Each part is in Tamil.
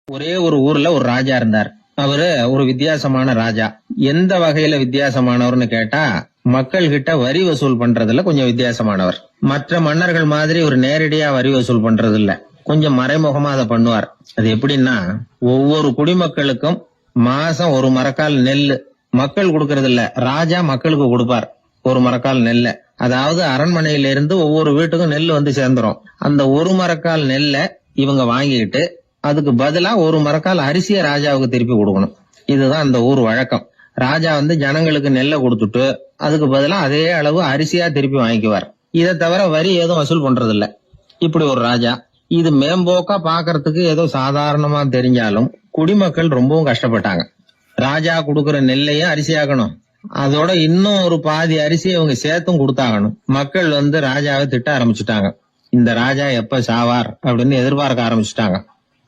ஒரே ஒரு ஊர்ல ஒரு ராஜா இருந்தார். அவரு ஒரு வித்தியாசமான ராஜா. எந்த வகையில வித்தியாசமானவர்னு கேட்டா, மக்கள் கிட்ட வரி வசூல் பண்றதுல கொஞ்சம் வித்தியாசமானவர். மற்ற மன்னர்கள் மாதிரி ஒரு நேரடியா வரி வசூல் பண்றது இல்ல, கொஞ்சம் மறைமுகமா அதை பண்ணுவார். அது எப்படின்னா, ஒவ்வொரு குடிமக்களுக்கும் மாசம் ஒரு மரக்கால் நெல்லு மக்கள் கொடுக்கறது இல்ல, ராஜா மக்களுக்கு கொடுப்பார். ஒரு மரக்கால் நெல்ல, அதாவது அரண்மனையில இருந்து ஒவ்வொரு வீட்டுக்கும் நெல் வந்து சேர்ந்துரும். அந்த ஒரு மரக்கால் நெல்ல இவங்க வாங்கிட்டு அதுக்கு பதிலா ஒரு மரக்கால் அரிசிய ராஜாவுக்கு திருப்பி கொடுக்கணும். இதுதான் அந்த ஊர் வழக்கம். ராஜா வந்து ஜனங்களுக்கு நெல்லை கொடுத்துட்டு அதுக்கு பதிலா அதே அளவு அரிசியா திருப்பி வாங்கிக்குவார். இதை தவிர வரி ஏதும் வசூல் பண்றது இல்ல. இப்படி ஒரு ராஜா. இது மேம்போக்கா பாக்குறதுக்கு ஏதோ சாதாரணமா தெரிஞ்சாலும் குடிமக்கள் ரொம்பவும் கஷ்டப்பட்டாங்க. ராஜா கொடுக்கற நெல்லையும் அரிசியாக்கணும், அதோட இன்னும் ஒரு பாதி அரிசியை இவங்க சேர்த்தும் கொடுத்தாகணும். மக்கள் வந்து ராஜாவை திட்ட ஆரம்பிச்சுட்டாங்க. இந்த ராஜா எப்ப சாவார் அப்படின்னு எதிர்பார்க்க ஆரம்பிச்சுட்டாங்க.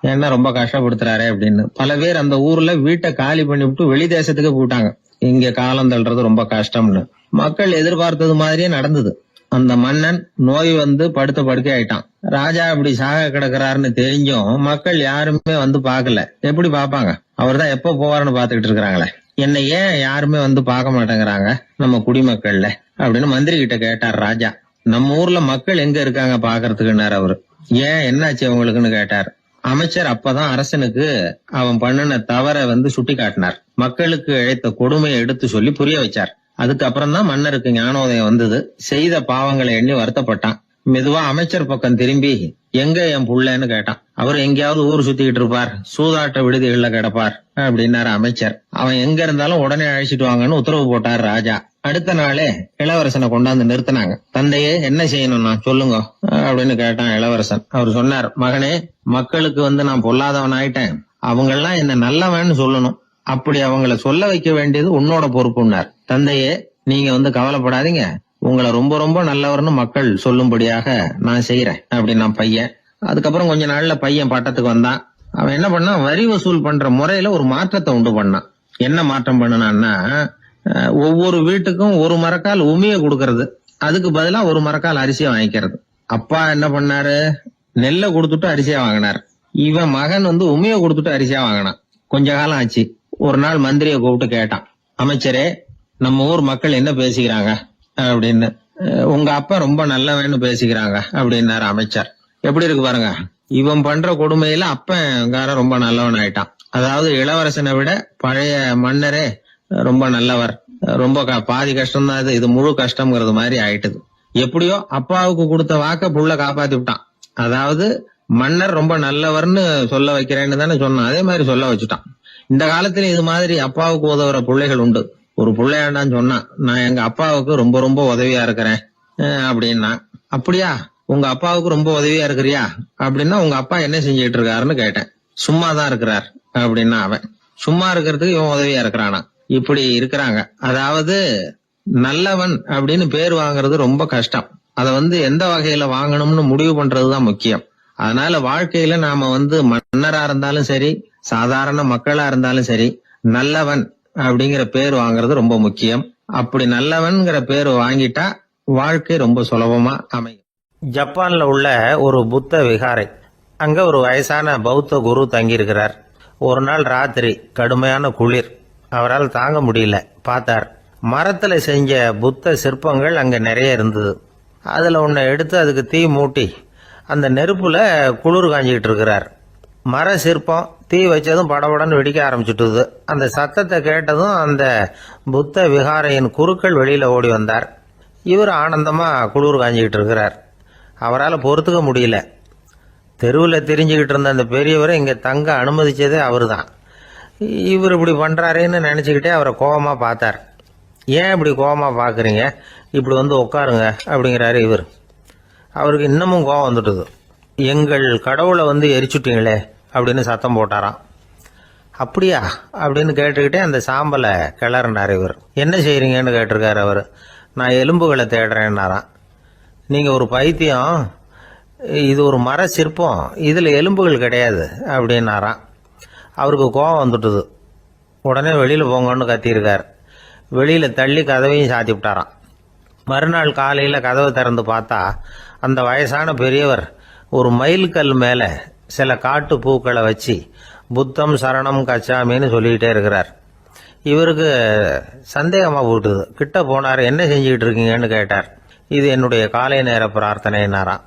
ஏன்னா ரொம்ப கஷ்டப்படுத்துறாரு அப்படின்னு. பல பேர் அந்த ஊர்ல வீட்டை காலி பண்ணிவிட்டு வெளி தேசத்துக்கு போயிட்டாங்க. இங்க காலம் தள்ளுறது ரொம்ப கஷ்டம்னு. மக்கள் எதிர்பார்த்தது மாதிரியே நடந்தது. அந்த மன்னன் நோய் வந்து படுத்த படுக்கை ஆயிட்டான். ராஜா இப்படி சாக கிடக்குறாருன்னு தெரிஞ்சும் மக்கள் யாருமே வந்து பாக்கல. எப்படி பாப்பாங்க? அவர் தான் எப்ப போவாருன்னு பாத்துக்கிட்டு இருக்கிறாங்களே. என்ன ஏன் யாருமே வந்து பார்க்க மாட்டேங்கிறாங்க நம்ம குடிமக்கள்ல அப்படின்னு மந்திரி கிட்ட கேட்டார் ராஜா. நம்ம ஊர்ல மக்கள் எங்க இருக்காங்க பாக்குறதுக்குன்னாரு அவரு. ஏன் என்னாச்சு அவங்களுக்குன்னு கேட்டார். அமைச்சர் அப்பதான் அரசனுக்கு அவன் பண்ணின தவற வந்து சுட்டி காட்டினார். மக்களுக்கு இழைத்த கொடுமையை எடுத்து சொல்லி புரிய வச்சார். அதுக்கப்புறம் தான் மன்னருக்கு ஞானோதயம் வந்தது. செய்த பாவங்களை எண்ணி வருத்தப்பட்டான். மெதுவா அமைச்சர் பக்கம் திரும்பி, எங்க என் புள்ளன்னு கேட்டான். அவர் எங்கேயாவது ஊர் சுத்திக்கிட்டு இருப்பார், சூதாட்ட விடுதிகள்ல கிடப்பார் அப்படின்னாரு அமைச்சர். அவன் எங்க இருந்தாலும் உடனே அழைச்சிட்டு வாங்கன்னு உத்தரவு போட்டார் ராஜா. அடுத்த நாளே இளவரசனை கொண்டாந்து நிறுத்தினாங்க. தந்தையே, என்ன செய்யணும்னா சொல்லுங்க அப்படின்னு கேட்டான் இளவரசன். அவர் சொன்னார், மகனே, மக்களுக்கு வந்து நான் பொல்லாதவன் ஆயிட்டேன், அவங்க எல்லாம் என்ன நல்லவன்னு சொல்லணும். அப்படி அவங்கள சொல்ல வைக்க வேண்டியது உன்னோட பொறுப்புன்னார். தந்தையே, நீங்க வந்து கவலைப்படாதீங்க, உங்களை ரொம்ப ரொம்ப நல்லவர்னு மக்கள் சொல்லும்படியாக நான் செய்யறேன் அப்படின்னா பையன். அதுக்கப்புறம் கொஞ்ச நாள்ல பையன் பட்டத்துக்கு வந்தான். அவன் என்ன பண்ணான், வரி வசூல் பண்ற முறையில ஒரு மாற்றத்தை உண்டு பண்ணான். என்ன மாற்றம் பண்ணனான்னா, ஒவ்வொரு வீட்டுக்கும் ஒரு மரக்கால் உமிய கொடுக்கறது, அதுக்கு பதிலா ஒரு மரக்கால் அரிசியை வாங்கிக்கிறது. அப்பா என்ன பண்ணாரு, நெல்லை கொடுத்துட்டு அரிசியா வாங்கினார். இவன் மகன் வந்து உமிய கொடுத்துட்டு அரிசியா வாங்கினான். கொஞ்ச காலம் ஆச்சு. ஒரு நாள் மந்திரியை கூப்பிட்டு கேட்டான், அமைச்சரே, நம்ம ஊர் மக்கள் என்ன பேசிக்கிறாங்க அப்படின்னு. உங்க அப்பா ரொம்ப நல்லவன்னு பேசிக்கிறாங்க அப்படின்னாரு அமைச்சர். எப்படி இருக்கு பாருங்க, இவன் பண்ற கொடுமையில அப்பங்கார ரொம்ப நல்லவன் ஆயிட்டான். அதாவது இளவரசனை விட பழைய மன்னரே ரொம்ப நல்லவர், ரொம்ப பாதி கஷ்டம் தான் இது முழு கஷ்டம்ங்கிறது மாதிரி ஆயிட்டுது. எப்படியோ அப்பாவுக்கு கொடுத்த வாக்க புள்ள காப்பாத்தி விட்டான். அதாவது மன்னர் ரொம்ப நல்லவர்னு சொல்ல வைக்கிறேன்னு தானே சொன்னான், அதே மாதிரி சொல்ல வச்சுட்டான். இந்த காலத்துல இது மாதிரி அப்பாவுக்கு உதவுற பிள்ளைகள் உண்டு. ஒரு பிள்ளையாண்டான்னு சொன்னான், நான் எங்க அப்பாவுக்கு ரொம்ப ரொம்ப உதவியா இருக்கிறேன் அப்படின்னா. அப்படியா, உங்க அப்பாவுக்கு ரொம்ப உதவியா இருக்கிறியா அப்படின்னா, உங்க அப்பா என்ன செஞ்சுட்டு இருக்காருன்னு கேட்டேன். சும்மாதான் இருக்கிறார் அப்படின்னா அவன். சும்மா இருக்கிறதுக்கு இவன் உதவியா இருக்கிறானா? இப்படி இருக்கிறாங்க. அதாவது நல்லவன் அப்படின்னு பேர் வாங்குறது ரொம்ப கஷ்டம். அத வந்து எந்த வகையில வாங்கணும்னு முடிவு பண்றதுதான் முக்கியம். அதனால வாழ்க்கையில நாம வந்து மன்னரா இருந்தாலும் சரி, சாதாரண மக்களா இருந்தாலும் சரி, நல்லவன் அப்படிங்கிற பேர் வாங்குறது ரொம்ப முக்கியம். அப்படி நல்லவன்கிற பேர் வாங்கிட்டா வாழ்க்கை ரொம்ப சுலபமா அமையும். ஜப்பான்ல உள்ள ஒரு புத்த விகாரை, அங்க ஒரு வயசான பௌத்த குரு தங்கி இருக்கிறார். ஒரு நாள் ராத்திரி கடுமையான குளிர், அவரால் தாங்க முடியல. பார்த்தார், மரத்துல செஞ்ச புத்த சிற்பங்கள் அங்க நிறைய இருந்தது. அதுல ஒன்ன எடுத்து அதுக்கு தீ மூட்டி அந்த நெருப்புல குளிர் காஞ்சிக்கிட்டு இருக்கிறார். மர சிற்பம் தீ வச்சதும் படபடன்னு வெடிக்க ஆரம்பிச்சுட்டுது. அந்த சத்தத்தை கேட்டதும் அந்த புத்த விகாரையின் குருக்கள் வெளியில ஓடி வந்தார். இவர் ஆனந்தமா குளிர் காஞ்சிக்கிட்டு இருக்கிறார். அவரால் பொறுத்துக்க முடியல. தெருவில் தெரிஞ்சுக்கிட்டு இருந்த அந்த பெரியவரை இங்க தங்க அனுமதிச்சதே அவரு தான். இவர் இப்படி பண்றாருன்னு நினைச்சுக்கிட்டே அவரை கோபமா பார்த்தார். ஏன் இப்படி கோபமா பாக்குறீங்க, இப்படி வந்து உட்காருங்க அப்படிங்கிறாரு இவர். அவருக்கு இன்னமும் கோபம் வந்துட்டுது. எங்கள் கடவுளை வந்து எரிச்சுட்டீங்களே அப்படின்னு சத்தம் போட்டாராம். அப்படியா அப்படின்னு கேட்டுக்கிட்டே அந்த சாம்பலை கிளறினார் இவர். என்ன செய்யறீங்கன்னு கேட்டிருக்காரு அவர். நான் எலும்புகளை தேடுறேன்னாராம். நீங்க ஒரு பைத்தியம், இது ஒரு மர சிற்பம், இதுல எலும்புகள் கிடையாது அப்படின்னாராம். அவருக்கு கோபம் வந்துட்டுது. உடனே வெளியில போங்கன்னு கத்தியிருக்கார். வெளியில தள்ளி கதவையும் சாத்தி விட்டாராம். மறுநாள் காலையில கதவை திறந்து பார்த்தா அந்த வயசான பெரியவர் ஒரு மயில்கல் மேல சில காட்டு பூக்களை வச்சு புத்தம் சரணம் கச்சாமின்னு சொல்லிக்கிட்டே இருக்கிறார். இவருக்கு சந்தேகமா போட்டுது. கிட்ட போனார். என்ன செஞ்சுக்கிட்டு இருக்கீங்கன்னு கேட்டார். இது என்னுடைய காலை நேர பிரார்த்தனைனாராம்.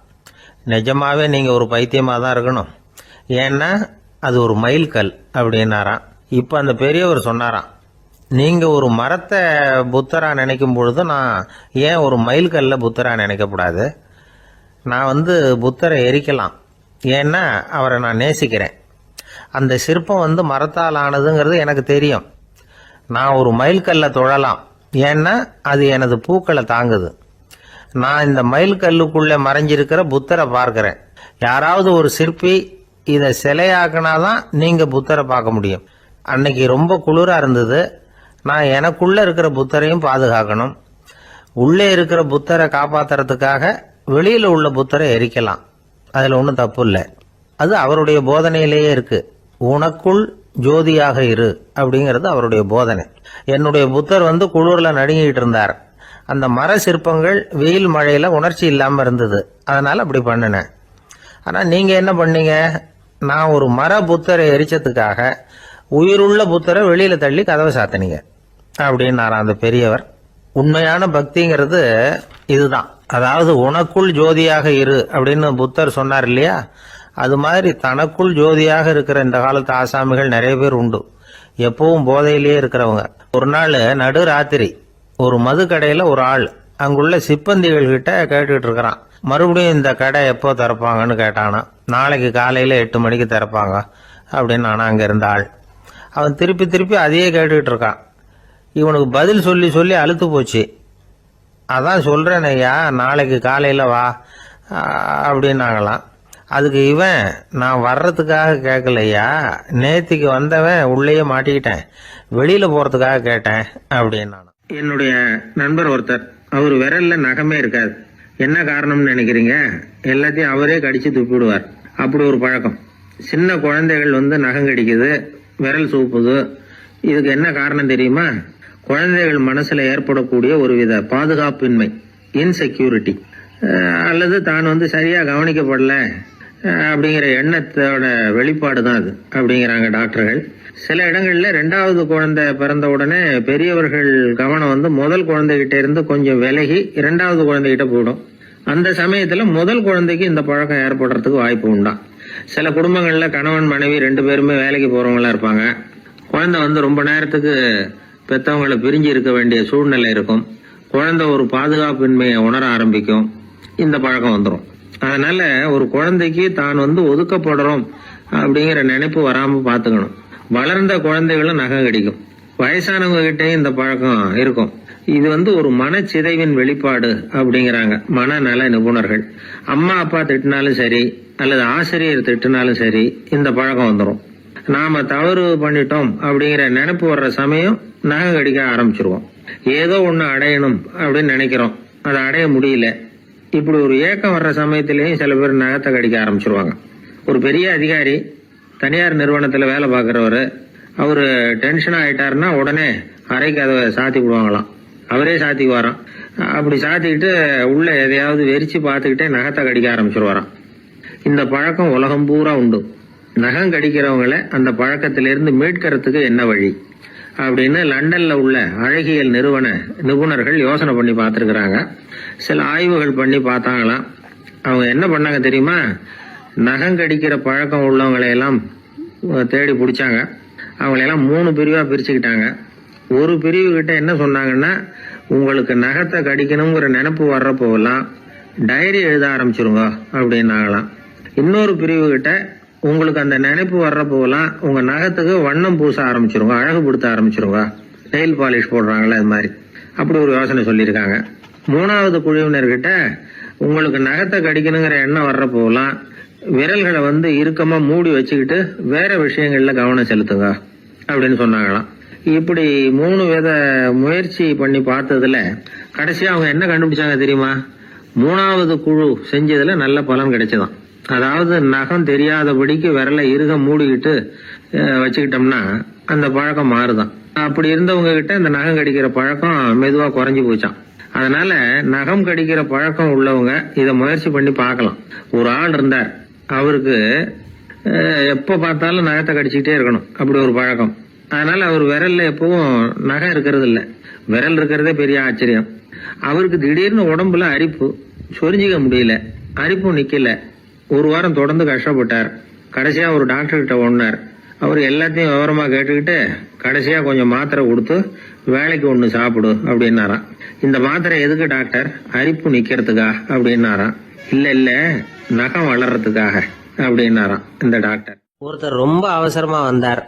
நிஜமாவே நீங்க ஒரு பைத்தியமா தான் இருக்கணும், ஏன்னா அது ஒரு மைல்கல் அப்படின்னாராம். இப்ப அந்த பெரியவர் சொன்னாராம், நீங்க ஒரு மரத்தை புத்தரா நினைக்கும் பொழுது நான் ஏன் ஒரு மைல்கல்ல புத்தரா நினைக்கக்கூடாது? நான் புத்தரை எரிக்கலாம், ஏன்னா அவரை நான் நேசிக்கிறேன். அந்த சிற்பம் மரத்தால் ஆனதுங்கிறது எனக்கு தெரியும். நான் ஒரு மைல்கல்ல தொழலாம், ஏன்னா அது எனது பூக்களை தாங்குது. நான் இந்த மைல்கல்லுக்குள்ள மறைஞ்சிருக்கிற புத்தரை பார்க்கிறேன். யாராவது ஒரு சிற்பி இதை சிலையாக்கினாதான் நீங்க புத்தரை பார்க்க முடியும். அன்னைக்கு ரொம்ப குளிரா இருந்தது. நான் எனக்குள்ள இருக்கிற புத்தரையும் பாதுகாக்கணும். உள்ளே இருக்கிற புத்தரை காப்பாத்துறதுக்காக வெளியில உள்ள புத்தரை எரிக்கலாம், அதுல ஒன்றும் தப்பு இல்லை. அது அவருடைய போதனையிலேயே இருக்கு. உனக்குள் ஜோதியாக இரு அப்படிங்கிறது அவருடைய போதனை. என்னுடைய புத்தர் குளிர்ல நடுங்கிட்டு இருந்தார். அந்த மர சிற்பங்கள் வெயில் மழையில உணர்ச்சி இல்லாம இருந்தது, அதனால அப்படி பண்ணினேன். ஆனா நீங்க என்ன பண்ணீங்க? நான் ஒரு மர புத்தரை எரிச்சதுக்காக உயிருள்ள புத்தரை வெளியில தள்ளி கதவை சாத்தினீங்க அப்படின்னாராம் அந்த பெரியவர். உண்மையான பக்திங்கிறது இதுதான். அதாவது உனக்குள் ஜோதியாக இரு அப்படின்னு புத்தர் சொன்னார் இல்லையா, அது மாதிரி தனக்குள் ஜோதியாக இருக்கிற இந்த காலத்து ஆசாமிகள் நிறைய பேர் உண்டு. எப்பவும் போதையிலேயே இருக்கிறவங்க. ஒரு நாள் நடு ராத்திரி ஒரு மது கடையில ஒரு ஆள் அங்குள்ள சிப்பந்திகள் கிட்ட கேட்டுக்கிட்டு இருக்கிறான். மறுபடியும் இந்த கடை எப்போ திறப்பாங்கன்னு கேட்டானா. நாளைக்கு காலையில 8 மணிக்கு திறப்பாங்க அப்படின்னு ஆனா அங்க இருந்த ஆள். அவன் திருப்பி திருப்பி அதையே கேட்டுக்கிட்டு இருக்கான். இவனுக்கு பதில் சொல்லி சொல்லி அழுத்து போச்சு. அதான் சொல்றேன் ஐயா, நாளைக்கு காலையில வா அப்படின்னாங்களாம். அதுக்கு இவன், நான் வர்றதுக்காக கேட்கலையா, நேத்திக்கு வந்தவன் உள்ளேயே மாட்டிக்கிட்டேன், வெளியில போறதுக்காக கேட்டேன் அப்படின்னா. என்னுடைய நண்பர் ஒருத்தர், அவர் விரல்ல நகமே இருக்காது. என்ன காரணம்னு நினைக்கிறீங்க? எல்லாத்தையும் அவரே கடிச்சு துப்பிடுவார். அப்படி ஒரு பழக்கம். சின்ன குழந்தைகள் நகம் கடிக்குது, விரல் சூப்புது. இதுக்கு என்ன காரணம் தெரியுமா? குழந்தைகள் மனசுல ஏற்படக்கூடிய ஒருவித பாதுகாப்பின்மை, இன்செக்யூரிட்டி, அல்லது தான் சரியா கவனிக்கப்படல அப்படிங்கிற எண்ணத்தோட வெளிப்பாடு தான் அது அப்படிங்கிறாங்க டாக்டர்கள். சில இடங்கள்ல 2வது குழந்தை பிறந்த உடனே பெரியவர்கள் கவனம் முதல் குழந்தைகிட்ட இருந்து கொஞ்சம் விலகி 2வது குழந்தைகிட்ட போயிடும். அந்த சமயத்துல முதல் குழந்தைக்கு இந்த பழக்கம் ஏற்படுறதுக்கு வாய்ப்பு உண்டாம். சில குடும்பங்கள்ல கணவன் மனைவி 2 பேருமே வேலைக்கு போறவங்களா இருப்பாங்க. குழந்தை ரொம்ப நேரத்துக்கு பெத்தவங்களை பிரிஞ்சு இருக்க வேண்டிய சூழ்நிலை இருக்கும். குழந்தை ஒரு பாதுகாப்பின்மையை உணர ஆரம்பிக்கும். இந்த பழக்கம் வந்துடும். அதனால ஒரு குழந்தைக்கு தான் ஒதுக்கப்படுறோம் அப்படிங்கிற நினைப்பு வராம பாத்துக்கணும். வளர்ந்த குழந்தைகளும் நகம் கடிக்கும். வயசானவங்க கிட்டயும் இந்த பழக்கம் இருக்கும். இது ஒரு மனச்சிதைவின் வெளிப்பாடு அப்படிங்கிறாங்க மனநல நிபுணர்கள். அம்மா அப்பா திட்டினாலும் சரி, அல்லது ஆசிரியர் திட்டினாலும் சரி, இந்த பழக்கம் வந்துடும். நாம தவறு பண்ணிட்டோம் அப்படிங்கிற நினைப்பு வர்ற சமயம் நகம் கடிக்க ஆரம்பிச்சிருவோம். ஏதோ ஒண்ணு அடையணும் அப்படின்னு நினைக்கிறோம், அதை அடைய முடியல. இப்படி ஒரு ஏக்கம் வர்ற சமயத்திலேயும் சில பேர் நகத்தை கடிக்க ஆரம்பிச்சிருவாங்க. ஒரு பெரிய அதிகாரி, தனியார் நிறுவனத்துல வேலை பார்க்கிறவரு, அவரு டென்ஷன் ஆயிட்டாருன்னா உடனே அறைக்கு அதை சாத்தி விடுவாங்களாம். அவரே சாத்திக்குவாராம். அப்படி சாத்திக்கிட்டு உள்ள எதையாவது வெறிச்சு பார்த்துக்கிட்டே நகத்தை கடிக்க ஆரம்பிச்சிருவாராம். இந்த பழக்கம் உலகம் பூரா உண்டு. நகம் கடிக்கிறவங்களை அந்த பழக்கத்திலிருந்து மீட்கிறதுக்கு என்ன வழி அப்படின்னு லண்டன்ல உள்ள அழகியல் நிறுவன நிபுணர்கள் யோசனை பண்ணி பார்த்திருக்கிறாங்க. சில ஆய்வுகள் பண்ணி பார்த்தாங்களாம். அவங்க என்ன பண்ணாங்க தெரியுமா? நகம் கடிக்கிற பழக்கம் உள்ளவங்களை எல்லாம் தேடி பிடிச்சாங்க. அவங்களையெல்லாம் 3 பிரிவா பிரிச்சுக்கிட்டாங்க. ஒரு பிரிவு கிட்ட என்ன சொன்னாங்கன்னா, உங்களுக்கு நகத்தை கடிக்கணுங்கிற நினைப்பு வர்றப்போலாம் டைரி எழுத ஆரம்பிச்சிருங்க அப்படின்னாங்களாம். இன்னொரு பிரிவு கிட்ட, உங்களுக்கு அந்த நினைப்பு வர்றப்போலாம் உங்க நகத்துக்கு வண்ணம் பூச ஆரம்பிச்சிருங்க, அழகு படுத்த ஆரம்பிச்சிருங்க, நெயில் பாலிஷ் போடுறாங்களா, இது மாதிரி. அப்படி ஒரு யோசனை சொல்லியிருக்காங்க. 3வது குழுவினர்கிட்ட, உங்களுக்கு நகத்தை கடிக்கணுங்கிற எண்ணம் வர்றப்போலாம் விரல்களை இறுக்கமா மூடி வச்சுக்கிட்டு வேற விஷயங்கள்ல கவனம் செலுத்துங்க அப்படின்னு சொன்னாங்களாம். இப்படி 3 வித முயற்சி பண்ணி பார்த்ததுல கடைசியா அவங்க என்ன கண்டுபிடிச்சாங்க தெரியுமா? 3வது குழு செஞ்சதுல நல்ல பலன் கிடைச்சதாம். அதாவது நகம் தெரியாதபடிக்கு விரலை இறுக மூடிக்கிட்டு வச்சுக்கிட்டோம்னா அந்த பழக்கம் மாறுதான். அப்படி இருந்தவங்க கிட்ட இந்த நகம் கடிக்கிற பழக்கம் மெதுவா குறைஞ்சு போச்சான். அதனால நகம் கடிக்கிற பழக்கம் உள்ளவங்க இதை முயற்சி பண்ணி பார்க்கலாம். ஒரு ஆள் இருந்தார், அவருக்கு எப்ப பார்த்தாலும் நகத்தை கடிச்சுக்கிட்டே இருக்கணும், அப்படி ஒரு பழக்கம். அதனால அவர் விரல்ல எப்பவும் நகை இருக்கிறது இல்ல, விரல் இருக்கிறதே பெரிய ஆச்சரியம். அவருக்கு திடீர்னு உடம்புல அரிப்பு, சொரிஞ்சிக்க முடியல, அரிப்பும் நிக்கல. ஒரு வாரம் தொடர்ந்து கஷ்டப்பட்டார். கடைசியா ஒரு டாக்டர் கிட்ட ஓடினார். அவர் எல்லாத்தையும் விவரமா கேட்டுக்கிட்டு கடைசியா கொஞ்சம் மாத்திரை கொடுத்து வேலைக்கு ஒண்ணு சாப்பிடு அப்படின்னாராம். இந்த மாத்திரை எதுக்கு டாக்டர்? அரிப்பு நிக்கிறதுக்கா அப்படின்னாராம். இல்ல நகம் வளர்றதுக்காக அப்படின்னாராம் இந்த டாக்டர். ஒருத்தர் ரொம்ப அவசரமா வந்தார்.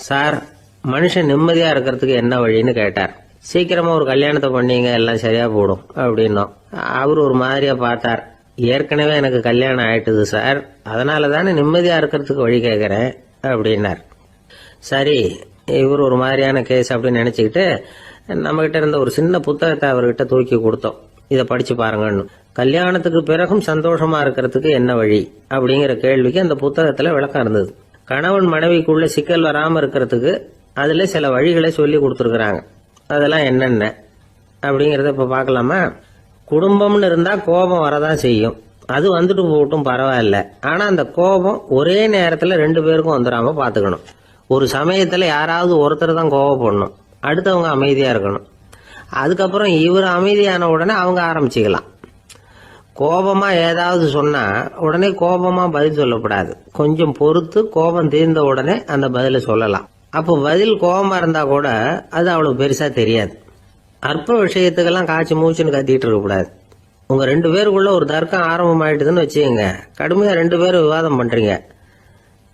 சார், மனுஷன் நிம்மதியா இருக்கிறதுக்கு என்ன வழின்னு கேட்டார். சீக்கிரமா ஒரு கல்யாணத்தை பண்ணீங்க, எல்லாம் சரியா போடும் அப்படின்னோம். அவர் ஒரு மாதிரியா பார்த்தார். ஏற்கனவே எனக்கு கல்யாணம் ஆயிட்டுது சார், அதனால தானே நிம்மதியா இருக்கிறதுக்கு வழி கேட்கறேன் அப்படின்னார். சரி, இவர் ஒரு மாதிரியான கேஸ் அப்படின்னு நினைச்சுக்கிட்டு நம்ம கிட்ட இருந்த ஒரு சின்ன புத்தகத்தை அவர்கிட்ட தூக்கி கொடுத்தோம். இதை படிச்சு பாருங்கன்னு. கல்யாணத்துக்கு பிறகும் சந்தோஷமா இருக்கிறதுக்கு என்ன வழி அப்படிங்கிற கேள்விக்கு அந்த புத்தகத்துல விளக்கம் இருந்தது. கணவன் மனைவிக்குள்ள சிக்கல் வராம இருக்கிறதுக்கு அதுல சில வழிகளை சொல்லி கொடுத்துருக்காங்க. அதெல்லாம் என்னென்ன அப்படிங்கறத இப்ப பாக்கலாமா? குடும்பம்னு இருந்தா கோபம் வரதான் செய்யும், அது வந்துட்டு போட்டும் பரவாயில்ல. ஆனா அந்த கோபம் ஒரே நேரத்துல 2 பேருக்கும் வந்துடாம பாத்துக்கணும். ஒரு சமயத்துல யாராவது ஒருத்தர் தான் கோபப்படணும், அடுத்தவங்க அமைதியா இருக்கணும். அதுக்கப்புறம் இவர் அமைதியான உடனே அவங்க ஆரம்பிச்சுக்கலாம். கோபமா ஏதாவது சொன்னா உடனே கோபமா பதில் சொல்லக்கூடாது. கொஞ்சம் பொறுத்து கோபம் தீர்ந்த உடனே அந்த பதில சொல்லலாம். அப்போ பதில் கோபமா இருந்தா கூட அது அவ்வளவு பெருசா தெரியாது. அற்ப விஷயத்துக்கெல்லாம் காய்ச்சி மூச்சுன்னு கத்திட்டு இருக்க கூடாது. உங்க 2 பேருக்குள்ள ஒரு தர்க்கம் ஆரம்பமாயிட்டுதுன்னு வச்சுக்கோங்க. கடுமையா 2 பேரும் விவாதம் பண்றீங்க.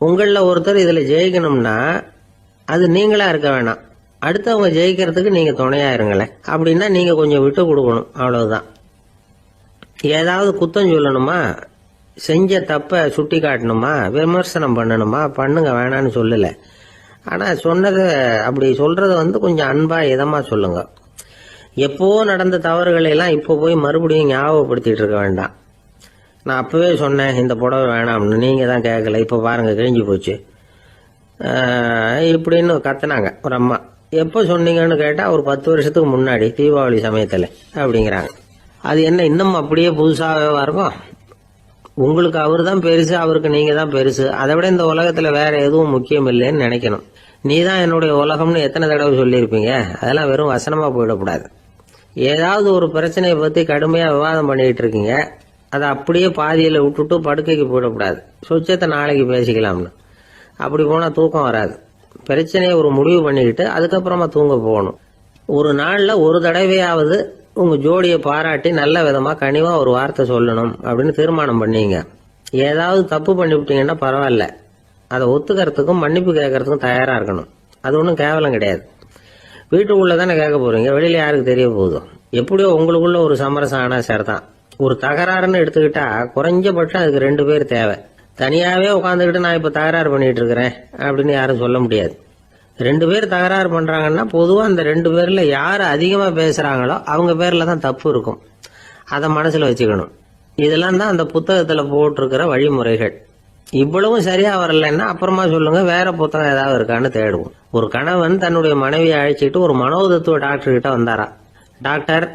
உங்கள ஒருத்தர் இதுல ஜெயிக்கணும்னா அது நீங்களா இருக்க வேணாம், அடுத்தவங்க ஜெயிக்கிறதுக்கு நீங்க துணையா இருங்களேன். அப்படின்னா நீங்க கொஞ்சம் விட்டு கொடுக்கணும், அவ்வளவுதான். ஏதாவது குத்தம் சொல்லணுமா, செஞ்ச தப்ப சுட்டி காட்டணுமா, விமர்சனம் பண்ணணுமா, பண்ணுங்க, வேணான்னு சொல்லல. ஆனா சொன்னதை அப்படி சொல்றத கொஞ்சம் அன்பா இதமா சொல்லுங்க. எப்போ நடந்த தவறுகளை எல்லாம் இப்போ போய் மறுபடியும் ஞாபகப்படுத்திட்டு இருக்க வேண்டாம். நான் அப்பவே சொன்னேன் இந்த புடவை வேணாம்னு, நீங்க தான் கேட்கல, இப்ப பாருங்க கிழிஞ்சு போச்சு இப்படின்னு கத்துனாங்க ஒரு அம்மா. எப்போ சொன்னீங்கன்னு கேட்டா ஒரு 10 வருஷத்துக்கு முன்னாடி தீபாவளி சமயத்துல அப்படிங்கிறாங்க. அது என்ன இன்னும் அப்படியே புதுசாவே இருக்கும்? உங்களுக்கு அவரு தான் பெருசு, அவருக்கு நீங்க தான் பெருசு. அதை விட இந்த உலகத்துல வேற எதுவும் முக்கியம் இல்லைன்னு நினைக்கணும். நீ தான் என்னுடைய உலகம்னு எத்தனை தடவை சொல்லியிருப்பீங்க? அதெல்லாம் வெறும் வசனமா போயிடக்கூடாது. ஏதாவது ஒரு பிரச்சனையை பத்தி கடுமையா விவாதம் பண்ணிட்டு இருக்கீங்க, அதை அப்படியே பாதியில விட்டுட்டு படுக்கைக்கு போயிடக்கூடாது. சொச்சத்தை நாளைக்கு பேசிக்கலாம்னு. அப்படி போனா தூக்கம் வராது. பிரச்சனையை ஒரு முடிவு பண்ணிக்கிட்டு அதுக்கப்புறமா தூங்க போகணும். ஒரு நாள்ல ஒரு தடவையாவது உங்க ஜோடியை பாராட்டி நல்ல விதமா கனிவா ஒரு வார்த்தை சொல்லணும் அப்படின்னு தீர்மானம் பண்ணீங்க. ஏதாவது தப்பு பண்ணிவிட்டீங்கன்னா பரவாயில்ல, அதை ஒத்துக்கிறதுக்கும் மன்னிப்பு கேட்கறதுக்கும் தயாரா இருக்கணும். அது ஒன்றும் கேவலம் கிடையாது. வீட்டுக்குள்ள தானே கேட்க போறீங்க, வெளியில யாருக்கு தெரிய போகுதோ? எப்படியோ உங்களுக்குள்ள ஒரு சமரசம் ஆனா சரிதான். ஒரு தகராறுன்னு எடுத்துக்கிட்டா குறைஞ்சபட்சம் அதுக்கு 2 பேர் தேவை. தனியாவே உட்காந்துக்கிட்டு நான் இப்ப தகராறு பண்ணிட்டு இருக்கிறேன் அப்படின்னு யாரும் சொல்ல முடியாது. 2 பேர் தகராறு பண்றாங்கன்னா பொதுவா அந்த 2 பேர்ல யாரு அதிகமா பேசுறாங்களோ அவங்க பேர்ல தான் தப்பு இருக்கும். அதை மனசுல வச்சுக்கணும். இதெல்லாம் தான் அந்த புத்தகத்துல போட்டிருக்கிற வழிமுறைகள். இவ்வளவும் சரியா வரலன்னா அப்புறமா சொல்லுங்க, வேற புத்தகம் ஏதாவது இருக்கான்னு தேடுவோம். ஒரு கணவன் தன்னுடைய மனைவியை அழைச்சிட்டு ஒரு மனோதத்துவ டாக்டர் கிட்ட வந்தாரா. டாக்டர்,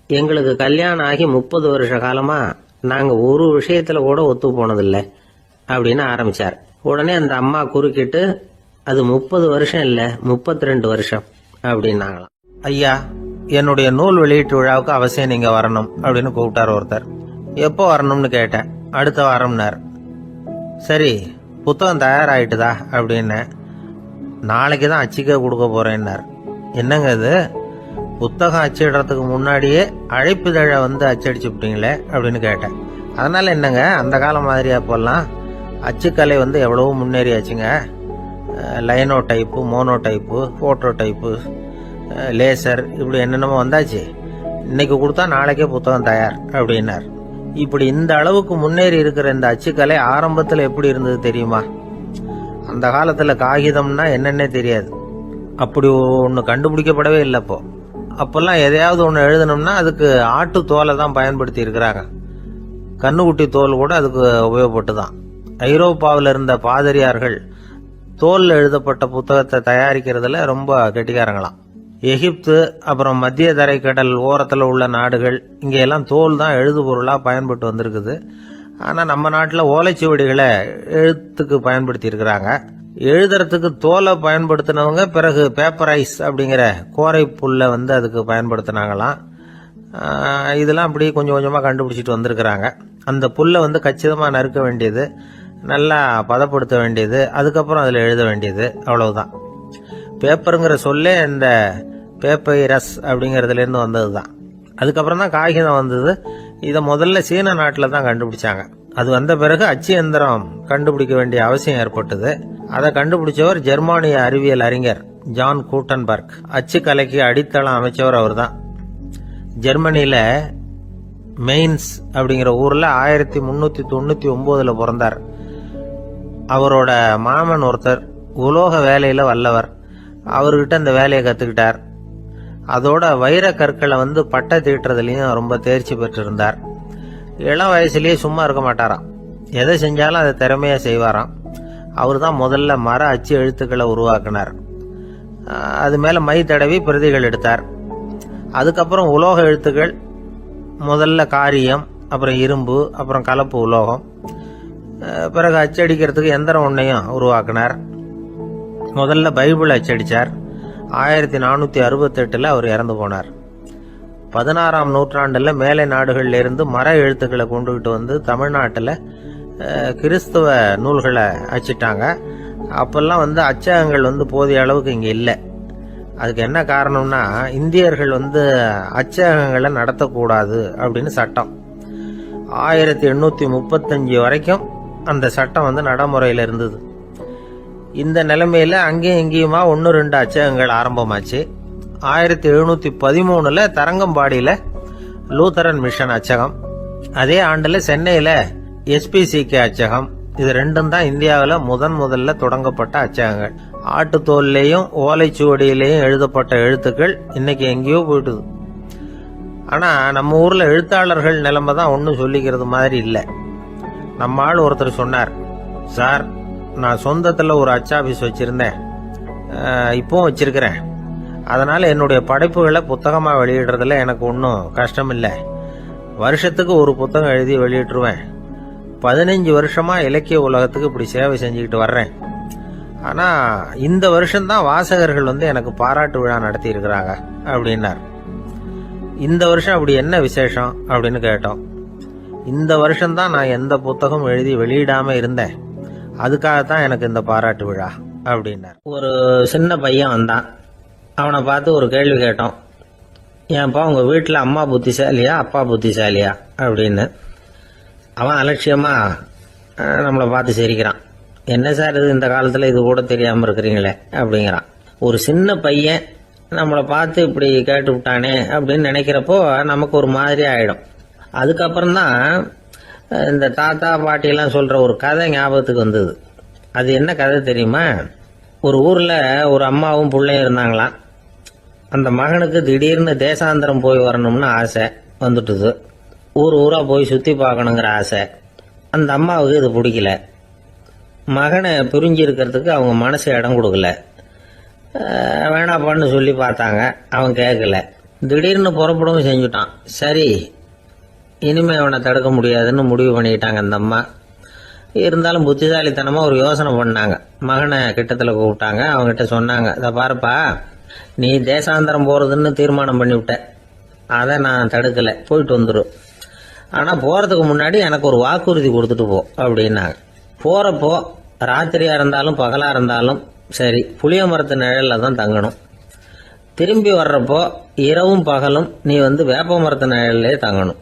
எங்களுக்கு கல்யாணம் ஆகி 30 வருஷ காலமா நாங்க ஒரு விஷயத்துல கூட ஒத்து போனதில்லை அப்படின்னு ஆரம்பிச்சார். உடனே அந்த அம்மா குறுக்கிட்டு, அது 30 வருஷம் இல்ல 32 வருஷம் அப்படின்னாங்களாம். ஐயா, என்னுடைய நூல் வெளியீட்டு விழாவுக்கு அவசியம் நீங்க வரணும் அப்படின்னு கூப்பிட்டார் ஒருத்தர். எப்போ வரணும்னு கேட்டேன். அடுத்த வாரம்னார். சரி, புத்தகம் தயாராயிட்டுதா அப்படின்னு. நாளைக்கு தான் அச்சிக்க கொடுக்க போறேன்னார். என்னங்க இது, புத்தகம் அச்சிடுறதுக்கு முன்னாடியே அழைப்பிதழை அச்சடிச்சுட்டீங்களே அப்படின்னு கேட்டேன். அதனால என்னங்க, அந்த காலம் மாதிரியா போலாம்? அச்சுக்கலை எவ்வளவோ முன்னேறியாச்சுங்க. Linotype, monotype, phototype, laser, இப்படி என்னென்னமோ வந்தாச்சு. இன்னைக்கு கொடுத்தா நாளைக்கே புத்தகம் தயார் அப்படின்னார். இப்படி இந்த அளவுக்கு முன்னேறி இருக்கிற இந்த அச்சுக்கலை ஆரம்பத்துல எப்படி இருந்தது தெரியுமா? அந்த காலத்துல காகிதம்னா என்னன்னே தெரியாது. அப்படி ஒண்ணு கண்டுபிடிக்கப்படவே இல்லை. அப்பெல்லாம் எதையாவது ஒண்ணு எழுதணும்னா அதுக்கு ஆட்டு தோலை தான் பயன்படுத்தி இருக்கிறாங்க. கண்ணுக்குட்டி தோல் கூட அதுக்கு உபயோகப்பட்டுதான். ஐரோப்பாவில் இருந்த பாதிரியார்கள் தோல் எழுதப்பட்ட புத்தகத்தை தயாரிக்கிறதுல ரொம்ப கெட்டிக்காரங்களாம். எகிப்து, அப்புறம் மத்திய தரைக்கடல் ஓரத்துல உள்ள நாடுகள், இங்க எல்லாம் தோல் தான் எழுது பொருளா பயன்பட்டு வந்திருக்குது. ஆனால் நம்ம நாட்டில் ஓலைச்சுவடிகளை எழுத்துக்கு பயன்படுத்தி இருக்கிறாங்க. எழுதுறதுக்கு தோலை பயன்படுத்தினவங்க பிறகு பேப்பரைஸ் அப்படிங்கிற கோரை புல்லை வந்து அதுக்கு பயன்படுத்தினாங்களாம். இதெல்லாம் அப்படி கொஞ்சம் கொஞ்சமாக கண்டுபிடிச்சிட்டு வந்திருக்கிறாங்க. அந்த புல்லை வந்து கச்சிதமாக நறுக்க வேண்டியது, நல்லா பதப்படுத்த வேண்டியது, அதுக்கப்புறம் அதில் எழுத வேண்டியது, அவ்வளவுதான். பேப்பருங்கிற சொல்லே இந்த பேப்பைரஸ் அப்படிங்கிறதுலேருந்து வந்தது தான். அதுக்கப்புறம் தான் காகிதம் வந்தது. இதை முதல்ல சீன நாட்டில் தான் கண்டுபிடிச்சாங்க. அது வந்த பிறகு அச்சு எந்திரம் கண்டுபிடிக்க வேண்டிய அவசியம் ஏற்பட்டது. அதை கண்டுபிடிச்சவர் ஜெர்மானிய அறிவியல் அறிஞர் ஜான் கூட்டன்பர்க். அச்சு கலைக்கு அடித்தளம் அமைச்சவர் அவர் தான். ஜெர்மனியில் மெயின்ஸ் அப்படிங்கிற ஊரில் 1399 பிறந்தார். அவரோட மாமன் ஒருத்தர் உலோக வேலையில் வல்லவர். அவர்கிட்ட இந்த வேலையை கற்றுக்கிட்டார். அதோட வைர கற்களை வந்து பட்டை தீட்டுறதுலையும் ரொம்ப தேர்ச்சி பெற்றிருந்தார். இளம் வயசுலேயே சும்மா இருக்க மாட்டாராம். எதை செஞ்சாலும் அதை திறமையாக செய்வாராம். அவர் தான் முதல்ல மர அச்சு எழுத்துக்களை உருவாக்கினார். அது மேலே மை தடவி பிரதிகள் எடுத்தார். அதுக்கப்புறம் உலோக எழுத்துக்கள், முதல்ல காரியம், அப்புறம் இரும்பு, அப்புறம் கலப்பு உலோகம், பிறகு அச்சடிக்கிறதுக்கு எந்திரம் ஒன்றையும் உருவாக்கினார். முதல்ல பைபிள் அச்சடித்தார். 1468 அவர் இறந்து போனார். 16ஆம் நூற்றாண்டில் மேலை நாடுகளில் இருந்து மர எழுத்துக்களை கொண்டுகிட்டு வந்து தமிழ்நாட்டில் கிறிஸ்துவ நூல்களை அச்சிட்டாங்க. அப்பெல்லாம் வந்து அச்சகங்கள் வந்து போதிய அளவுக்கு இங்கே இல்லை. அதுக்கு என்ன காரணம்னா, இந்தியர்கள் வந்து அச்சகங்களை நடத்தக்கூடாது அப்படின்னு சட்டம். 1835 வரைக்கும் அந்த சட்டம் வந்து நடைமுறையில் இருந்தது. இந்த நிலைமையில அங்கேயும் இங்கேயுமா 1-2 அச்சகங்கள் ஆரம்பமாச்சு. 1713 தரங்கம்பாடியில் லூத்தரன் மிஷன் அச்சகம், அதே ஆண்டில் சென்னையில் SPCK அச்சகம். இது ரெண்டும் தான் இந்தியாவில் முதல்ல தொடங்கப்பட்ட அச்சகங்கள். ஆட்டுத்தோல்லையும் ஓலைச்சுவடியிலையும் எழுதப்பட்ட எழுத்துக்கள் இன்னைக்கு எங்கேயோ போயிட்டுது. ஆனால் நம்ம ஊரில் எழுத்தாளர்கள் நிலைமை தான் ஒன்றும் சொல்லிக்கிறது மாதிரி இல்லை. நம்ம ஆள் ஒருத்தர் சொன்னார், சார் நான் சொந்தத்தில் ஒரு அச்சாபீஸ் வச்சுருந்தேன், இப்போவும் வச்சிருக்கிறேன். அதனால் என்னுடைய படைப்புகளை புத்தகமாக வெளியிடுறதுல எனக்கு ஒன்றும் கஷ்டம் இல்லை. வருஷத்துக்கு ஒரு புத்தகம் எழுதி வெளியிட்டுருவேன். 15 வருஷமாக இலக்கிய உலகத்துக்கு இப்படி சேவை செஞ்சுக்கிட்டு வர்றேன். ஆனால் இந்த வருஷம்தான் வாசகர்கள் வந்து எனக்கு பாராட்டு விழா நடத்தி இருக்கிறாங்க அப்படின்னார். இந்த வருஷம் அப்படி என்ன விசேஷம் அப்படின்னு கேட்டோம். இந்த வருஷம்தான் நான் எந்த புத்தகம் எழுதி வெளியிடாமல் இருந்தேன், அதுக்காகத்தான் எனக்கு இந்த பாராட்டு விழா அப்படின்னார். ஒரு சின்ன பையன் வந்தான். அவனை பார்த்து ஒரு கேள்வி கேட்டோம். ஏன்ப்பா உங்கள் வீட்டில் அம்மா புத்திசாலியா அப்பா புத்திசாலியா அப்படின்னு. அவன் அலட்சியமாக நம்மளை பார்த்து சிரிக்கிறான். என்ன சார் இது, இந்த காலத்தில் இது கூட தெரியாமல் இருக்கிறீங்களே அப்படிங்கிறான். ஒரு சின்ன பையன் நம்மளை பார்த்து இப்படி கேட்டு விட்டானே அப்படின்னு நினைக்கிறப்போ நமக்கு ஒரு மாதிரி ஆகிடும். அதுக்கப்புறம்தான் இந்த தாத்தா பாட்டியெல்லாம் சொல்கிற ஒரு கதை ஞாபகத்துக்கு வந்தது. அது என்ன கதை தெரியுமா? ஒரு ஊரில் ஒரு அம்மாவும் பிள்ளையும் இருந்தாங்களாம். அந்த மகனுக்கு திடீர்னு தேசாந்திரம் போய் வரணும்னு ஆசை வந்துட்டுது. ஊராக போய் சுற்றி பார்க்கணுங்கிற ஆசை. அந்த அம்மாவுக்கு இது பிடிக்கல. மகனை பிரிஞ்சு இருக்கிறதுக்கு அவங்க மனசு இடம் கொடுக்கல. வேணாப்பான்னு சொல்லி பார்த்தாங்க, அவன் கேட்கல. திடீர்னு புறப்படவும் செஞ்சுட்டான். சரி, இனிமே அவனை தடுக்க முடியாதுன்னு முடிவு பண்ணிக்கிட்டாங்க அந்த அம்மா. இருந்தாலும் புத்திசாலித்தனமாக ஒரு யோசனை பண்ணாங்க. மகனை கிட்டத்தில் கூப்பிட்டாங்க. அவங்ககிட்ட சொன்னாங்க, இதை பாருப்பா, நீ தேசாந்திரம் போகிறதுன்னு தீர்மானம் பண்ணிவிட்ட, அதை நான் தடுக்கலை, போயிட்டு வந்துடும். ஆனால் போகிறதுக்கு முன்னாடி எனக்கு ஒரு வாக்குறுதி கொடுத்துட்டு போ அப்படின்னாங்க. போகிறப்போ ராத்திரியாக இருந்தாலும் பகலாக இருந்தாலும் சரி, புளிய மரத்து நிழலில் தான் தங்கணும். திரும்பி வர்றப்போ இரவும் பகலும் நீ வந்து வேப்ப மரத்து நிழல்லே தங்கணும்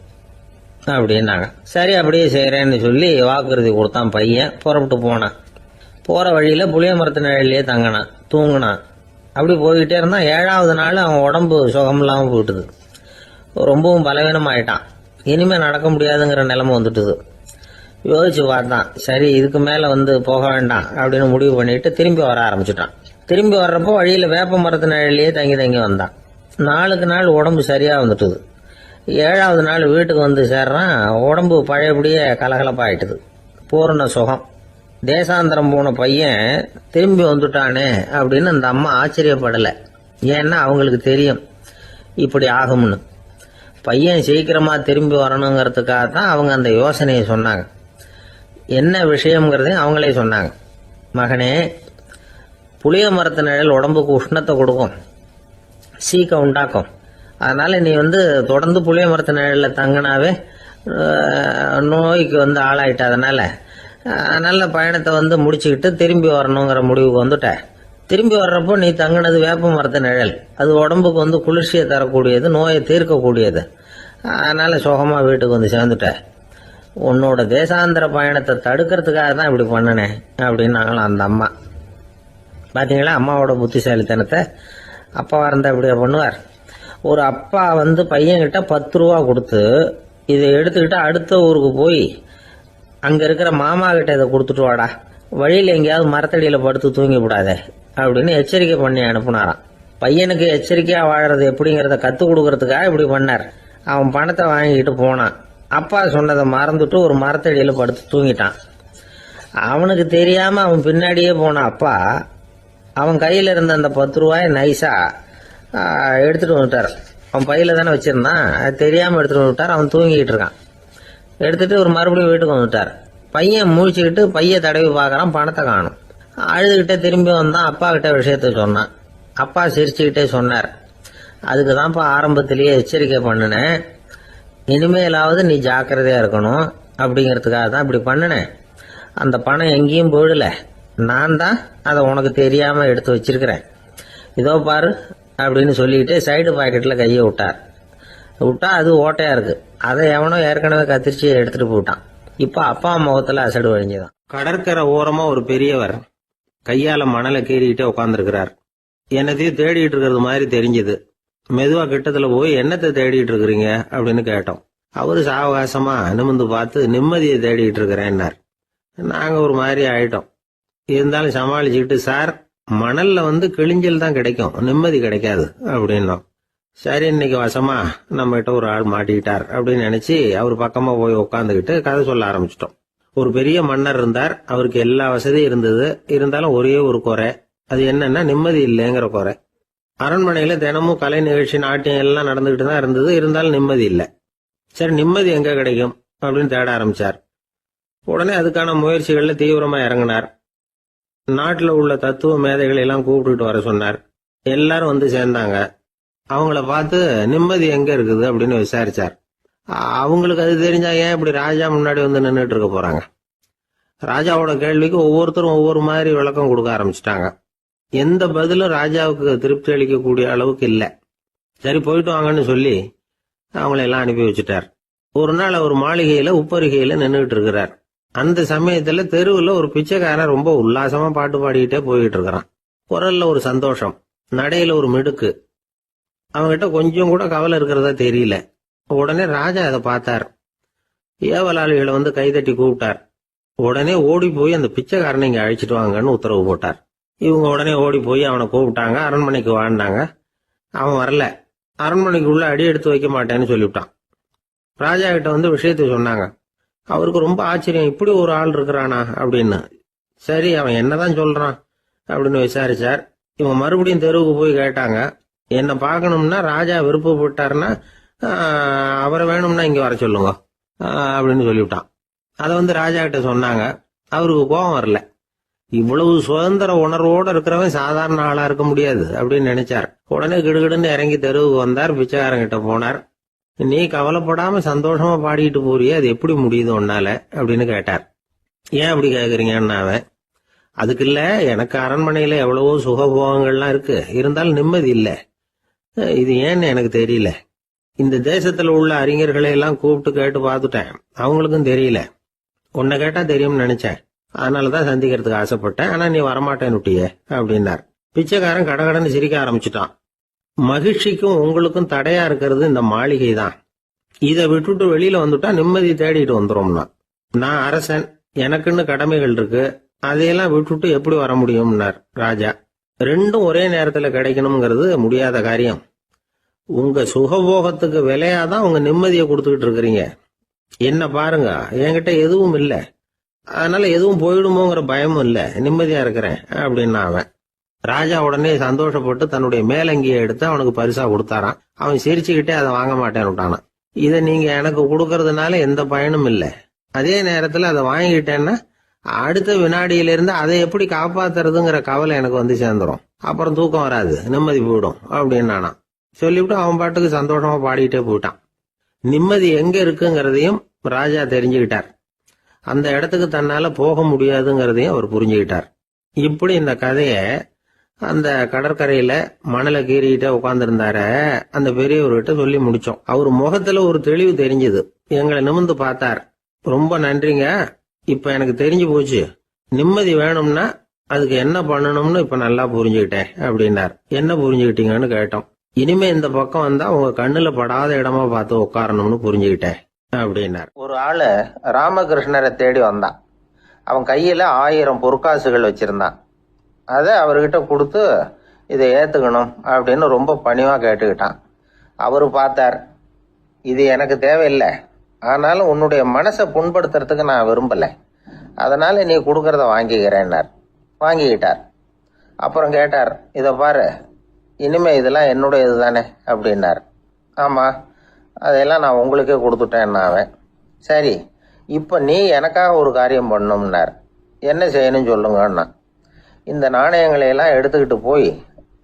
அப்படின்னாங்க. சரி, அப்படியே செய்கிறேன்னு சொல்லி வாக்குறுதி கொடுத்தான் பையன். புறப்பட்டு போனான். போகிற வழியில் புளிய மரத்து நிழல்லே தங்கினான், தூங்கினான். அப்படி போய்கிட்டே இருந்தான். 7ஆவது நாள் அவன் உடம்பு சுகமில்லாமல் போயிட்டுது. ரொம்பவும் பலவீனமாயிட்டான். இனிமேல் நடக்க முடியாதுங்கிற நிலைமை வந்துட்டுது. யோசிச்சு பார்த்தான். சரி, இதுக்கு மேலே வந்து போக வேண்டாம் அப்படின்னு முடிவு பண்ணிட்டு திரும்பி வர ஆரம்பிச்சுட்டான். திரும்பி வர்றப்போ வழியில் வேப்ப மரத்து நிழல்லையே தங்கி வந்தான். நாளுக்கு நாள் உடம்பு சரியாக வந்துட்டுது. 7ஆவது நாள் வீட்டுக்கு வந்து சேர்றான். உடம்பு பழையபடியே கலகலப்பாயிட்டுது. பூரண சுகம். தேசாந்திரம் போன பையன் திரும்பி வந்துட்டானே அப்படின்னு அந்த அம்மா ஆச்சரியப்படலை. ஏன்னா அவங்களுக்கு தெரியும் இப்படி ஆகும்னு. பையன் சீக்கிரமாக திரும்பி வரணுங்கிறதுக்காக தான் அவங்க அந்த யோசனையை சொன்னாங்க. என்ன விஷயம்ங்கிறதையும் அவங்களே சொன்னாங்க. மகனே, புளிய மரத்து நிழல் உடம்புக்கு உஷ்ணத்தை கொடுக்கும், சீக்க உண்டாக்கும். அதனால நீ தொடர்ந்து புளிய மரத்து நிழலில் தங்கினாவே நோய்க்கு ஆளாயிட்டதுனால நல்ல பயணத்தை முடிச்சுக்கிட்டு திரும்பி வரணுங்கிற முடிவுக்கு வந்துட்ட. திரும்பி வர்றப்போ நீ தங்கினது வேப்ப மரத்து நிழல். அது உடம்புக்கு குளிர்ச்சியை தரக்கூடியது, நோயை தீர்க்கக்கூடியது. அதனால சுகமா வீட்டுக்கு சேர்ந்துட்ட. உன்னோட தேசாந்திர பயணத்தை தடுக்கிறதுக்காக தான் இப்படி பண்ணினேன் அப்படின்னாங்களாம் அந்த அம்மா. பாத்தீங்களா அம்மாவோட புத்திசாலித்தனத்தை? அப்பா இருந்தா இப்படியா பண்ணுவார்? ஒரு அப்பா பையன்கிட்ட 10 ரூபா கொடுத்து இதை எடுத்துக்கிட்டு அடுத்த ஊருக்கு போய் அங்க இருக்கிற மாமா கிட்ட இதை கொடுத்துட்டு வாடா, வழியில எங்கேயாவது மரத்தடியில படுத்து தூங்கி விடாதே அப்படின்னு எச்சரிக்கை பண்ணி அனுப்புனாராம். பையனுக்கு எச்சரிக்கையா வாழறது எப்படிங்கறத கத்து கொடுக்கறதுக்காக இப்படி பண்ணார். அவன் பணத்தை வாங்கிட்டு போனான். அப்பா சொன்னதை மறந்துட்டு ஒரு மரத்தடியில படுத்து தூங்கிட்டான். அவனுக்கு தெரியாம அவன் பின்னாடியே போன அப்பா அவன் கையில இருந்த அந்த 10 ரூபாயை நைஸா எடுத்துட்டு வந்துட்டார். அவன் பையில தானே வச்சிருந்தான், அது தெரியாம எடுத்துட்டு வந்துட்டார். அவன் தூங்கிட்டு இருக்கான். எடுத்துட்டு ஒரு மறுபடியும் வீட்டுக்கு வந்துட்டார். பையன் முழிச்சுக்கிட்டு பைய தடவி பார்க்கறான், பணத்தை காணும். அழுதுகிட்டே திரும்பி வந்தான். அப்பா கிட்ட விஷயத்த சொன்னான். அப்பா சிரிச்சுக்கிட்டே சொன்னார், அதுக்குதான்ப்பா ஆரம்பத்திலேயே எச்சரிக்கை பண்ணினேன், இனிமேலாவது நீ ஜாக்கிரதையா இருக்கணும் அப்படிங்கறதுக்காக தான் இப்படி பண்ணினேன். அந்த பணம் எங்கேயும் போயிடல, நான் தான் அதை உனக்கு தெரியாம எடுத்து வச்சிருக்கிறேன். இதோ பாரு அப்படின்னு சொல்லிட்டு சைடு பாக்கெட்ல கையை விட்டா அது ஓட்டையா இருக்கு. அதை எவனோ ஏற்கனவே கத்திரிச்சு எடுத்துட்டு போட்டான். இப்ப அப்பா முகத்துல அசடு வழிஞ்சுதான். கடற்கரை ஓரமா ஒரு பெரியவர் கையால மணலை கீறிக்கிட்டே உட்காந்துருக்கிறார். என்னத்தையும் தேடிட்டு இருக்கிறது மாதிரி தெரிஞ்சது. மெதுவா கிட்டத்துல போய் என்னத்தை தேடிட்டு இருக்கிறீங்க அப்படின்னு கேட்டோம். அவரு சாவகாசமா நிமிந்து பார்த்து நிம்மதியை தேடிட்டு இருக்கிறேன்னார். நாங்க ஒரு மாதிரி ஆயிட்டோம். இருந்தாலும் சமாளிச்சுக்கிட்டு, சார் மணல்ல கிழிஞ்சல் தான் கிடைக்கும், நிம்மதி கிடைக்காது அப்படின்னோம். சரி, இன்னைக்கு வசமா நம்ம கிட்ட ஒரு ஆள் மாட்டிக்கிட்டார் அப்படின்னு நினைச்சு அவர் பக்கமா போய் உட்காந்துக்கிட்டு கதை சொல்ல ஆரம்பிச்சிட்டோம். ஒரு பெரிய மன்னர் இருந்தார். அவருக்கு எல்லா வசதியும் இருந்தது. இருந்தாலும் ஒரே ஒரு குறை. அது என்னன்னா நிம்மதி இல்லைங்கிற குறை. அரண்மனையில தினமும் கலை நிகழ்ச்சி, நாட்டியம் எல்லாம் நடந்துகிட்டு தான் இருந்தது. இருந்தாலும் நிம்மதி இல்லை. சரி, நிம்மதி எங்க கிடைக்கும் அப்படின்னு தேட ஆரம்பிச்சார். உடனே அதுக்கான முயற்சிகள்ல தீவிரமா இறங்கினார். நாட்டுல உள்ள தத்துவ மேதைகளை எல்லாம் கூப்பிட்டுட்டு வர சொன்னார். எல்லாரும் சேர்ந்தாங்க. அவங்கள பார்த்து நிம்மதி எங்க இருக்குது அப்படின்னு விசாரிச்சார். அவங்களுக்கு அது தெரிஞ்சா ஏன் இப்படி ராஜா முன்னாடி நின்றுட்டு இருக்க போறாங்க? ராஜாவோட கேள்விக்கு ஒவ்வொருத்தரும் ஒவ்வொரு மாதிரி விளக்கம் கொடுக்க ஆரம்பிச்சிட்டாங்க. எந்த பதிலும் ராஜாவுக்கு திருப்தி அளிக்கக்கூடிய அளவுக்கு இல்ல. சரி, போயிட்டு வாங்கன்னு சொல்லி அவங்கள எல்லாம் அனுப்பி வச்சுட்டார். ஒரு நாள் அவர் மாளிகையில உப்பரிகையில நின்றுட்டு இருக்கிறார். அந்த சமயத்துல தெருவுல ஒரு பிச்சைக்காரன் ரொம்ப உல்லாசமா பாட்டு பாடிக்கிட்டே போயிட்டு இருக்கிறான். குரல்ல ஒரு சந்தோஷம், நடையில ஒரு மிடுக்கு. அவன்கிட்ட கொஞ்சம் கூட கவலை இருக்கிறதா தெரியல. உடனே ராஜா அதை பார்த்தார். ஏவலாளிகளை கைதட்டி கூப்பிட்டார். உடனே ஓடி போய் அந்த பிச்சைக்காரனை இங்க அழைச்சிட்டு வாங்கன்னு உத்தரவு போட்டார். இவங்க உடனே ஓடி போய் அவனை கூப்பிட்டாங்க. அரண்மனைக்கு வாழ்ந்தாங்க. அவன் வரல. அரண்மனைக்குள்ள அடி எடுத்து வைக்க மாட்டேன்னு சொல்லிவிட்டான். ராஜா கிட்ட விஷயத்த சொன்னாங்க. அவருக்கு ரொம்ப ஆச்சரியம், இப்படி ஒரு ஆள் இருக்கிறானா அப்படின்னு. சரி, அவன் என்னதான் சொல்றான் அப்படின்னு விசாரிச்சார். இவன் மறுபடியும் தெருவுக்கு போய் கேட்டாங்க. என்ன பார்க்கணும்னா ராஜா விருப்பப்பட்டாருன்னா அவரை வேணும்னா இங்க வர சொல்லுங்க அப்படின்னு சொல்லிவிட்டான். அதை ராஜா கிட்ட சொன்னாங்க. அவருக்கு கோபம் வரல. இவ்வளவு சுதந்திர உணர்வோட இருக்கிறவன் சாதாரண ஆளா இருக்க முடியாது அப்படின்னு நினைச்சார். உடனே கிடுகிடுன்னு இறங்கி தெருவுக்கு வந்தார். பிச்சைக்காரங்கிட்ட போனார். நீ கவலைப்படாம சந்தோஷமா பாடிட்டு போறியே, அது எப்படி முடியுது உன்னால அப்படின்னு கேட்டார். ஏன் அப்படி கேக்குறீங்கன்னா அவன், அதுக்கு இல்ல, எனக்கு அரண்மனையில எவ்வளவோ சுகபோகங்கள்லாம் இருக்கு, இருந்தாலும் நிம்மதி இல்ல. இது ஏன்னு எனக்கு தெரியல. இந்த தேசத்துல உள்ள அறிஞர்களை எல்லாம் கூப்பிட்டு கேட்டு பார்த்துட்டேன், அவங்களுக்கும் தெரியல. உன்னை கேட்டா தெரியும்னு நினைச்சேன், அதனாலதான் சந்திக்கிறதுக்கு ஆசைப்பட்டேன். ஆனா நீ வரமாட்டேன்னுட்டியே அப்படின்னார். பிச்சைக்காரன் கடகடன்னு சிரிக்க ஆரம்பிச்சுட்டான். மகிழ்ச்சிக்கும் உங்களுக்கும் தடையா இருக்கிறது இந்த மாளிகை தான். இதை விட்டுட்டு வெளியில வந்துட்டா நிம்மதி தேடிட்டு வந்துரும்னா. நான் அரசன், எனக்குன்னு கடமைகள் இருக்கு, அதையெல்லாம் விட்டுட்டு எப்படி வர முடியும்னார் ராஜா. ரெண்டும் ஒரே நேரத்துல கிடைக்கணுங்கிறது முடியாத காரியம். உங்க சுகபோகத்துக்கு விலையாதான் உங்க நிம்மதியை கொடுத்துக்கிட்டு இருக்கிறீங்க. என்ன பாருங்க, என்கிட்ட எதுவும் இல்ல, அதனால எதுவும் போயிடுமோங்கிற பயமும் இல்ல, நிம்மதியா இருக்கிறேன் அப்படின்னா அவன். ராஜா உடனே சந்தோஷப்பட்டு தன்னுடைய மேலங்கியை எடுத்து அவனுக்கு பரிசா கொடுத்தாரான். அவன் சிரிச்சுக்கிட்டே அதை வாங்க மாட்டேன்னு விட்டானான். இதை நீங்க எனக்கு கொடுக்கறதுனால எந்த பயனும் இல்ல, அதே நேரத்துல அதை வாங்கிட்டேன்னா அடுத்த வினாடியிலிருந்து அதை எப்படி காப்பாத்துறதுங்கிற கவலை எனக்கு வந்து சேர்ந்துரும். அப்புறம் தூக்கம் வராது, நிம்மதி போயிடும் அப்படின்னு நானா சொல்லிவிட்டு அவன் பாட்டுக்கு சந்தோஷமா பாடிக்கிட்டே போயிட்டான். நிம்மதி எங்க இருக்குங்கிறதையும் ராஜா தெரிஞ்சுக்கிட்டார். அந்த இடத்துக்கு தன்னால போக முடியாதுங்கிறதையும் அவர் புரிஞ்சுக்கிட்டார். இப்படி இந்த கதைய அந்த கடற்கரையில மணலை கீறிக்கிட்டே உட்கார்ந்துருந்தார அந்த பெரியவர்கிட்ட சொல்லி முடிச்சோம். அவர் முகத்துல ஒரு தெளிவு தெரிஞ்சது. எங்களை நிமிர்ந்து பார்த்தார். ரொம்ப நன்றிங்க, இப்ப எனக்கு தெரிஞ்சு போச்சு. நிம்மதி வேணும்னா அதுக்கு என்ன பண்ணணும்னு இப்ப நல்லா புரிஞ்சுக்கிட்டேன் அப்படின்னார். என்ன புரிஞ்சுக்கிட்டீங்கன்னு கேட்டோம். இனிமே இந்த பக்கம் வந்தா உங்க கண்ணுல படாத இடமா பார்த்து உட்காரணும்னு புரிஞ்சுக்கிட்டேன் அப்படின்னார். ஒரு ஆளு ராமகிருஷ்ணரை தேடி வந்தான். அவன் கையில 1000 பொற்காசுகள் வச்சிருந்தான். அதை அவர்கிட்ட கொடுத்து இதை ஏத்துக்கணும் அப்படின்னு ரொம்ப பணிவா கேட்டுக்கிட்டான். அவரு பார்த்தார், இது எனக்கு தேவையில்லை, ஆனாலும் உன்னுடைய மனசை புண்படுத்துறதுக்கு நான் விரும்பலை, அதனால நீ கொடுக்கறத வாங்கிக்கிறேன்னார். வாங்கிக்கிட்டார். அப்புறம் கேட்டார், இதை பாரு, இனிமே இதெல்லாம் என்னுடைய இதுதானே அப்படின்னார். ஆமா, அதையெல்லாம் நான் உங்களுக்கே கொடுத்துட்டேன். அவன் சரி, இப்ப நீ எனக்காக ஒரு காரியம் பண்ணணும்னார். என்ன செய்யணும்னு சொல்லுங்கன்னா, இந்த நாணயங்களை எல்லாம் எடுத்துக்கிட்டு போய்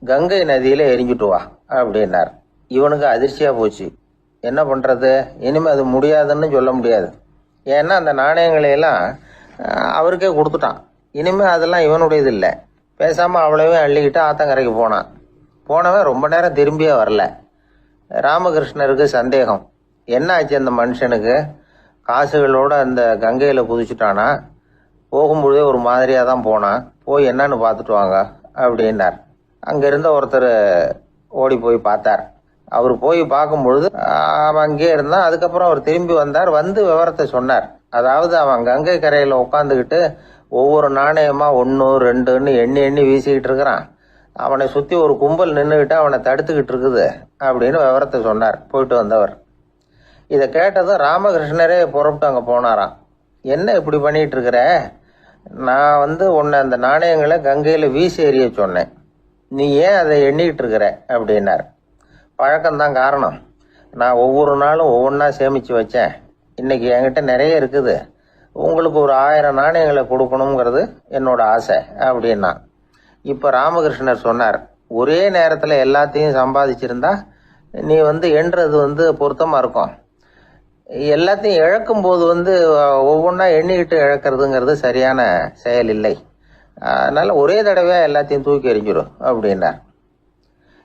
கங்கை நதியில எரிஞ்சுட்டு வா அப்படின்னார். இவனுக்கு அதிர்ச்சியா போச்சு. என்ன பண்றது, இனிமே அது முடியாதுன்னு சொல்ல முடியாது. ஏன்னா அந்த நாணயங்களை எல்லாம் அவருக்கே கொடுத்துட்டான். இனிமே அதெல்லாம் இவனுடையது இல்லை. பேசாம அவ்வளவையும் அள்ளிக்கிட்டு ஆத்தங்கரைக்கு போனான். போனவன் ரொம்ப நேரம் திரும்பியே வரல. ராமகிருஷ்ணருக்கு சந்தேகம், என்ன ஆச்சு அந்த மனுஷனுக்கு, காசுகளோட அந்த கங்கையில குதிச்சுட்டானா, போகும்பொழுதே ஒரு மாதிரியா தான் போனான், போய் என்னன்னு பார்த்துட்டு வாங்க அப்படின்னார். அங்க இருந்த ஒருத்தர் ஓடி போய் பார்த்தார். அவர் போய் பார்க்கும் பொழுது அவன் அங்கே இருந்தான். அதுக்கப்புறம் அவர் திரும்பி வந்தார். வந்து விவரத்தை சொன்னார். அதாவது அவன் கங்கை கரையில உட்காந்துக்கிட்டு ஒவ்வொரு நாணயமா 1 2ன்னு எண்ணி எண்ணி வீசிக்கிட்டு இருக்கிறான். அவனை சுத்தி ஒரு கும்பல் நின்றுகிட்டு அவனை தடுத்துக்கிட்டு இருக்குது அப்படின்னு விவரத்தை சொன்னார் போயிட்டு வந்தவர். இதை கேட்டதும் ராமகிருஷ்ணரே புறப்பட்டு அங்க போனாராம். என்ன இப்படி பண்ணிட்டு இருக்கிற, நான் உன்னை அந்த நாணயங்களை கங்கையில வீசி எறிய சொன்னேன், நீ ஏன் அதை எண்ணிக்கிட்டு இருக்கிற அப்படின்னார். பழக்கம்தான் காரணம், நான் ஒவ்வொரு நாளும் ஒவ்வொன்றா சேமிச்சு வச்சேன். இன்னைக்கு என்கிட்ட நிறைய இருக்குது, உங்களுக்கு ஒரு 1000 நாணயங்களை கொடுக்கணுங்கிறது என்னோட ஆசை அப்படின்னா. இப்ப ராமகிருஷ்ணர் சொன்னார், ஒரே நேரத்துல எல்லாத்தையும் சம்பாதிச்சிருந்தா நீ எண்றது பொருத்தமா இருக்கும். எல்லாத்தையும் இழக்கும் போது ஒவ்வொன்றா எண்ணிக்கிட்டு இழக்கிறதுங்கிறது சரியான செயல் இல்லை. அதனால ஒரே தடவையா எல்லாத்தையும் தூக்கி எறிஞ்சிடும் அப்படின்னார்.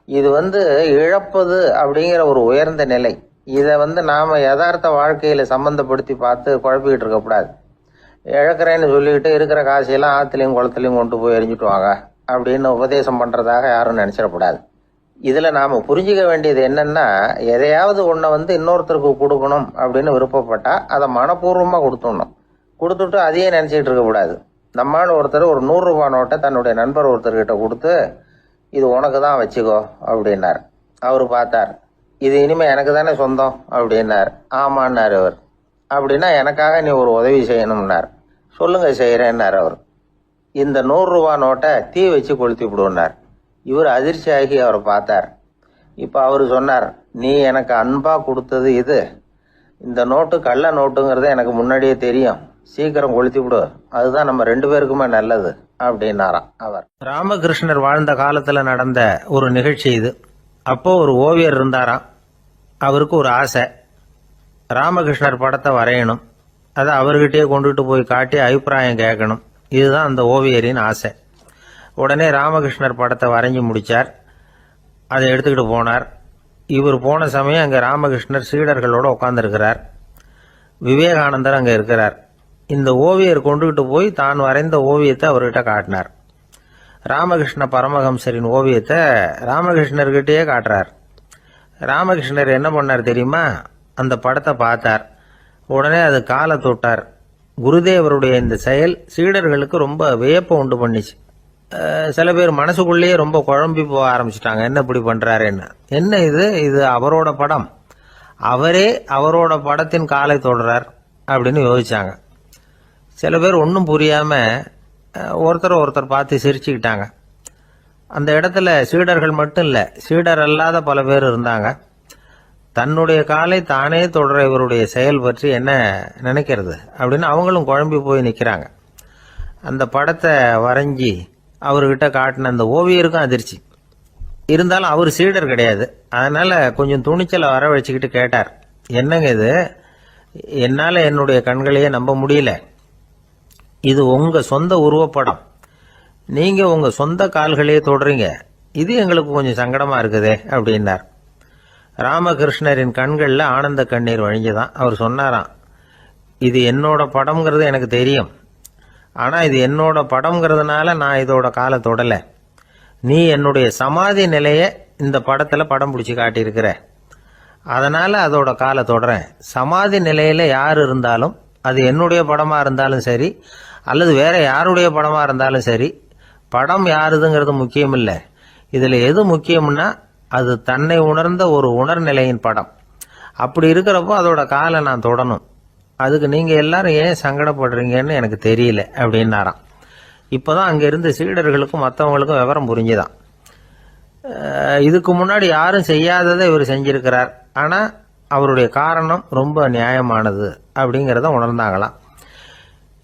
இது இழப்பது அப்படிங்கிற ஒரு உயர்ந்த நிலை. இதை நாம யதார்த்த வாழ்க்கையில சம்பந்தப்படுத்தி பார்த்து குழப்பிக்கிட்டு இருக்கக்கூடாது. இழக்கிறேன்னு சொல்லிக்கிட்டு இருக்கிற காசையெல்லாம் ஆத்துலையும் குளத்துலையும் கொண்டு போய் எரிஞ்சுட்டு வாங்க அப்படின்னு உபதேசம் பண்றதாக யாரும் நினைச்சிடக்கூடாது. இதுல நாம புரிஞ்சுக்க வேண்டியது என்னன்னா, எதையாவது ஒன்ன இன்னொருத்தருக்கு கொடுக்கணும் அப்படின்னு விருப்பப்பட்டா அதை மனப்பூர்வமா கொடுத்துடணும். கொடுத்துட்டு அதையே நினைச்சிட்டு இருக்க கூடாது. நம்மால் ஒருத்தர் ஒரு 100 ரூபாய் நோட்டை தன்னுடைய நண்பர் ஒருத்தர்கிட்ட கொடுத்து, இது உனக்கு தான் வச்சுக்கோ அப்படின்னார். அவரு பார்த்தார், இது இனிமே எனக்கு தானே சொந்தம் அப்படின்னார். ஆமான்னார் அவர். அப்படின்னா எனக்காக நீ ஒரு உதவி செய்யணும்னார். சொல்லுங்க செய்யறேன்னார் அவர். இந்த 100 ரூபாய் நோட்டை தீ வச்சு கொளுத்தி விடுனார். இவர் அதிர்ச்சியாகி அவரை பார்த்தார். இப்ப அவரு சொன்னார், நீ எனக்கு அன்பா கொடுத்தது இது, இந்த நோட்டு கள்ள நோட்டுங்கிறது எனக்கு முன்னாடியே தெரியும், சீக்கிரம் கொளுத்தி விடு, அதுதான் நம்ம 2 பேருக்குமே நல்லது அப்படின்னாராம் அவர். ராமகிருஷ்ணர் வாழ்ந்த காலத்துல நடந்த ஒரு நிகழ்ச்சி இது. அப்போ ஒரு ஓவியர் இருந்தாராம். அவருக்கு ஒரு ஆசை, ராமகிருஷ்ணர் படத்தை வரையணும், அதை அவர்கிட்டயே கொண்டுட்டு போய் காட்டி அபிப்பிராயம் கேட்கணும். இதுதான் அந்த ஓவியரின் ஆசை. உடனே ராமகிருஷ்ணர் படத்தை வரைஞ்சி முடிச்சார். அதை எடுத்துக்கிட்டு போனார். இவர் போன சமயம் அங்கே ராமகிருஷ்ணர் சீடர்களோட உட்கார்ந்துருக்கிறார். விவேகானந்தர் அங்கே இருக்கிறார். இந்த ஓவியர் கொண்டுகிட்டு போய் தான் வரைந்த ஓவியத்தை அவர்கிட்ட காட்டினார். ராமகிருஷ்ண பரமஹம்சரின் ஓவியத்தை ராமகிருஷ்ணர்கிட்டயே காட்டுறார். ராமகிருஷ்ணர் என்ன பண்ணார் தெரியுமா, அந்த படத்தை பார்த்தார். உடனே அது காலை தொட்டார். குருதேவருடைய இந்த செயல் சீடர்களுக்கு ரொம்ப வியப்பை உண்டு பண்ணிச்சு. சில பேர் மனசுக்குள்ளேயே ரொம்ப குழம்பி போக ஆரம்பிச்சிட்டாங்க, என்ன இப்படி பண்றாருன்னு. என்ன இது அவரோட படம், அவரே அவரோட படத்தின் காலை தொடுறார் அப்படின்னு யோசிச்சாங்க. சில பேர் ஒன்றும் புரியாம ஒருத்தர் பார்த்து சிரிச்சுக்கிட்டாங்க. அந்த இடத்துல சீடர்கள் மட்டும் இல்ல, சீடர் அல்லாத பல பேர் இருந்தாங்க. தன்னுடைய காலை தானே தொடர இவருடைய செயல் பற்றி என்ன நினைக்கிறது அப்படின்னு அவங்களும் குழம்பி போய் நிற்கிறாங்க. அந்த படத்தை வரைஞ்சி அவர்கிட்ட காட்டின அந்த ஓவியருக்கும் அதிர்ச்சி. இருந்தாலும் அவர் சீடர் கிடையாது. அதனால கொஞ்சம் துணிச்சலை வரவழைச்சிக்கிட்டு கேட்டார், என்னங்க இது, என்னால் என்னுடைய கண்களையே நம்ப முடியல. இது உங்க சொந்த உருவப்படம், நீங்க உங்க சொந்த கால்களையே தொடுறீங்க, இது எங்களுக்கு கொஞ்சம் சங்கடமா இருக்குதே அப்படின்னார். ராமகிருஷ்ணரின் கண்களில் ஆனந்த கண்ணீர் வழிஞ்சுதான். அவர் சொன்னாராம், இது என்னோட படம்ங்கிறது எனக்கு தெரியும், ஆனா இது என்னோட படம்ங்கிறதுனால நான் இதோட காலை தொடலை. நீ என்னுடைய சமாதி நிலைய இந்த படத்துல படம் பிடிச்சி காட்டியிருக்கிற, அதனால அதோட காலை தொடறேன். சமாதி நிலையில யார் இருந்தாலும், அது என்னுடைய படமா இருந்தாலும் சரி அல்லது வேற யாருடைய படமா இருந்தாலும் சரி, படம் யாருதுங்கிறது முக்கியம் இல்லை. இதுல எது முக்கியம்னா அது தன்னை உணர்ந்த ஒரு உணர்நிலையின் படம். அப்படி இருக்கிறப்போ அதோட காலை நான் தொடணும். அதுக்கு நீங்க எல்லாரும் ஏன் சங்கடப்படுறீங்கன்னு எனக்கு தெரியல அப்படின்னாராம். இப்போதான் அங்க இருந்த சீடர்களுக்கும் மற்றவங்களுக்கும் விவரம் புரிஞ்சுதான். இதுக்கு முன்னாடி யாரும் செய்யாததை இவர் செஞ்சிருக்கிறார், ஆனா அவருடைய காரணம் ரொம்ப நியாயமானது அப்படிங்கிறத உணர்ந்தாங்களாம்.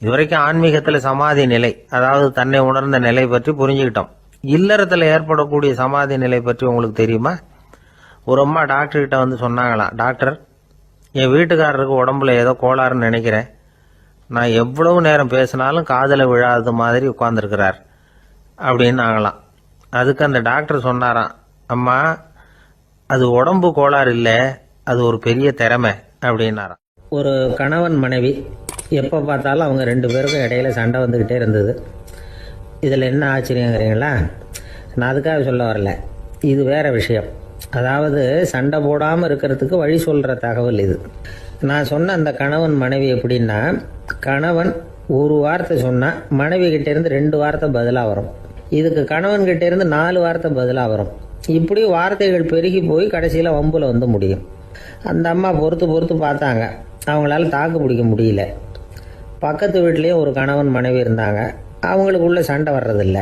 இதுவரைக்கும் ஆன்மீகத்துல சமாதி நிலை, அதாவது தன்னை உணர்ந்த நிலை பற்றி புரிஞ்சுக்கிட்டோம். இல்லறத்துல ஏற்படக்கூடிய சமாதி நிலை பற்றி உங்களுக்கு தெரியுமா? ஒரு அம்மா டாக்டர் கிட்ட வந்து சொன்னாங்களாம், டாக்டர், என் வீட்டுக்காரருக்கு உடம்புல ஏதோ கோளாறுன்னு நினைக்கிறேன், நான் எவ்வளவு நேரம் பேசினாலும் காதல விழாதது மாதிரி உட்கார்ந்துருக்கிறார் அப்படின்னாங்களாம். அதுக்கு அந்த டாக்டர் சொன்னாராம், அம்மா அது உடம்பு கோளாறு இல்லை, அது ஒரு பெரிய திறமை அப்படின்னாராம். ஒரு கணவன் மனைவி எப்போ பார்த்தாலும் அவங்க ரெண்டு பேருக்கும் இடையில சண்டை வந்துக்கிட்டே இருந்தது. இதில் என்ன ஆச்சரியங்கிறீங்களா? நான் அதுக்காக சொல்ல வரல, இது வேற விஷயம். அதாவது சண்டை போடாமல் இருக்கிறதுக்கு வழி சொல்கிற தகவல் இது. நான் சொன்ன அந்த கணவன் மனைவி எப்படின்னா, கணவன் ஒரு வார்த்தை சொன்னால் மனைவி கிட்டேருந்து 2 வார்த்தை பதிலாக வரும். இதுக்கு கணவன் கிட்டேருந்து 4 வார்த்தை பதிலாக வரும். இப்படி வார்த்தைகள் பெருகி போய் கடைசியில் வம்புல வந்து முடியும். அந்த அம்மா பொறுத்து பார்த்தாங்க, அவங்களால தாக்கு பிடிக்க முடியல. பக்கத்து வீட்லேயும் ஒரு கணவன் மனைவி இருந்தாங்க, அவங்களுக்குள்ள சண்டை வர்றதில்ல.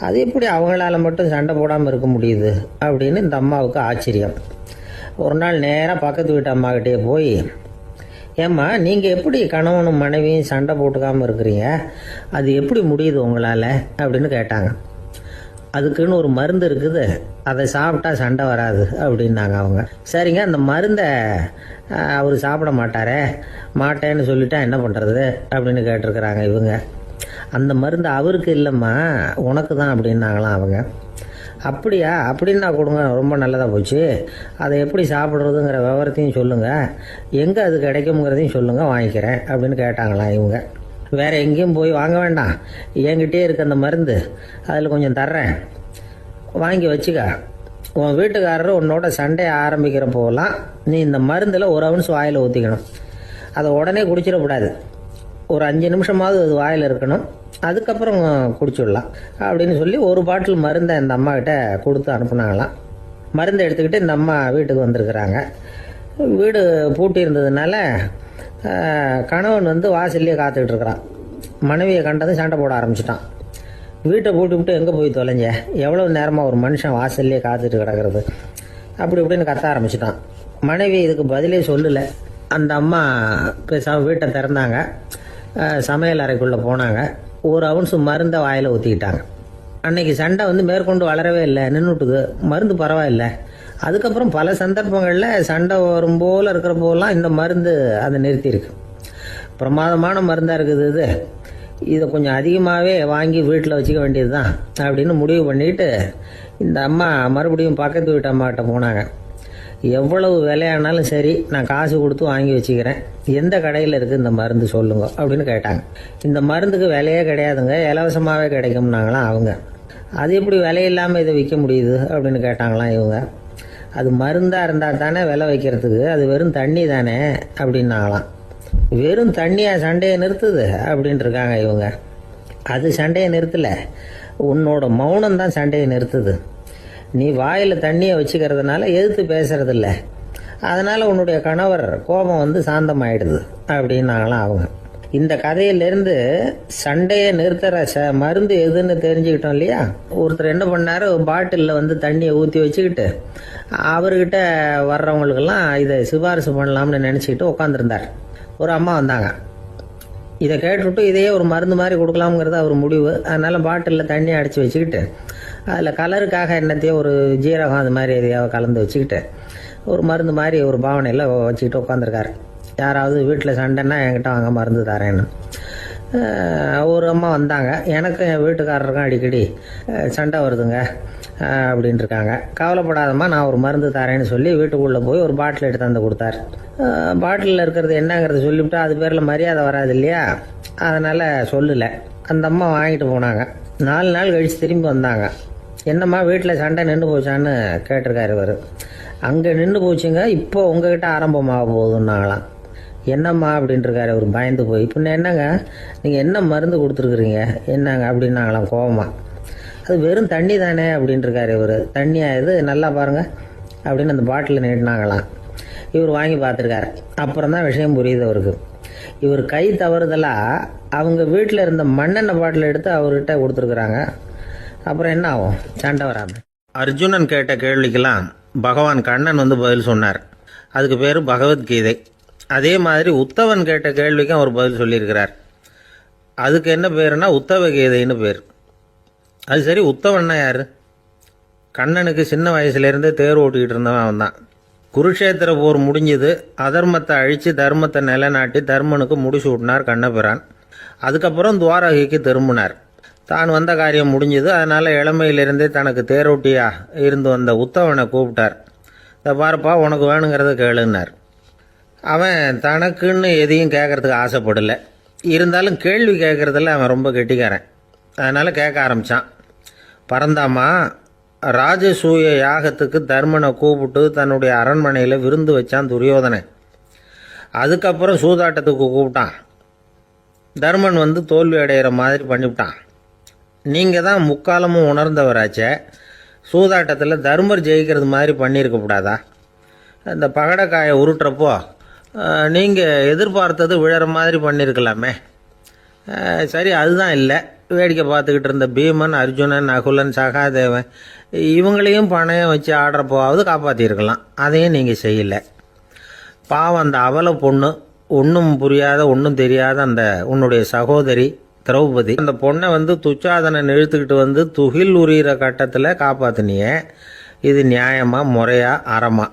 அது எப்படி அவங்களால மட்டும் சண்டை போடாமல் இருக்க முடியுது அப்படின்னு இந்த அம்மாவுக்கு ஆச்சரியம். ஒரு நாள் நேராக பக்கத்து வீட்டு அம்மாக்கிட்டே போய், ஏம்மா நீங்கள் எப்படி கணவனும் மனைவியும் சண்டை போட்டுக்காமல் இருக்கிறீங்க, அது எப்படி முடியுது உங்களால் அப்படின்னு கேட்டாங்க. அதுக்குன்னு ஒரு மருந்து இருக்குது, அதை சாப்பிட்டா சண்டை வராது அப்படின்னாங்க அவங்க. சரிங்க, அந்த மருந்தை அவர் சாப்பிட மாட்டேன்னு சொல்லிட்டா என்ன பண்ணுறது அப்படின்னு கேட்டிருக்கிறாங்க இவங்க. அந்த மருந்து அவருக்கு இல்லைம்மா, உனக்கு தான் அப்படின்னாங்களாம் அவங்க. அப்படியா, அப்படின்னா கொடுங்க, ரொம்ப நல்லதாக போச்சு. அதை எப்படி சாப்பிட்றதுங்கிற விவரத்தையும் சொல்லுங்கள், எங்கே அது கிடைக்குங்கிறதையும் சொல்லுங்கள், வாங்கிக்கிறேன் அப்படின்னு கேட்டாங்களாம் இவங்க. வேறு எங்கேயும் போய் வாங்க வேண்டாம், என்கிட்டே இருக்க அந்த மருந்து அதில் கொஞ்சம் தர்றேன், வாங்கி வச்சுக்க. உன் வீட்டுக்காரர் உன்னோட சண்டையை ஆரம்பிக்கிற போகலாம் நீ இந்த மருந்தில் ஒரு அவுன்ஸ் வாயில் ஊற்றிக்கணும். அதை உடனே குடிச்சிடக்கூடாது, ஒரு 5 நிமிஷமாவது அது வாயில் இருக்கணும், அதுக்கப்புறம் குடிச்சிடலாம் அப்படின்னு சொல்லி ஒரு பாட்டில் மருந்தை இந்த அம்மா கிட்ட கொடுத்து அனுப்புனாங்களாம். மருந்தை எடுத்துக்கிட்டு இந்த அம்மா வீட்டுக்கு வந்திருக்கிறாங்க. வீடு பூட்டி இருந்ததுனால கணவன் வந்து வாசல்லையே காத்துக்கிட்டு இருக்கிறான். மனைவியை கண்டதும் சண்டை போட ஆரம்பிச்சிட்டான். வீட்டை பூட்டி விட்டு எங்கே போய் தொலைஞ்ச, எவ்வளோ நேரமாக ஒரு மனுஷன் வாசல்லையே காத்துட்டு கிடக்கிறது அப்படி இப்படின்னு கத்த ஆரம்பிச்சிட்டான். மனைவி இதுக்கு பதிலே சொல்லலை. அந்த அம்மா பேசாமல் வீட்டை திறந்தாங்க, சமையல் அறைக்குள்ளே போனாங்க, ஒரு அவுன்ஸ் மருந்தை வாயில் ஊற்றிக்கிட்டாங்க. அன்னைக்கு சண்டை வந்து மேற்கொண்டு வளரவே இல்லை, நின்றுட்டுது. மருந்து பரவாயில்ல. அதுக்கப்புறம் பல சந்தர்ப்பங்களில் சண்டை வரும் போல் இருக்கிற போலாம் இந்த மருந்து அதை நிறுத்தியிருக்கு. பிரமாதமான மருந்தாக இருக்குது இதை கொஞ்சம் அதிகமாகவே வாங்கி வீட்டில் வச்சுக்க வேண்டியது தான் அப்படின்னு முடிவு பண்ணிட்டு இந்த அம்மா மறுபடியும் பக்கத்து வீட்டு அம்மாக்கிட்ட போனாங்க. எவ்வளவு விலையானாலும் சரி, நான் காசு கொடுத்து வாங்கி வச்சுக்கிறேன், எந்த கடையில் இருக்குது இந்த மருந்து சொல்லுங்க அப்படின்னு கேட்டாங்க. இந்த மருந்துக்கு விலையே கிடையாதுங்க, இலவசமாகவே கிடைக்கும்னாங்களாம் அவங்க. அது எப்படி விலையில்லாமல் இதை விற்க முடியுது அப்படின்னு கேட்டாங்களாம் இவங்க. அது மருந்தாக இருந்தால் தானே விலை வைக்கிறதுக்கு, அது வெறும் தண்ணி தானே அப்படின்னாங்களாம். வெறும் தண்ணியாக சண்டையை நிறுத்துது அப்படின்ட்டு இருக்காங்க இவங்க. அது சண்டையை நிறுத்தலை, உன்னோட மௌனம் தான் சண்டையை நிறுத்துது. நீ வாயில் தண்ணியை வச்சுக்கிறதுனால எதிர்த்து பேசுறதில்ல, அதனால் உன்னுடைய கணவர் கோபம் வந்து சாந்தமாயிடுது அப்படின்னாங்களாம் அவங்க. இந்த கதையிலிருந்து சண்டையை நிறுத்துற மருந்து எதுன்னு தெரிஞ்சுக்கிட்டோம் இல்லையா. ஒருத்தர் என்ன பண்ணாரு, பாட்டிலில் வந்து தண்ணியை ஊற்றி வச்சுக்கிட்டு அவர்கிட்ட வர்றவங்களுக்கெல்லாம் இதை சிபாரிசு பண்ணலாம்னு நினச்சிக்கிட்டு உட்காந்துருந்தார். ஒரு அம்மா வந்தாங்க. இதை கேட்டுவிட்டு இதையே ஒரு மருந்து மாதிரி கொடுக்கலாம்ங்கிறது அவர் முடிவு. அதனால் பாட்டிலில் தண்ணி அடித்து வச்சுக்கிட்டு அதில் கலருக்காக என்னத்தையோ ஒரு ஜீரகம் அது மாதிரி எதையாவது கலந்து வச்சுக்கிட்டு ஒரு மருந்து மாதிரி ஒரு பாவனையில் வச்சுக்கிட்டு உட்காந்துருக்காரு. யாராவது வீட்டில் சண்டைன்னா என்கிட்ட வாங்க மருந்து தரேன்னு. ஒரு அம்மா வந்தாங்க. எனக்கு என் வீட்டுக்காரருக்கும் அடிக்கடி சண்டை வருதுங்க அப்படின்ட்டு இருக்காங்க. கவலைப்படாதம்மா, நான் ஒரு மருந்து தரேன்னு சொல்லி வீட்டுக்குள்ளே போய் ஒரு பாட்டில் எடுத்து வந்து கொடுத்தாரு. பாட்டிலில் இருக்கிறது என்னங்கிறத சொல்லிவிட்டு அது பேரில் மரியாதை வராது இல்லையா, அதனால் சொல்லலை. அந்த அம்மா வாங்கிட்டு போனாங்க. 4 நாள் கழித்து திரும்பி வந்தாங்க. என்னம்மா வீட்டில் சண்டை நின்று போச்சான்னு கேட்டிருக்காரு இவர். அங்கே நின்று போச்சுங்க, இப்போ உங்ககிட்ட ஆரம்பமாக போகுதுன்னாங்களாம். என்னம்மா அப்படின்ட்டுருக்காரு அவர் பயந்து போய். பின்ன என்னங்க நீங்கள் என்ன மருந்து கொடுத்துருக்குறீங்க என்னங்க அப்படின்னாங்களாம் கோவமா. அது வெறும் தண்ணி தானே அப்படின்ட்டுருக்காரு இவர். தண்ணியா இது, நல்லா பாருங்கள் அப்படின்னு அந்த பாட்டில் நீட்டினாங்களாம். இவர் வாங்கி பார்த்துருக்காரு. அப்புறம் தான் விஷயம் புரியுது அவருக்கு. இவர் கை தவறுதலாக அவங்க வீட்டில் இருந்த மண்ணெண்ணெய் பாட்டில் எடுத்து அவர்கிட்ட கொடுத்துருக்குறாங்க. அப்புறம் என்ன ஆகும், சண்டை வராது. அர்ஜுனன் கேட்ட கேள்விக்கெல்லாம் பகவான் கண்ணன் வந்து பதில் சொன்னார். அதுக்கு பேர் பகவத்கீதை. அதே மாதிரி உத்தவன் கேட்ட கேள்விக்கும் அவர் பதில் சொல்லியிருக்கிறார். அதுக்கு என்ன பேருனா உத்தவ கீதைன்னு பேர். அது சரி, உத்தவன்னா யார்? கண்ணனுக்கு சின்ன வயசுலேருந்தே தேர் ஓட்டிக்கிட்டு இருந்தவன் அவன் தான். குருஷேத்திர போர் முடிஞ்சது. அதர்மத்தை அழித்து தர்மத்தை நிலைநாட்டி தர்மனுக்கு முடிச்சு விட்டினார் கண்ணபிரான். அதுக்கப்புறம் துவாரகைக்கு திரும்பினார். தான் வந்த காரியம் முடிஞ்சது. அதனால் இளமையிலிருந்தே தனக்கு தேரோட்டியா இருந்து வந்த உத்தவனை கூப்பிட்டார். இதை பாருப்பா, உனக்கு வேணுங்கிறத கேளுன்னார். அவன் தனக்குன்னு எதையும் கேட்கறதுக்கு ஆசைப்படலை. இருந்தாலும் கேள்வி கேட்குறதில் அவன் ரொம்ப கெட்டிக்காரன். அதனால் கேட்க ஆரம்பித்தான். பரந்தாமா, ராஜசூய யாகத்துக்கு தர்மனை கூப்பிட்டு தன்னுடைய அரண்மனையில் விருந்து வச்சான் துரியோதனன். அதுக்கப்புறம் சூதாட்டத்துக்கு கூப்பிட்டான். தர்மன் வந்து தோல்வி அடைகிற மாதிரி பண்ணிவிட்டான். நீங்கள் தான் முக்காலமும் உணர்ந்தவராச்சே, சூதாட்டத்தில் தர்மர் ஜெயிக்கிறது மாதிரி பண்ணியிருக்கக்கூடாதா? இந்த பகடக்காயை உருட்டுறப்போ நீங்கள் எதிர்பார்த்தது விழற மாதிரி பண்ணியிருக்கலாமே. சரி, அதுதான் இல்லை. வேடிக்கை பார்த்துக்கிட்டு இருந்த பீமன், அர்ஜுனன், நகுலன், சகாதேவன் இவங்களையும் பணையம் வச்சு ஆடுறப்போவாவது காப்பாற்றிருக்கலாம். அதையும் நீங்கள் செய்யலை. பாவம் அந்த அவல பொண்ணு, ஒன்றும் புரியாத ஒன்றும் தெரியாத அந்த உன்னுடைய சகோதரி திரௌபதி, அந்த பொண்ணை வந்து துச்சாதனன் இழுத்துக்கிட்டு வந்து துகில் உரிகிற கட்டத்தில் காப்பாற்றினியே. இது நியாயமா, முறையா, அறமா?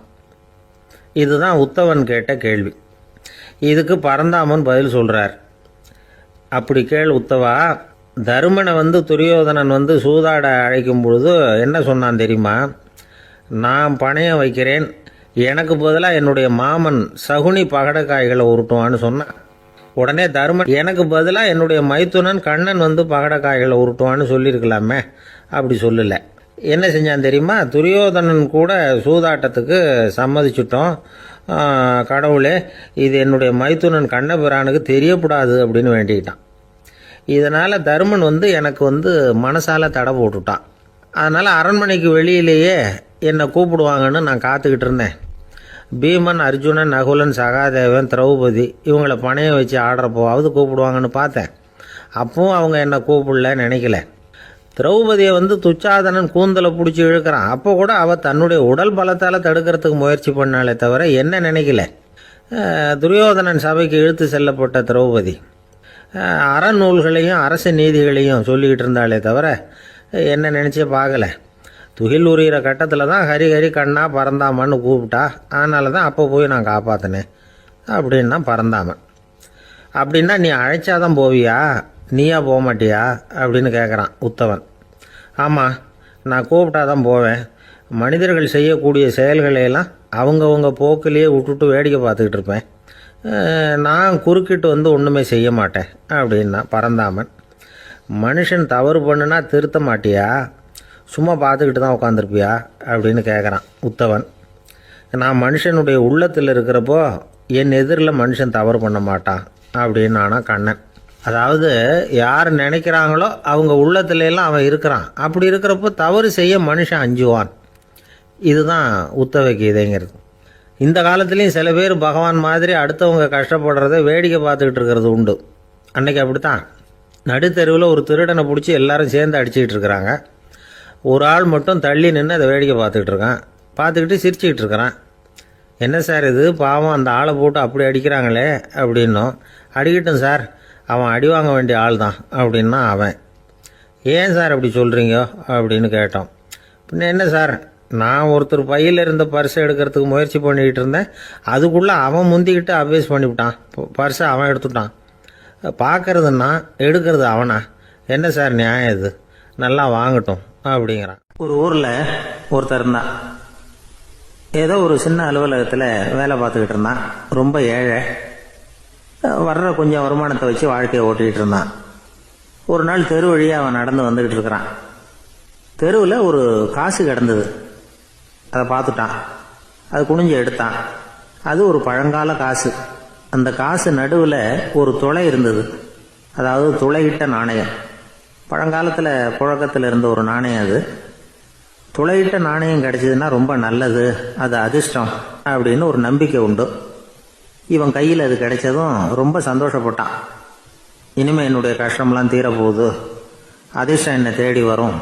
இதுதான் உத்தவன் கேட்ட கேள்வி. இதுக்கு பரந்தாமன் பதில் சொல்கிறார். அப்படி கேள் உத்தவா, தருமனை வந்து துரியோதனன் வந்து சூதாட அழைக்கும் பொழுது என்ன சொன்னான் தெரியுமா? நான் பணையம் வைக்கிறேன், எனக்கு பதிலாக என்னுடைய மாமன் சகுனி பகடக்காய்களை உருட்டுவான்னு சொன்னான். உடனே தருமன் எனக்கு பதிலாக என்னுடைய மைத்துனன் கண்ணன் வந்து பகடக்காய்களை உருட்டுவான்னு சொல்லியிருக்கலாமே. அப்படி சொல்லலை. என்ன செஞ்சான் தெரியுமா? துரியோதனன் கூட சூதாட்டத்துக்கு சம்மதிச்சிட்டோம், கடவுளே இது என்னுடைய மைத்துனன் கண்ணபிரானுக்கு தெரியக்கூடாது அப்படின்னு வேண்டிக்கிட்டான். இதனால் தருமன் வந்து எனக்கு வந்து மனசால் தடை போட்டுட்டான். அதனால் அரண்மனைக்கு வெளியிலேயே என்னை கூப்பிடுவாங்கன்னு நான் காத்துக்கிட்டு இருந்தேன். பீமன், அர்ஜுனன், நகுலன், சகாதேவன், திரௌபதி இவங்களை பணையம் வச்சு ஆடுறப்போவாவது கூப்பிடுவாங்கன்னு பார்த்தேன். அப்பவும் அவங்க என்னை கூப்பிடல, நினைக்கல. திரௌபதியை வந்து துச்சாதனன் கூந்தலை பிடிச்சி இழுக்கிறான். அப்போ கூட அவள் தன்னுடைய உடல் பலத்தால் தடுக்கிறதுக்கு முயற்சி பண்ணாலே தவிர என்ன நினைக்கல. துரியோதனன் சபைக்கு இழுத்து செல்லப்பட்ட திரௌபதி அறநூல்களையும் அரச நீதிகளையும் சொல்லிக்கிட்டு இருந்தாலே தவிர என்ன நினச்சே பார்க்கல. துகில் உரிகிற கட்டத்தில் தான் ஹரி ஹரி கண்ணா பரந்தாமன்னு கூப்பிட்டா. அதனால தான் அப்போ போய் நான் காப்பாற்றினேன் அப்படின்னா பரந்தாமன். அப்படின்னா நீ அழைச்சாதான் போவியா, நீயா போக மாட்டியா அப்படின்னு கேட்குறான் உத்தவன். ஆமாம், நான் கூப்பிட்டா தான் போவேன். மனிதர்கள் செய்யக்கூடிய செயல்களையெல்லாம் அவங்கவுங்க போக்கிலேயே விட்டுட்டு வேடிக்கை பார்த்துக்கிட்டு இருப்பேன். நான் குறுக்கிட்டு வந்து ஒன்றுமே செய்ய மாட்டேன் அப்படின்னா பரந்தாமன். மனுஷன் தவறு பண்ணுனா திருத்த மாட்டியா, சும்மா பார்த்துக்கிட்டு தான் உட்காந்துருப்பியா அப்படின்னு கேட்குறான் உத்தவன். நான் மனுஷனுடைய உள்ளத்தில் இருக்கிறப்போ என் எதிரில் மனுஷன் தவறு பண்ண மாட்டான் அப்படின்னு ஆனா கண்ணன். அதாவது யார் நினைக்கிறாங்களோ அவங்க உள்ளத்துலலாம் அவன் இருக்கிறான். அப்படி இருக்கிறப்போ தவறு செய்ய மனுஷன் அஞ்சுவான். இதுதான் உத்தவ கீதைங்கிறது. இந்த காலத்துலேயும் சில பேர் பகவான் மாதிரி அடுத்தவங்க கஷ்டப்படுறத வேடிக்கை பார்த்துக்கிட்டு இருக்கிறது உண்டு. அன்னைக்கு அப்படித்தான். நடுத்தெருவில் ஒரு திருடனை பிடிச்சி எல்லாரும் சேர்ந்து அடிச்சுக்கிட்டு இருக்கிறாங்க. ஒரு ஆள் மட்டும் தள்ளி நின்று அதை வேடிக்கை பார்த்துக்கிட்டு இருக்கான். பார்த்துக்கிட்டு சிரிச்சுக்கிட்டு இருக்கிறான். என்ன சார் இது, பாவம் அந்த ஆளை போட்டு அப்படி அடிக்கிறாங்களே அப்படின்னும். அடிக்கட்டும் சார், அவன் அடி வாங்க வேண்டிய ஆள் தான் அப்படின்னா அவன். ஏன் சார் அப்படி சொல்கிறீங்க அப்படின்னு கேட்டோம். பின்ன என்ன சார், நான் ஒருத்தர் பையில் இருந்த பர்ஸை எடுக்கிறதுக்கு முயற்சி பண்ணிக்கிட்டு இருந்தேன். அதுக்குள்ளே அவன் முந்திக்கிட்டு அப்வேஸ் பண்ணிவிட்டான். பர்ஸை அவன் எடுத்துட்டான். பார்க்கறதுன்னா எடுக்கிறது அவனா? என்ன சார் நியாயம் இது? நல்லா வாங்கட்டும் அப்படிங்கிறான். ஒரு ஊரில் ஒருத்தர் இருந்தான். ஏதோ ஒரு சின்ன அலுவலகத்தில் வேலை பார்த்துக்கிட்டு இருந்தான். ரொம்ப ஏழை. வர்ற கொஞ்சம் வருமானத்தை வச்சு வாழ்க்கையை ஓட்டிகிட்டு இருந்தான். ஒரு நாள் தெரு வழியாக அவன் நடந்து வந்துக்கிட்டு இருக்கிறான். தெருவில் ஒரு காசு கிடந்தது. அதை பார்த்துட்டான். அது குனிஞ்சு எடுத்தான். அது ஒரு பழங்கால காசு. அந்த காசு நடுவில் ஒரு துளை இருந்தது. அதாவது துளையிட்ட நாணயம். பழங்காலத்தில் புழக்கத்தில் இருந்த ஒரு நாணயம் அது. துளையிட்ட நாணயம் கிடைச்சதுன்னா ரொம்ப நல்லது, அது அதிர்ஷ்டம் அப்படின்னு ஒரு நம்பிக்கை உண்டு. இவன் கையில் அது கிடைச்சதும் ரொம்ப சந்தோஷப்பட்டான். இனிமேல் என்னுடைய கஷ்டம்லாம் தீரப்போகுது, அதிர்ஷ்டம் என்னை தேடி வரும்,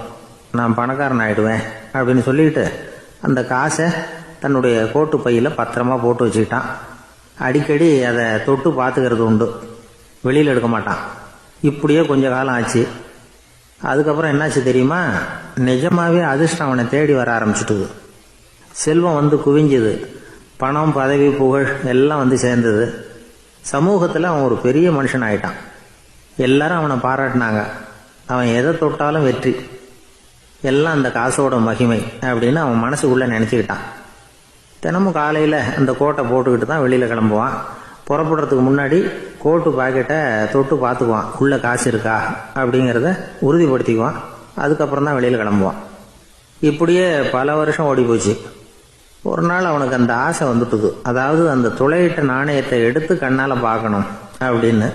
நான் பணக்காரன் ஆகிடுவேன் அப்படின்னு சொல்லிட்டு அந்த காசை தன்னுடைய கோட்டு பையில் பத்திரமா போட்டு வச்சுக்கிட்டான். அடிக்கடி அதை தொட்டு பார்த்துக்கிறது உண்டு, வெளியில் எடுக்க மாட்டான். இப்படியே கொஞ்ச காலம் ஆச்சு. அதுக்கப்புறம் என்னாச்சு தெரியுமா? நிஜமாவே அதிர்ஷ்டம் அவனை தேடி வர ஆரம்பிச்சுட்டுது. செல்வம் வந்து குவிஞ்சுது. பணம், பதவி, புகழ் எல்லாம் வந்து சேர்ந்தது. சமூகத்தில் அவன் ஒரு பெரிய மனுஷன் ஆயிட்டான். எல்லாரும் அவனை பாராட்டினாங்க. அவன் எதை தொட்டாலும் வெற்றி, எல்லாம் அந்த காசோட மகிமை அப்படின்னு அவன் மனசுக்குள்ளே நினச்சிக்கிட்டான். தினமும் காலையில் அந்த கோட்டை போட்டுக்கிட்டு தான் வெளியில் கிளம்புவான். புறப்படுறதுக்கு முன்னாடி கோட்டு பாக்கெட்டை தொட்டு பார்த்துக்குவான், உள்ளே காசு இருக்கா அப்படிங்கிறத உறுதிப்படுத்திக்குவான். அதுக்கப்புறம் தான் வெளியில் கிளம்புவான். இப்படியே பல வருஷம் ஓடி போச்சு. ஒரு நாள் அவனுக்கு அந்த ஆசை வந்துட்டுது. அதாவது அந்த துளையிட்ட நாணயத்தை எடுத்து கண்ணால் பார்க்கணும் அப்படின்னு.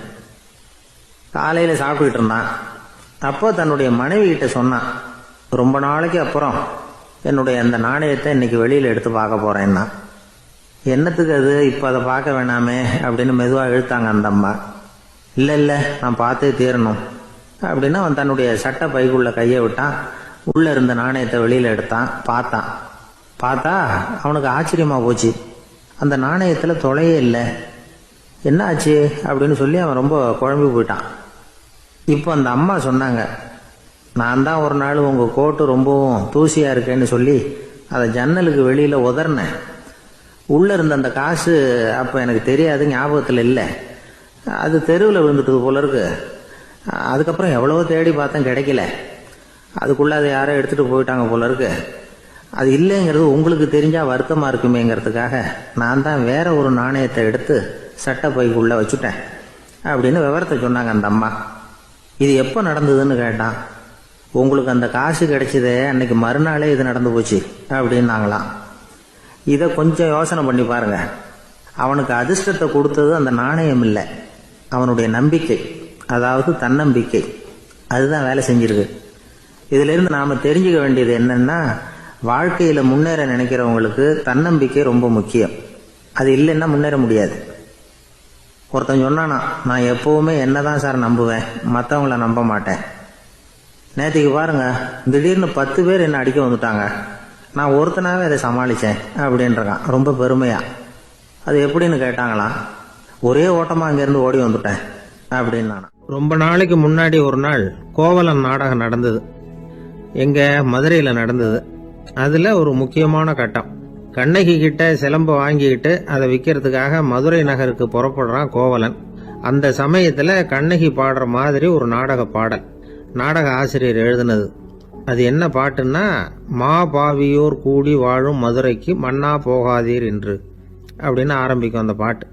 காலையில் சாப்பிட்டுக்கிட்டு இருந்தான். அப்போ தன்னுடைய மனைவி கிட்ட சொன்னான், ரொம்ப நாளைக்கு அப்புறம் என்னுடைய அந்த நாணயத்தை இன்னைக்கு வெளியில் எடுத்து பார்க்க போகிறேன்னா. என்னத்துக்கு அது, இப்போ அதை பார்க்க வேணாமே அப்படின்னு மெதுவாக இழுத்தாங்க அந்த அம்மா. இல்லை நான் பார்த்தே தீரணும் அப்படின்னு அவன் தன்னுடைய சட்டை பைக்குள்ளே கையை விட்டான். உள்ளே இருந்த நாணயத்தை வெளியில் எடுத்தான். பார்த்தா அவனுக்கு ஆச்சரியமாக போச்சு. அந்த நாணயத்தில் தொலையே இல்லை. என்ன ஆச்சு அப்படின்னு சொல்லி அவன் ரொம்ப குழம்பி போயிட்டான். இப்போ அந்த அம்மா சொன்னாங்க, நான் தான் ஒரு நாள் உங்கள் கோட்டு ரொம்பவும் தூசியாக இருக்கேன்னு சொல்லி அதை ஜன்னலுக்கு வெளியில் உதறினேன். உள்ளே இருந்த அந்த காசு அப்போ எனக்கு தெரியாது, ஞாபகத்தில் இல்லை. அது தெருவில் விழுந்துட்டது போல இருக்கு. அதுக்கப்புறம் எவ்வளவோ தேடி பார்த்தேன், கிடைக்கல. அதுக்குள்ளே அதை யாரோ எடுத்துகிட்டு போயிட்டாங்க போல இருக்கு. அது இல்லைங்கிறது உங்களுக்கு தெரிஞ்சால் வருத்தமாக இருக்குமேங்கிறதுக்காக நான் தான் வேற ஒரு நாணயத்தை எடுத்து சட்டை பைக்குள்ளே வச்சுட்டேன் அப்படின்னு விவரத்தை சொன்னாங்க அந்த அம்மா. இது எப்போ நடந்ததுன்னு கேட்டான். உங்களுக்கு அந்த காசு கிடைச்சதே அன்னைக்கு மறுநாளே இது நடந்து போச்சு அப்படின்னாங்களாம். இதை கொஞ்சம் யோசனை பண்ணி பாருங்க. அவனுக்கு அதிர்ஷ்டத்தை கொடுத்தது அந்த நாணயம் இல்லை, அவனுடைய நம்பிக்கை, அதாவது தன்னம்பிக்கை. அதுதான் வேலை செஞ்சிருக்கு. இதிலிருந்து நாம் தெரிஞ்சுக்க வேண்டியது என்னன்னா, வாழ்க்கையில் முன்னேற நினைக்கிறவங்களுக்கு தன்னம்பிக்கை ரொம்ப முக்கியம். அது இல்லைன்னா முன்னேற முடியாது. ஒருத்தன் சொன்னானா, நான் எப்பவுமே என்னதான் சார் நம்புவேன், மற்றவங்கள நம்ப மாட்டேன். நேற்றுக்கு பாருங்க, திடீர்னு 10 பேர் என்ன அடிக்க வந்துட்டாங்க, நான் ஒருத்தனாவே அதை சமாளித்தேன் அப்படின்றான் ரொம்ப பெருமையா. அது எப்படின்னு கேட்டாங்களாம். ஒரே ஓட்டமாக அங்கேருந்து ஓடி வந்துட்டேன் அப்படின்னு. ரொம்ப நாளைக்கு முன்னாடி ஒரு நாள் கோவலன் நாடகம் நடந்தது. எங்க மதுரையில் நடந்தது. அதில் ஒரு முக்கியமான கட்டம். கண்ணகி கிட்ட சிலம்ப வாங்கிக்கிட்டு அதை விற்கிறதுக்காக மதுரை நகருக்கு புறப்படுறான் கோவலன். அந்த சமயத்தில் கண்ணகி பாடுற மாதிரி ஒரு நாடக பாடல் நாடக ஆசிரியர் எழுதினது. அது என்ன பாட்டுன்னா, மா பாவியோர் கூடி வாழும் மதுரைக்கு மன்னா போகாதீர் என்று அப்படின்னு ஆரம்பிக்கும் அந்த பாட்டு.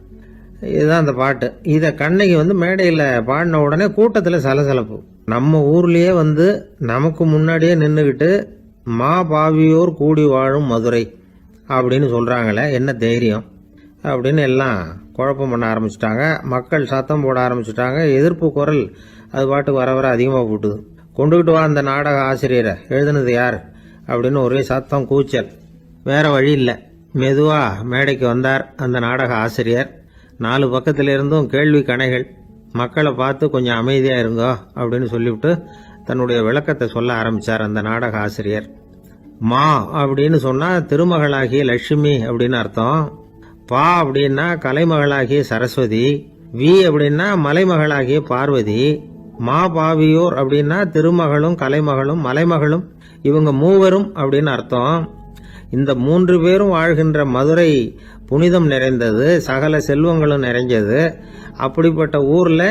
இதுதான் அந்த பாட்டு. இதை கண்ணகி மேடையில் பாடின உடனே கூட்டத்தில் சலசலப்பு. நம்ம ஊர்லேயே நமக்கு முன்னாடியே நின்றுக்கிட்டு மா பாவியோர் கூடி வாழும் மதுரை அப்படின்னு சொல்கிறாங்களே, என்ன தைரியம் அப்படின்னு எல்லாம் குழப்பம் பண்ண ஆரம்பிச்சிட்டாங்க. மக்கள் சத்தம் போட ஆரம்பிச்சிட்டாங்க. எதிர்ப்பு குரல் அது பாட்டுக்கு வர வர அதிகமாக போட்டுது. கொண்டுகிட்டு வா அந்த நாடக ஆசிரியரை, எழுதுனது யார் அப்படின்னு ஒரே சத்தம், கூச்சல். வேற வழி இல்லை. மெதுவாக மேடைக்கு வந்தார் அந்த நாடக ஆசிரியர். 4 பக்கத்திலிருந்தும் கேள்வி கணைகள். மக்களை பார்த்து கொஞ்சம் அமைதியா இருங்கோ அப்படின்னு சொல்லிவிட்டு தன்னுடைய விளக்கத்தை சொல்ல ஆரம்பிச்சார் அந்த நாடக ஆசிரியர். மா அப்படின்னு சொன்னா திருமகளாகிய லட்சுமி அப்படின்னு அர்த்தம். பா அப்படின்னா கலைமகளாகிய சரஸ்வதி. வி அப்படின்னா மலைமகளாகிய பார்வதி. மா பாவியோர் அப்படின்னா திருமகளும் கலைமகளும் மலைமகளும் இவங்க மூவரும் அப்படின்னு அர்த்தம். இந்த 3 பேரும் வாழ்கின்ற மதுரை புனிதம் நிறைந்தது, சகல செல்வங்களும் நிறைஞ்சது. அப்படிப்பட்ட ஊர்ல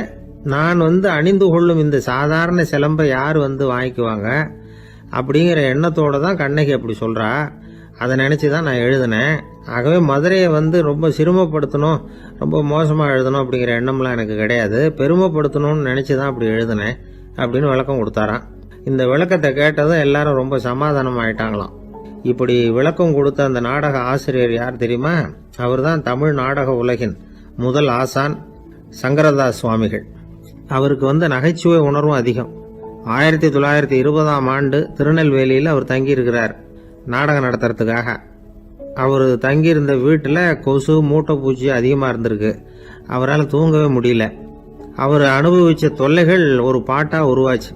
நான் அணிந்து கொள்ளும் இந்த சாதாரண சிலம்பை யார் வாங்கிக்குவாங்க அப்படிங்கிற எண்ணத்தோட தான் கண்ணகி அப்படி சொல்றா. அதை நினைச்சுதான் நான் எழுதினேன். ஆகவே மதுரையை ரொம்ப சிரமப்படுத்தணும், ரொம்ப மோசமா எழுதணும் அப்படிங்கிற எண்ணம்லாம் எனக்கு கிடையாது. பெருமைப்படுத்தணும்னு நினைச்சுதான் அப்படி எழுதினேன் அப்படின்னு விளக்கம் கொடுத்தாராம். இந்த விளக்கத்தை கேட்டதும் எல்லாரும் ரொம்ப சமாதானம் ஆயிட்டாங்களாம். இப்படி விளக்கம் கொடுத்த அந்த நாடக ஆசிரியர் யார் தெரியுமா? அவர்தான் தமிழ் நாடக உலகின் முதல் ஆசான் சங்கரதாஸ் சுவாமிகள். அவருக்கு நகைச்சுவை உணர்வும் அதிகம். 1920ஆம் ஆண்டு திருநெல்வேலியில் அவர் தங்கியிருக்கிறார் நாடகம் நடத்துறதுக்காக. அவர் தங்கியிருந்த வீட்டில் கொசு மூட்டை பூச்சி அதிகமாக இருந்திருக்கு. அவரால் தூங்கவே முடியல. அவர் அனுபவிச்ச தொல்லைகள் ஒரு பாட்டா உருவாச்சு.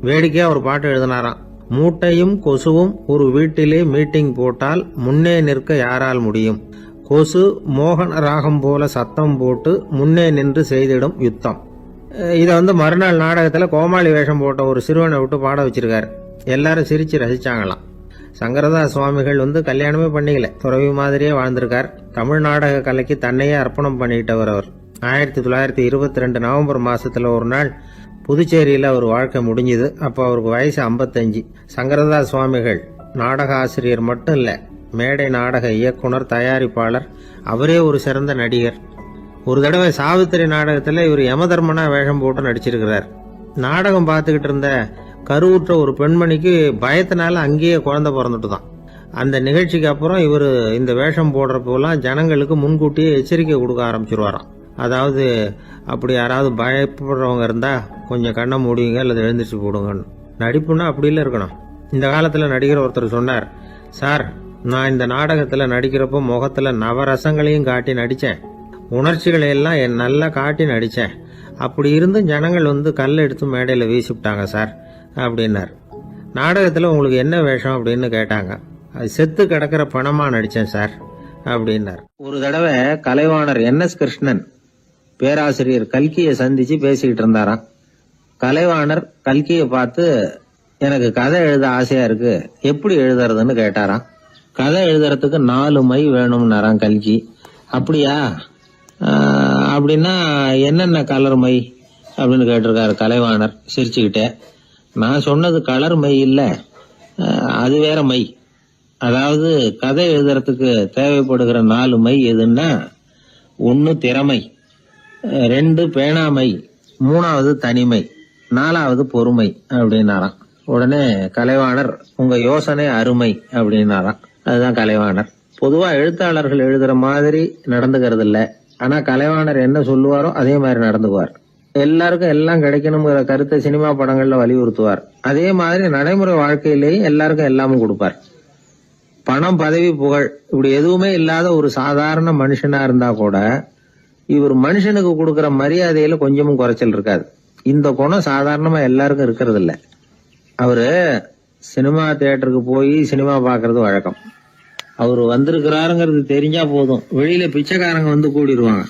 வேடிக்கையா ஒரு பாட்டு எழுதினாராம். மூட்டையும் கொசுவும் ஒரு வீட்டிலே மீட்டிங் போட்டால் முன்னே நிற்க யாரால் முடியும்? கொசு மோகன ராகம் போல சத்தம் போட்டு முன்னே நின்று செய்திடும் யுத்தம். இதை மறுநாள் நாடகத்துல கோமாளி வேஷம் போட்ட ஒரு சிறுவனை விட்டு பாட வச்சிருக்காரு. எல்லாரும் சிரிச்சு ரசிச்சாங்களாம். சங்கரதாஸ் சுவாமிகள் கல்யாணமே பண்ணிக்கல, துறவி மாதிரியே வாழ்ந்திருக்கார். தமிழ் நாடக கலைக்கு தன்னையே அர்ப்பணம் பண்ணிட்டவர் அவர். 1922 நவம்பர் மாசத்துல ஒரு நாள் புதுச்சேரியில அவர் வாழ்க்கை முடிஞ்சது. அப்போ அவருக்கு வயசு 55. சங்கரதாஸ் சுவாமிகள் நாடக ஆசிரியர் மட்டும் இல்ல, மேடை நாடக இயக்குனர், தயாரிப்பாளர். அவரே ஒரு சிறந்த நடிகர். ஒரு தடவை சாவித்திரி நாடகத்துல இவர் யமதர்மனா வேஷம் போட்டு நடிச்சிருக்கிறார். நாடகம் பார்த்துக்கிட்டு இருந்த கருவுற்ற ஒரு பெண்மணிக்கு பயத்தினால அங்கேயே குழந்தை பிறந்துட்டுதான். அந்த நிகழ்ச்சிக்கு அப்புறம் இவர் இந்த வேஷம் போடுறப்போலாம் ஜனங்களுக்கு முன்கூட்டியே எச்சரிக்கை கொடுக்க ஆரம்பிச்சிருவாராம். அதாவது அப்படி யாராவது பயப்படுறவங்க இருந்தா கொஞ்சம் கண்ணை மூடிங்க அல்லது எழுந்திரிச்சு போடுங்கன்னு. நடிப்புன்னா அப்படிலாம் இருக்கணும். இந்த காலத்துல நடிகர் ஒருத்தர் சொன்னார், சார் நான் இந்த நாடகத்துல நடிக்கிறப்போ முகத்துல நவரசங்களையும் காட்டி நடிச்சேன், உணர்ச்சிகளை எல்லாம் நல்லா காட்டி நடிச்சேன். அப்படி இருந்து ஜனங்கள் கல்லை எடுத்து மேடையில வீசிவிட்டாங்க சார் அப்படின்னார். நாடகத்துல உங்களுக்கு என்ன வேஷம் அப்படின்னு கேட்டாங்க. அது செத்து கிடக்கிற பணமா நடிச்சேன் சார் அப்படின்னார். ஒரு தடவை கலைவாணர் NS கிருஷ்ணன் பேராசிரியர் கல்கியை சந்திச்சு பேசிக்கிட்டு இருந்தாராம். கலைவாணர் கல்கியை பார்த்து, எனக்கு கதை எழுத ஆசையா இருக்கு, எப்படி எழுதுறதுன்னு கேட்டாராம். கதை எழுதுறதுக்கு 4 மை வேணும்னாராம் கல்கி. அப்படியா, அப்படின்னா என்னென்ன கலர் மை அப்படின்னு கேட்டிருக்காரு கலைவாணர் சிரிச்சுக்கிட்டே. நான் சொன்னது கலர் மை இல்ல, அது வேற மை. அதாவது கதை எழுதுறதுக்கு தேவைப்படுகிற 4 மை எதுன்னா, 1 திறமை, 2 பேணாமை, 3வது தனிமை, 4வது பொறுமை அப்படின்னாராம். உடனே கலைவாணர், உங்க யோசனை அருமை அப்படின்னாராம். அதுதான் கலைவாணர். பொதுவா எழுத்தாளர்கள் எழுதுற மாதிரி நடந்துக்கிறது இல்ல. ஆனா கலைவாணர் என்ன சொல்லுவாரோ அதே மாதிரி நடந்துக்குவார். எல்லாருக்கும் எல்லாம் கிடைக்கணுங்கிற கருத்தை சினிமா படங்கள்ல வலியுறுத்துவார். அதே மாதிரி நடைமுறை வாழ்க்கையிலேயும் எல்லாருக்கும் எல்லாமும் கொடுப்பார். பணம், பதவி, புகழ் இப்படி எதுவுமே இல்லாத ஒரு சாதாரண மனுஷனா இருந்தா கூட இவர் மனுஷனுக்கு கொடுக்கற மரியாதையில கொஞ்சமும் குறைச்சல் இருக்காது. இந்த குணம் சாதாரணமா எல்லாருக்கும் இருக்கிறது இல்ல. அவரு சினிமா தியேட்டருக்கு போய் சினிமா பாக்குறது வழக்கம். அவரு வந்திருக்கிறாருங்கிறது தெரிஞ்சா போதும், வெளியில பிச்சைக்காரங்க கூடிடுவாங்க.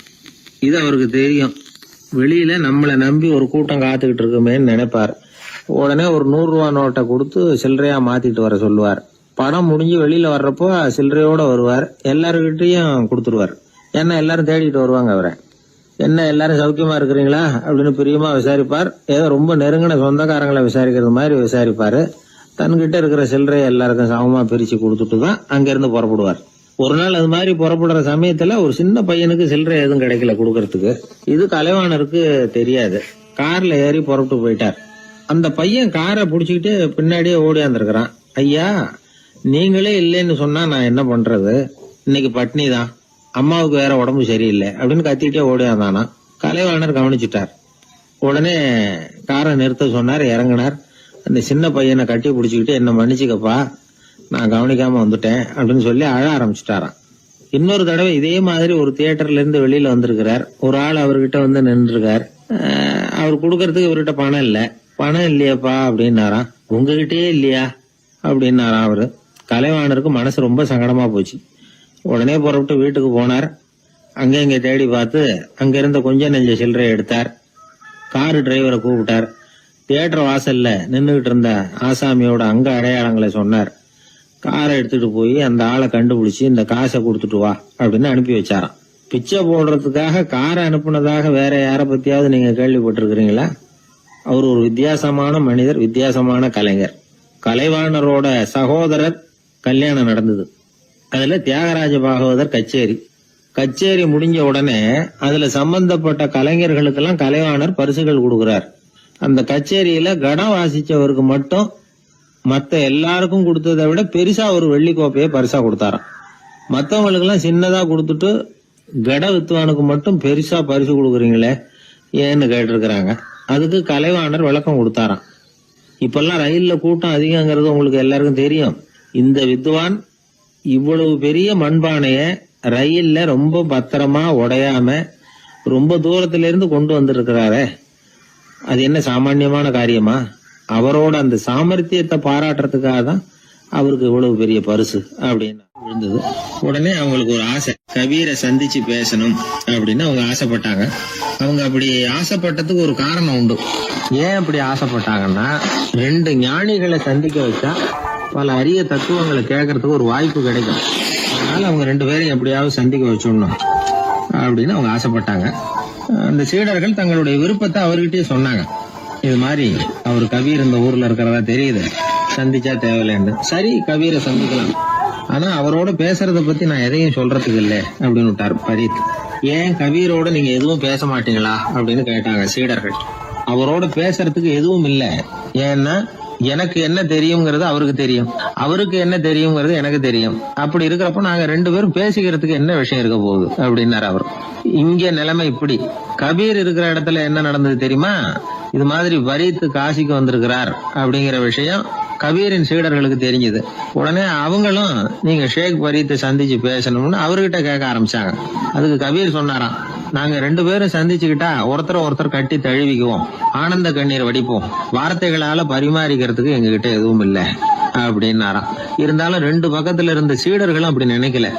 இது அவருக்கு தெரியும். வெளியில நம்மளை நம்பி ஒரு கூட்டம் காத்துக்கிட்டு இருக்குமேன்னு நினைப்பார். உடனே ஒரு 100 ரூபா நோட்டை கொடுத்து சில்லறையா மாத்திட்டு வர சொல்லுவார். படம் முடிஞ்சு வெளியில வர்றப்போ சில்லறையோட வருவார். எல்லாருக்கிட்டையும் கொடுத்துருவார். ஏன்னா எல்லாரும் தேடிட்டு வருவாங்க அவரை. என்ன எல்லாரும் சௌக்கியமா இருக்கிறீங்களா அப்படின்னு பிரியமா விசாரிப்பார். ஏதோ ரொம்ப நெருங்கின சொந்தக்காரங்களை விசாரிக்கிறது மாதிரி விசாரிப்பாரு. தன்கிட்ட இருக்கிற சில்லறையை எல்லாருக்கும் சமமா பிரிச்சு கொடுத்துட்டு தான் அங்கிருந்து புறப்படுவார். ஒரு நாள் அது மாதிரி புறப்படுற சமயத்துல ஒரு சின்ன பையனுக்கு சில்லறை எதுவும் கிடைக்கல கொடுக்கறதுக்கு. இது கலைவாணருக்கு தெரியாது. கார்ல ஏறி புறப்பட்டு போயிட்டார். அந்த பையன் காரை புடிச்சுக்கிட்டு பின்னாடியே ஓடியாந்துருக்கிறான். ஐயா, நீங்களே இல்லைன்னு சொன்னா நான் என்ன பண்றது? இன்னைக்கு பட்னி தான், அம்மாவுக்கு வேற உடம்பு சரியில்லை அப்படின்னு கத்திக்கிட்டே ஓடியாந்தானா. கலைவாணர் கவனிச்சுட்டார். உடனே காரை நிறுத்த சொன்னார். இறங்கினார். அந்த சின்ன பையனை கட்டி பிடிச்சுக்கிட்டு, என்ன மன்னிச்சுக்கப்பா, நான் கவனிக்காம வந்துட்டேன் அப்படின்னு சொல்லி அழ ஆரம்பிச்சுட்டாராம். இன்னொரு தடவை இதே மாதிரி ஒரு தியேட்டர்ல இருந்து வெளியில வந்திருக்கிறார். ஒரு ஆள் அவர்கிட்ட நின்றுருக்கார். அவர் கொடுக்கறதுக்கு இவர்கிட்ட பணம் இல்ல. பணம் இல்லையாப்பா அப்படின்னாராம். உங்ககிட்டயே இல்லையா அப்படின்னாராம் அவரு. கலைவாணருக்கு மனசு ரொம்ப சங்கடமா போச்சு. உடனே புறப்பட்டு வீட்டுக்கு போனார். அங்க இங்க தேடி பார்த்து அங்க இருந்த கொஞ்சம் நெஞ்ச சில்லறை எடுத்தார். காரு டிரைவரை கூப்பிட்டார். தியேட்டர் வாசல்ல நின்றுகிட்டு இருந்த ஆசாமியோட அங்க அடையாளங்களை சொன்னார். காரை எடுத்துட்டு போய் அந்த ஆளை கண்டுபிடிச்சு இந்த காசை கொடுத்துட்டு வா அப்படின்னு அனுப்பி வச்சாராம். பிச்சை போடுறதுக்காக காரை அனுப்புனதாக வேற யாரை பத்தியாவது நீங்க கேள்விப்பட்டிருக்கிறீங்களா? அவர் ஒரு வித்தியாசமான மனிதர், வித்தியாசமான கலைஞர். கலைவாணரோட சகோதரர் கல்யாணம் நடந்தது. அதுல தியாகராஜ பாகவதர் கச்சேரி முடிஞ்ச உடனே அதுல சம்பந்தப்பட்ட கலைஞர்களுக்கெல்லாம் கலைவாணர் பரிசுகள் கொடுக்கிறார். அந்த கச்சேரியில கடம் வாசிச்சவருக்கு மட்டும் மத்த எல்லாருக்கும் கொடுத்ததை விட பெருசா ஒரு வெள்ளி கோப்பையை பரிசா கொடுத்தாராம். மத்தவங்களுக்கு எல்லாம் சின்னதா கொடுத்துட்டு கட வித்துவானுக்கு மட்டும் பெருசா பரிசு கொடுக்குறீங்களே ஏன்னு கேட்டிருக்கிறாங்க. அதுக்கு கலைவாணர் விளக்கம் கொடுத்தாராம். இப்பெல்லாம் ரயில்ல கூட்டம் அதிகங்கிறது உங்களுக்கு எல்லாருக்கும் தெரியும். இந்த வித்வான் இவ்வளவு பெரிய மண்பானைய ரயில்ல ரொம்ப பத்திரமா உடையாம ரொம்ப தூரத்துல இருந்து கொண்டு வந்திருக்கிறாரே, அது என்ன சாமான்யமான காரியமா? அவரோட அந்த சாமர்த்தியத்தை பாராட்டுறதுக்காக தான் அவருக்கு இவ்வளவு பெரிய பரிசு அப்படின்னு விழுந்தது. உடனே அவங்களுக்கு ஒரு ஆசை, கபீரை சந்திச்சு பேசணும் அப்படின்னு அவங்க ஆசைப்பட்டாங்க. அவங்க அப்படி ஆசைப்பட்டதுக்கு ஒரு காரணம் உண்டு. ஏன் அப்படி ஆசைப்பட்டாங்கன்னா, 2 ஞானிகளை சந்திக்க வச்சா பல அரிய தத்துவங்களை கேட்கறதுக்கு ஒரு வாய்ப்பு கிடைக்கும். அதனால அவங்க 2 பேரையும் எப்படியாவது சந்திக்க வச்சிடணும் அப்படின்னு அவங்க ஆசைப்பட்டாங்க. அந்த சீடர்கள் தங்களுடைய விருப்பத்தை அவர்கிட்டயே சொன்னாங்க. இது மாதிரி அவர் கபீர் இந்த ஊர்ல இருக்கிறதா தெரியுது, சந்திச்சா தேவையில்லைன்னு. சரி, கபீரை சந்திக்கலாம், ஆனா அவரோட பேசுறத பத்தி நான் எதையும் சொல்றதுக்கு இல்லை அப்படின்னு விட்டார் பரீத். ஏன் கபீரோட நீங்க எதுவும் பேச மாட்டீங்களா அப்படின்னு கேட்டாங்க சீடர்கள். அவரோட பேசுறதுக்கு எதுவும் இல்லை. ஏன்னா எனக்கு என்ன தெரியுங்கிறது அவருக்கு தெரியும், அவருக்கு என்ன தெரியுங்கிறது எனக்கு தெரியும். அப்படி இருக்கிறப்ப நாங்க 2 பேரும் பேசிக்கிறதுக்கு என்ன விஷயம் இருக்க போகுது அப்படின்னாரு அவர். இங்க நிலைமை இப்படி. கபீர் இருக்கிற இடத்துல என்ன நடந்தது தெரியுமா? இது மாதிரி பரீத் காசிக்கு வந்திருக்கிறார் அப்படிங்கிற விஷயம் கபீரின் சீடர்களுக்கு தெரிஞ்சது. உடனே அவங்களும் நீங்க ஷேக் பரீத்தை சந்திச்சு பேசணும்னு அவர்கிட்ட கேட்க ஆரம்பிச்சாங்க. அதுக்கு கபீர் சொன்னாராம், நாங்க 2 பேரும் சந்திச்சுக்கிட்டா ஒருத்தர் கட்டி தழுவிக்குவோம், ஆனந்த கண்ணீர் வடிப்போம், வார்த்தைகளால பரிமாறிக்கிறதுக்கு எங்ககிட்ட எதுவும் இல்லை அப்படின்னாராம். இருந்தாலும் 2 பக்கத்துல இருந்த சீடர்களும் அப்படி நினைக்கல.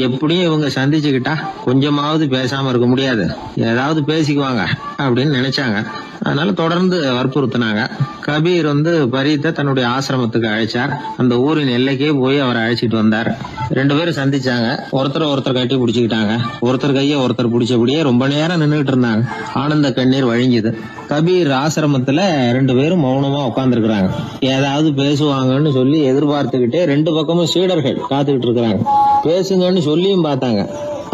எப்படியும் இவங்க சந்திச்சுக்கிட்டா கொஞ்சமாவது பேசாம இருக்க முடியாது, ஏதாவது பேசிக்குவாங்க அப்படின்னு நினைச்சாங்க. அதனால தொடர்ந்து வற்புறுத்தினாங்க. கபீர் பரீத்தை தன்னுடைய ஆசிரமத்துக்கு அழைச்சார். அந்த ஊரின் எல்லைக்கே போய் அவரை அழைச்சிட்டு வந்தார். 2 பேரும் சந்திச்சாங்க. ஒருத்தர் கட்டி பிடிச்சுக்கிட்டாங்க. ஒருத்தர் கைய ஒருத்தர் பிடிச்சபடியே ரொம்ப நேரம் நின்றுட்டு இருந்தாங்க. ஆனந்த கண்ணீர் வழிஞ்சுது. கபீர் ஆசிரமத்துல 2 பேரும் மௌனமா உட்கார்ந்துருக்காங்க. ஏதாவது பேசுவாங்கன்னு சொல்லி எதிர்பார்த்துக்கிட்டே 2 பக்கமும் சீடர்கள் காத்துக்கிட்டு இருக்கிறாங்க. பேசுங்கன்னு சொல்லியும் பார்த்தாங்க.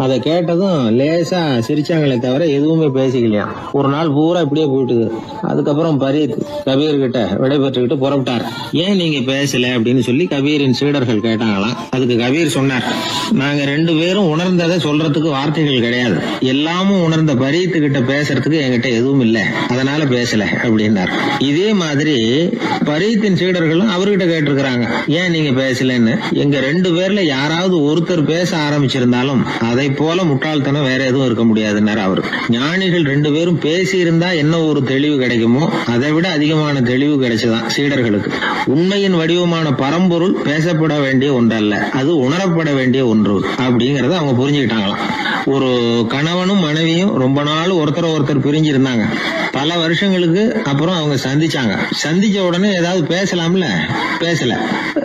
அதை கேட்டதும் லேசா சிரிச்சாங்களே தவிர எதுவுமே பேசிக்கலையாம். ஒரு நாள் பூரா இப்படியே போயிட்டுது. அதுக்கப்புறம் பரீத் கபீர் கிட்ட விடைபெற்றுக்கிட்டு புறப்பட்டார். ஏன் நீங்க பேசல அப்படின்னு சொல்லி கபீரின் சீடர்கள் கேட்டாங்களாம். அதுக்கு கபீர் சொன்னார், நாங்க 2 பேரும் உணர்ந்ததை சொல்றதுக்கு வார்த்தைகள் கிடையாது. எல்லாமும் உணர்ந்த பரீத்து கிட்ட பேசுறதுக்கு என்கிட்ட எதுவும் இல்லை, அதனால பேசல அப்படின்னார். இதே மாதிரி பரீத்தின் சீடர்களும் அவர்கிட்ட கேட்டிருக்கிறாங்க, ஏன் நீங்க பேசலன்னு. எங்க 2 பேர்ல யாராவது ஒருத்தர் பேச ஆரம்பிச்சிருந்தாலும் அதை போல முட்டாள்தனம் வேற எதுவும் இருக்க முடியாதுன்னாரு அவரு. ஞானிகள் 2 பேரும் பேசி இருந்தா என்ன ஒரு தெளிவு கிடைக்குமோ அதை விட அதிகமான தெளிவு கிடைச்சதான் சீடர்களுக்கு. உண்மையின் வடிவமான பரம்பொருள் பேசப்பட வேண்டிய ஒன்றல்ல, அது உணரப்பட வேண்டிய ஒன்று அப்படிங்கறத அவங்க புரிஞ்சுக்கிட்டாங்களாம். ஒரு கணவனும் மனைவியும் ரொம்ப நாள் ஒருத்தர் பிரிஞ்சு இருந்தாங்க. பல வருஷங்களுக்கு அப்புறம் அவங்க சந்திச்ச உடனே ஏதாவது பேசலாம்ல, பேசல.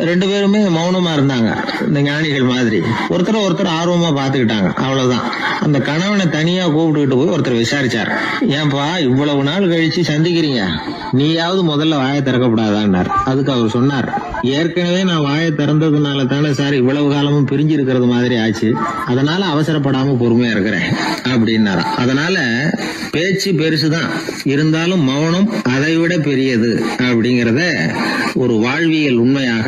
2 பேருமே மௌனமா இருந்தாங்க. இந்த ஞானிகள் மாதிரி ஒருத்தர் ஆர்வமா பாத்துக்கிட்டாங்க, அவ்வளவுதான். அந்த கணவனை தனியா கூப்பிட்டுக்கிட்டு போய் ஒருத்தர் விசாரிச்சார், ஏன்பா இவ்வளவு நாள் கழிச்சு சந்திக்கிறீங்க, நீயாவது முதல்ல வாயை திறக்கப்படாதான்னார். அதுக்கு அவர் சொன்னார், ஏற்கனவே நான் வாயை திறந்ததுனால தானே சார் இவ்வளவு காலமும் பிரிஞ்சு இருக்கிறது மாதிரி ஆச்சு, அதனால அவசரப்படாம பொறுமையா இருக்கிறேன் அப்படின்னாராம். அதனால பேச்சு பெருசுதான், இருந்தாலும் மௌனம் அதை விட பெரியது அப்படிங்கறத ஒரு வாழ்வியல் உண்மையாக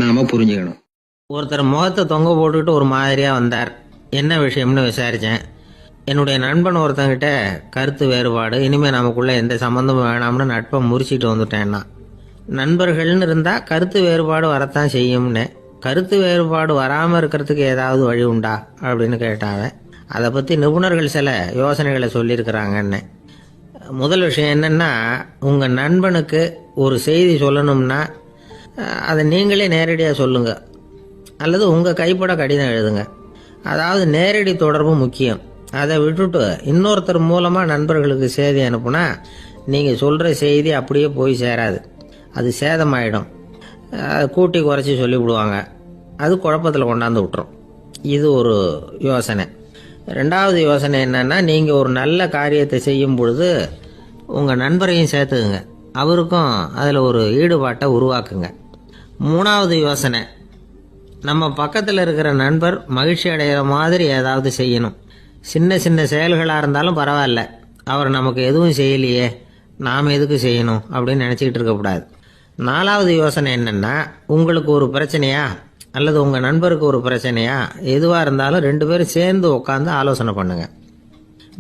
நாம புரிஞ்சுக்கணும். ஒருத்தர் முகத்தை தொங்க போட்டுக்கிட்டு ஒரு மாதிரியா வந்தார். என்ன விஷயம்னு விசாரிச்சேன். என்னுடைய நண்பன் ஒருத்தங்கிட்ட கருத்து வேறுபாடு, இனிமே நமக்குள்ள எந்த சம்மந்தமும் வேணாம்னு நட்பை முறிச்சிட்டு வந்துட்டேன்னா. நண்பர்கள்னு இருந்தா கருத்து வேறுபாடு வரத்தான் செய்யும்னு. கருத்து வேறுபாடு வராமல் இருக்கிறதுக்கு ஏதாவது வழி உண்டா அப்படின்னு கேட்டாங்க. அதை பற்றி நிபுணர்கள் சில யோசனைகளை சொல்லியிருக்கிறாங்கன்னு. முதல் விஷயம் என்னன்னா, உங்க நண்பனுக்கு ஒரு செய்தி சொல்லணும்னா அதை நீங்களே நேரடியாக சொல்லுங்க, அல்லது உங்க கைப்பட கடிதம் எழுதுங்க. அதாவது நேரடி தொடர்பு முக்கியம். அதை விட்டுட்டு இன்னொருத்தர் மூலமா நண்பர்களுக்கு செய்தி அனுப்புனா நீங்க சொல்ற செய்தி அப்படியே போய் சேராது, அது சேதமாயிடும். கூட்டி குறைச்சி சொல்லிவிடுவாங்க, அது குழப்பத்தில் கொண்டாந்து விட்டுரும். இது ஒரு யோசனை. ரெண்டாவது யோசனை என்னன்னா, நீங்க ஒரு நல்ல காரியத்தை செய்யும் பொழுது உங்க நண்பரையும் சேர்த்துக்குங்க, அவருக்கும் அதில் ஒரு ஈடுபாட்டை உருவாக்குங்க. மூணாவது யோசனை, நம்ம பக்கத்தில் இருக்கிற நண்பர் மகிழ்ச்சி அடைகிற மாதிரி ஏதாவது செய்யணும். சின்ன சின்ன செயல்களாக இருந்தாலும் பரவாயில்ல, அவர் நமக்கு எதுவும் செய்யலையே, நாம் எதுக்கு செய்யணும் அப்படின்னு நினச்சிக்கிட்டு இருக்கக்கூடாது. நாலாவது யோசனை என்னென்னா, உங்களுக்கு ஒரு பிரச்சனையா அல்லது உங்கள் நண்பருக்கு ஒரு பிரச்சனையா, எதுவாக இருந்தாலும் 2 பேரும் சேர்ந்து உட்காந்து ஆலோசனை பண்ணுங்க.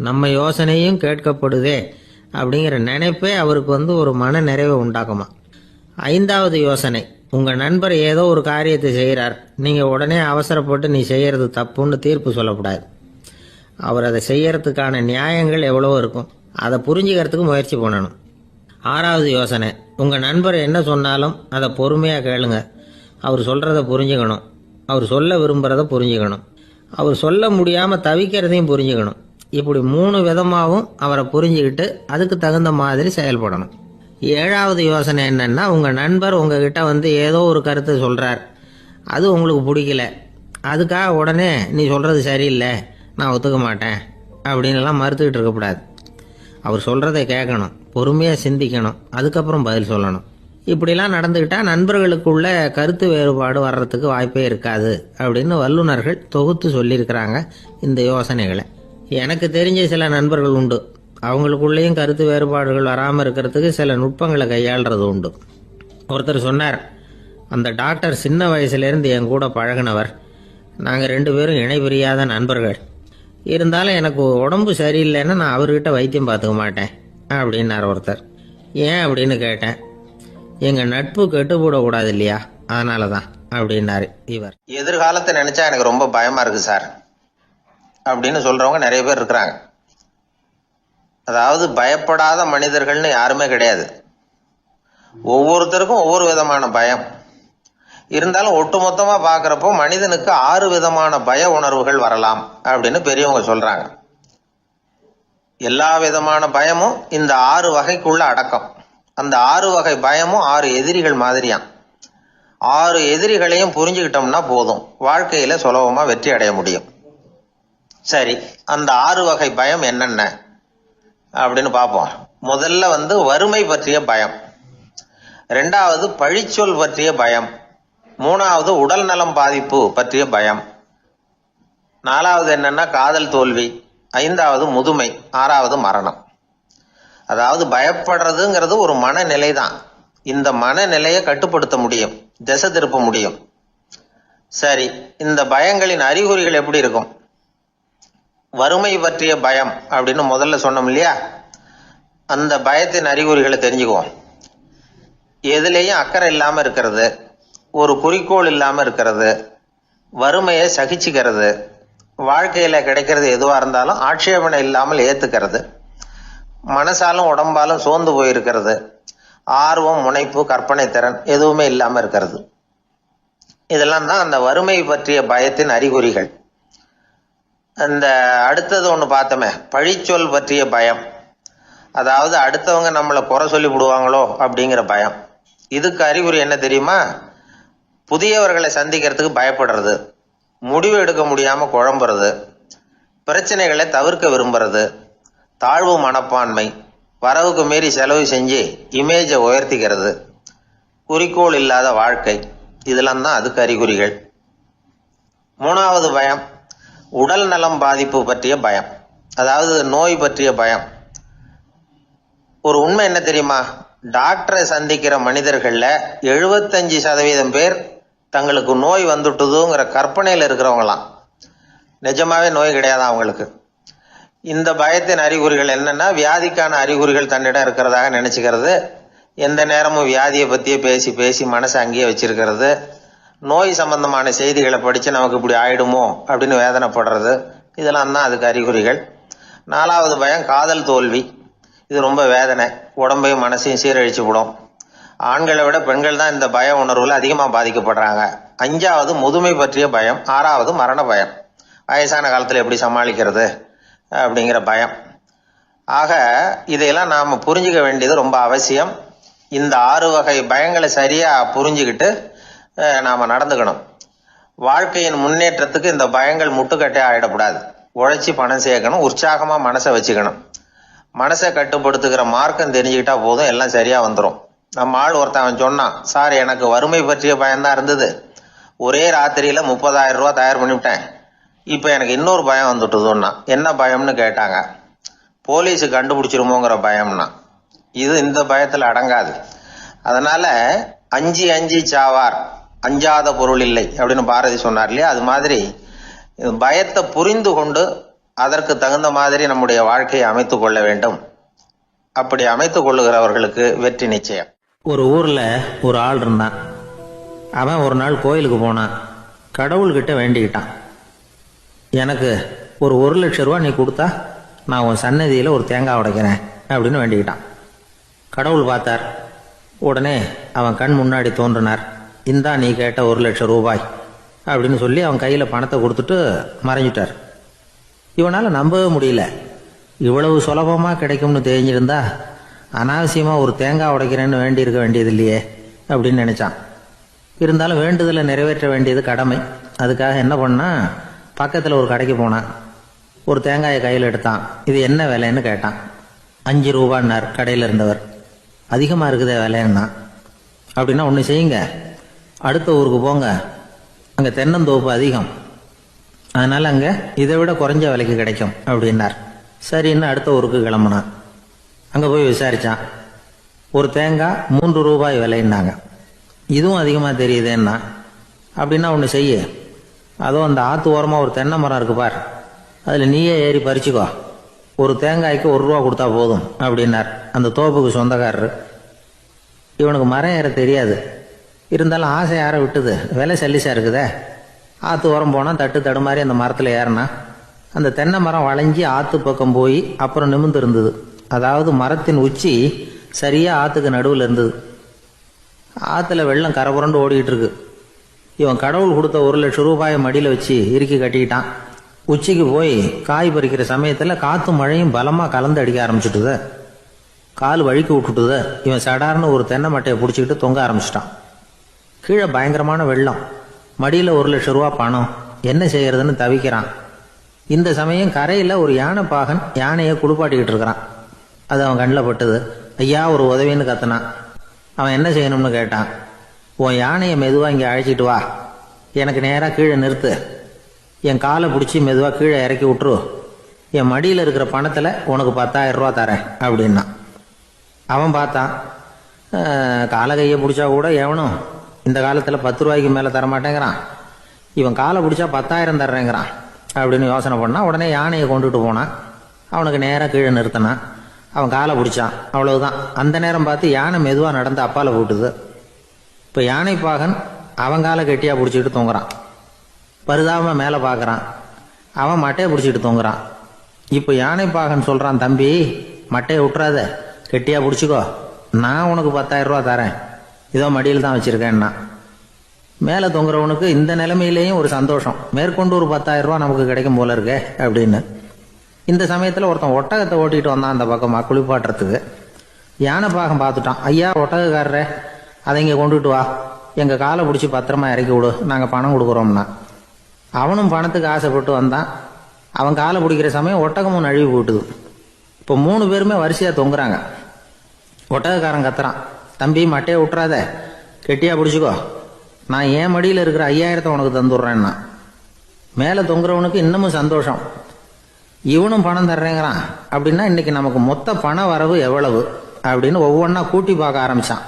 நம்ம யோசனையும் கேட்கப்படுதே அப்படிங்கிற நினைப்பே அவருக்கு ஒரு மன நிறைவை உண்டாக்குமா. 5வது யோசனை, உங்கள் நண்பர் ஏதோ ஒரு காரியத்தை செய்கிறார், நீங்கள் உடனே அவசரப்பட்டு நீ செய்கிறது தப்புன்னு தீர்ப்பு சொல்லக்கூடாது. அவர் அதை செய்யறதுக்கான நியாயங்கள் எவ்வளவோ இருக்கும், அதை புரிஞ்சுக்கிறதுக்கு முயற்சி பண்ணணும். 6வது யோசனை, உங்கள் நண்பர் என்ன சொன்னாலும் அதை பொறுமையாக கேளுங்க. அவர் சொல்கிறத புரிஞ்சுக்கணும், அவர் சொல்ல விரும்புகிறத புரிஞ்சுக்கணும், அவர் சொல்ல முடியாமல் தவிக்கிறதையும் புரிஞ்சுக்கணும். இப்படி 3 விதமாகவும் அவரை புரிஞ்சுக்கிட்டு அதுக்கு தகுந்த மாதிரி செயல்படணும். 7வது யோசனை என்னன்னா, உங்கள் நண்பர் உங்ககிட்ட ஏதோ ஒரு கருத்தை சொல்கிறார், அது உங்களுக்கு பிடிக்கல, அதுக்காக உடனே நீ சொல்கிறது சரியில்லை, நான் ஒத்துக்க மாட்டேன் அப்படின்லாம் மறுத்துக்கிட்டு இருக்கக்கூடாது. அவர் சொல்கிறத கேட்கணும், பொறுமையாக சிந்திக்கணும், அதுக்கப்புறம் பதில் சொல்லணும். இப்படிலாம் நடந்துக்கிட்டால் நண்பர்களுக்குள்ள கருத்து வேறுபாடு வர்றதுக்கு வாய்ப்பே இருக்காது அப்படின்னு வல்லுநர்கள் தொகுத்து சொல்லியிருக்கிறாங்க இந்த யோசனைகளை. எனக்கு தெரிஞ்ச சில நண்பர்கள் உண்டு, அவங்களுக்குள்ளேயும் கருத்து வேறுபாடுகள் வராமல் இருக்கிறதுக்கு சில நுட்பங்களை கையாளுறது உண்டு. ஒருத்தர் சொன்னார், அந்த டாக்டர் சின்ன வயசுலேருந்து என் கூட பழகினவர், நாங்கள் 2 பேரும் இணை பிரியாத நண்பர்கள், இருந்தாலும் எனக்கு உடம்பு சரியில்லைன்னா நான் அவர்கிட்ட வைத்தியம் பார்த்துக்க மாட்டேன் அப்படின்னார் ஒருத்தர். ஏன் அப்படின்னு கேட்டேன். எங்கள் நட்பு கெட்டுப்படக்கூடாது இல்லையா, அதனால தான் அப்படின்னாரு இவர். எதிர்காலத்தை நினைச்சா எனக்கு ரொம்ப பயமா இருக்கு சார் அப்படின்னு சொல்றவங்க நிறைய பேர் இருக்கிறாங்க. அதாவது பயப்படாத மனிதர்கள்னு யாருமே கிடையாது. ஒவ்வொருத்தருக்கும் ஒவ்வொரு விதமான பயம் இருந்தாலும் ஒட்டுமொத்தமா பாக்குறப்போ மனிதனுக்கு 6 விதமான பய உணர்வுகள் வரலாம் அப்படின்னு பெரியவங்க சொல்றாங்க. எல்லா விதமான பயமும் இந்த 6 வகைக்குள்ள அடக்கம். அந்த 6 வகை பயமும் 6 எதிரிகள் மாதிரியாம். 6 எதிரிகளையும் புரிஞ்சுக்கிட்டோம்னா போதும், வாழ்க்கையில சுலபமா வெற்றி அடைய முடியும். சரி, அந்த 6 வகை பயம் என்னென்ன அப்படின்னு பார்ப்போம். முதல்ல வறுமை பற்றிய பயம், 2வது பழிச்சொல் பற்றிய பயம், 3வது உடல் நலம் பாதிப்பு பற்றிய பயம், 4வது என்னன்னா காதல் தோல்வி, 5வது முதுமை, 6வது மரணம். அதாவது பயப்படுறதுங்கிறது ஒரு மனநிலை தான். இந்த மனநிலையை கட்டுப்படுத்த முடியும், திசை திருப்ப முடியும். சரி, இந்த பயங்களின் அறிகுறிகள் எப்படி இருக்கும்? வறுமை பற்றிய பயம் அப்படின்னு முதல்ல சொன்னோம் இல்லையா, அந்த பயத்தின் அறிகுறிகளை தெரிஞ்சுக்குவோம். எதுலேயும் அக்கறை இல்லாம இருக்கிறது, ஒரு குறிக்கோள் இல்லாம இருக்கிறது, வறுமையை சகிச்சுக்கிறது, வாழ்க்கையில கிடைக்கிறது எதுவா இருந்தாலும் ஆட்சேபனை இல்லாமல் ஏத்துக்கிறது, மனசாலும் உடம்பாலும் சோர்ந்து போயிருக்கிறது, ஆர்வம், முனைப்பு, கற்பனை திறன் எதுவுமே இல்லாம இருக்கிறது. இதெல்லாம் தான் அந்த வறுமை பற்றிய பயத்தின் அறிகுறிகள். அந்த அடுத்தது ஒன்று பார்த்தோமே, பழிச்சொல் பற்றிய பயம். அதாவது அடுத்தவங்க நம்மளை குறை சொல்லி விடுவாங்களோ அப்படிங்கிற பயம். இதுக்கு அறிகுறி என்ன தெரியுமா? புதியவர்களை சந்திக்கிறதுக்கு பயப்படுறது, முடிவு எடுக்க முடியாம குழம்புறது, பிரச்சனைகளை தவிர்க்க விரும்புறது, தாழ்வு மனப்பான்மை, வரவுக்கு மீறி செலவு செஞ்சு இமேஜை உயர்த்திக்கிறது, குறிக்கோள் இல்லாத வாழ்க்கை, இதெல்லாம் தான் அதுக்கு அறிகுறிகள். 3வது பயம் உடல் நலம் பாதிப்பு பற்றிய பயம், அதாவது நோய் பற்றிய பயம். ஒரு உண்மை என்ன தெரியுமா? டாக்டரை சந்திக்கிற மனிதர்கள்ல 75% பேர் தங்களுக்கு நோய் வந்துட்டுதுங்கிற கற்பனையில் இருக்கிறவங்களாம். நிஜமாவே நோய் கிடையாது அவங்களுக்கு. இந்த பயத்தின் அறிகுறிகள் என்னன்னா, வியாதிக்கான அறிகுறிகள் தன்னிடம் இருக்கிறதாக நினைச்சுக்கிறது, எந்த நேரமும் வியாதியை பத்தியே பேசி பேசி மனசை அங்கேயே வச்சிருக்கிறது, நோய் சம்பந்தமான செய்திகளை படிச்சு நமக்கு இப்படி ஆயிடுமோ அப்படின்னு வேதனைப்படுறது, இதெல்லாம் தான் அதுக்கு அறிகுறிகள். 4வது பயம் காதல் தோல்வி. இது ரொம்ப வேதனை, உடம்பையும் மனசையும் சீரழிச்சு விடும். ஆண்களை விட பெண்கள் தான் இந்த பய உணர்வுல அதிகமாக பாதிக்கப்படுறாங்க. 5வது முதுமை பற்றிய பயம். 6வது மரண பயம். வயசான காலத்தில் எப்படி சமாளிக்கிறது அப்படிங்கிற பயம். ஆக இதையெல்லாம் நாம் புரிஞ்சுக்க வேண்டியது ரொம்ப அவசியம். இந்த 6 வகை பயங்களை சரியாக புரிஞ்சுக்கிட்டு நாம் நடந்துக்கணும். வாழ்க்கையின் முன்னேற்றத்துக்கு இந்த பயங்கள் முட்டுக்கட்டே ஆகிடக்கூடாது. உழைச்சி பணம் சேர்க்கணும், உற்சாகமாக மனசை வச்சுக்கணும். மனசை கட்டுப்படுத்துகிற மார்க்கம் தெரிஞ்சுக்கிட்டா போதும், எல்லாம் சரியாக வந்துடும். நம்ம ஆள் ஒருத்தன் சொன்னான், சார் எனக்கு வறுமை பற்றிய பயம்தான் இருந்தது, ஒரே ராத்திரியில் 30,000 ரூபா தயார் பண்ணிவிட்டேன், இப்போ எனக்கு இன்னொரு பயம் வந்துட்டுதுன்னா. என்ன பயம்னு கேட்டாங்க. போலீஸு கண்டுபிடிச்சிருமோங்கிற பயம்னா. இது இந்த பயத்தில் அடங்காது. அதனால அஞ்சி அஞ்சி சாவார், அஞ்சாத பொருள் இல்லை அப்படின்னு பாரதி சொன்னார் இல்லையா? அது மாதிரி பயத்தை புரிந்து கொண்டு அதற்கு தகுந்த மாதிரி நம்முடைய வாழ்க்கையை அமைத்து கொள்ள வேண்டும். அப்படி அமைத்து கொள்ளுகிறவர்களுக்கு வெற்றி நிச்சயம். ஒரு ஊரில் ஒரு ஆள் இருந்தான். அவன் ஒரு நாள் கோயிலுக்கு போனான். கடவுள்கிட்ட வேண்டிக்கிட்டான், எனக்கு ஒரு 1,00,000 ரூபா நீ கொடுத்தா நான் உன் சன்னதியில் ஒரு தேங்காய் உடைக்கிறேன் அப்படின்னு வேண்டிக்கிட்டான். கடவுள் பார்த்தார். உடனே அவன் கண் முன்னாடி தோன்றினார். இந்தா நீ கேட்ட 1,00,000 ரூபாய் அப்படின்னு சொல்லி அவன் கையில் பணத்தை கொடுத்துட்டு மறைஞ்சிட்டார். இவனால் நம்பவே முடியல. இவ்வளவு சுலபமாக கிடைக்கும்னு தெரிஞ்சிருந்தா அனாவசியமாக ஒரு தேங்காய் உடைக்கிறேன்னு வேண்டியிருக்க வேண்டியது இல்லையே அப்படின்னு நினச்சான். இருந்தாலும் வேண்டுதலை நிறைவேற்ற வேண்டியது கடமை. அதுக்காக என்ன பண்ணான், பக்கத்தில் ஒரு கடைக்கு போனான். ஒரு தேங்காயை கையில் எடுத்தான். இது என்ன விலைன்னு கேட்டான். 5 ரூபான்னார் கடையில் இருந்தவர். அதிகமாக இருக்குதே விலைன்னா. அப்படின்னா ஒன்று செய்யுங்க, அடுத்த ஊருக்கு போங்க, அங்கே தென்னந்தோப்பு அதிகம், அதனால் அங்கே இதை விட குறைஞ்ச விலைக்கு கிடைக்கும் அப்படின்னார். சரின்னு அடுத்த ஊருக்கு கிளம்புனான். அங்கே போய் விசாரித்தான். ஒரு தேங்காய் 3 ரூபாய் விலைன்னாங்க. இதுவும் அதிகமாக தெரியுதேன்னா. அப்படின்னா ஒன்று செய்ய, அதோ அந்த ஆற்று ஓரமாக ஒரு தென்னை மரம் இருக்கு பார், அதில் நீயே ஏறி பறிச்சுக்கோ, ஒரு தேங்காய்க்கு 1 ரூபா கொடுத்தா போதும் அப்படின்னார் அந்த தோப்புக்கு சொந்தக்காரரு. இவனுக்கு மரம் ஏற தெரியாது, இருந்தாலும் ஆசை யாரை விட்டுது, விலை சல்லிசா இருக்குதே. ஆற்று ஓரம் போனால் தட்டு தடுமாறி அந்த மரத்தில் ஏறினா அந்த தென்னை மரம் வளைஞ்சி ஆற்று பக்கம் போய் அப்புறம் நிமிர்ந்து இருந்தது. அதாவது மரத்தின் உச்சி சரியாக ஆற்றுக்கு நடுவில் இருந்தது. ஆற்றுல வெள்ளம் கரபுரண்டு ஓடிக்கிட்டு இருக்கு. இவன் கடவுள் கொடுத்த 1,00,000 ரூபாயை மடியில் வச்சு இறுக்கி கட்டிக்கிட்டான். உச்சிக்கு போய் காய் பறிக்கிற சமயத்தில் காற்று மழையும் பலமாக கலந்து அடிக்க ஆரம்பிச்சுட்டுது. கால் வழுக்கி விட்டுட்டுது. இவன் சடார்னு ஒரு தென்னை மட்டையை பிடிச்சிக்கிட்டு தொங்க ஆரம்பிச்சிட்டான். கீழே பயங்கரமான வெள்ளம், மடியில் 1,00,000 ரூபா பணம், என்ன செய்யறதுன்னு தவிக்கிறான். இந்த சமயம் கரையில் ஒரு யானை பாகன் யானையை குளிப்பாட்டிக்கிட்டு இருக்கிறான். அது அவன் கண்ணில் பட்டுது. ஐயா ஒரு உதவின்னு கத்துனான். அவன் என்ன செய்யணும்னு கேட்டான். உன் யானையை மெதுவாக இங்கே அழைச்சிட்டு வா, எனக்கு நேராக கீழே நிறுத்து, என் காலை பிடிச்சி மெதுவாக கீழே இறக்கி விட்டுரு, என் மடியில் இருக்கிற பணத்தில் உனக்கு 10,000 ரூபா தரேன் அப்படின்னா. அவன் பார்த்தான். காலை கையை பிடிச்சா கூட எவனும் இந்த காலத்தில் 10 ரூபாய்க்கு மேலே தரமாட்டேங்கிறான், இவன் காலை பிடிச்சா 10,000 தர்றேங்கிறான் அப்படின்னு யோசனை பண்ணான். உடனே யானையை கொண்டுட்டு போனான். அவனுக்கு நேராக கீழே நிறுத்தினான். அவன் காலை பிடிச்சான். அவ்வளவுதான். அந்த நேரம் பார்த்து யானை மெதுவாக நடந்து அப்பால போட்டுது. இப்போ யானை பாகன் அவன் காலை கெட்டியாக பிடிச்சிக்கிட்டு தொங்குறான். பரிதாபமாக மேலே பார்க்குறான். அவன் மட்டையை பிடிச்சிட்டு தொங்குறான். இப்போ யானை பாகன் சொல்கிறான், தம்பி மட்டையை விட்டுறாத, கெட்டியாக பிடிச்சிக்கோ, நான் உனக்கு 10,000 ரூபா தரேன், இதோ மடியில் தான் வச்சுருக்கேன்னா. மேலே தொங்குறவனுக்கு இந்த நிலைமையிலேயும் ஒரு சந்தோஷம், மேற்கொண்டு ஒரு 10,000 ரூபா நமக்கு கிடைக்கும் போல இருக்கே அப்படின்னு. இந்த சமயத்தில் ஒருத்தன் ஒட்டகத்தை ஓட்டிகிட்டு வந்தான் அந்த பக்கமாக குளிப்பாட்டுறதுக்கு. யானை பாகம் பார்த்துட்டான். ஐயா ஒட்டகக்காரரே, அதை இங்கே கொண்டுட்டு வா, எங்கள் காலை பிடிச்சி பத்திரமா இறக்கி விடு, நாங்கள் பணம் கொடுக்குறோம்னா. அவனும் பணத்துக்கு ஆசைப்பட்டு வந்தான். அவன் காலை பிடிக்கிற சமயம் ஒட்டகமும் நழுவி போட்டுது. இப்போ 3 பேருமே வரிசையாக தொங்குறாங்க. ஒட்டகக்காரன் கத்துறான், தம்பி மட்டையை விட்டுறாத, கெட்டியாக பிடிச்சிக்கோ, நான் என் மடியில் இருக்கிற 5,000 உனக்கு தந்துடுறேன்னா. மேலே தொங்குறவனுக்கு இன்னமும் சந்தோஷம், இவனும் பணம் தர்றேங்கிறான். அப்படின்னா இன்னைக்கு நமக்கு மொத்த பண வரவு எவ்வளவு அப்படின்னு ஒவ்வொன்றா கூட்டி பார்க்க ஆரம்பிச்சான்.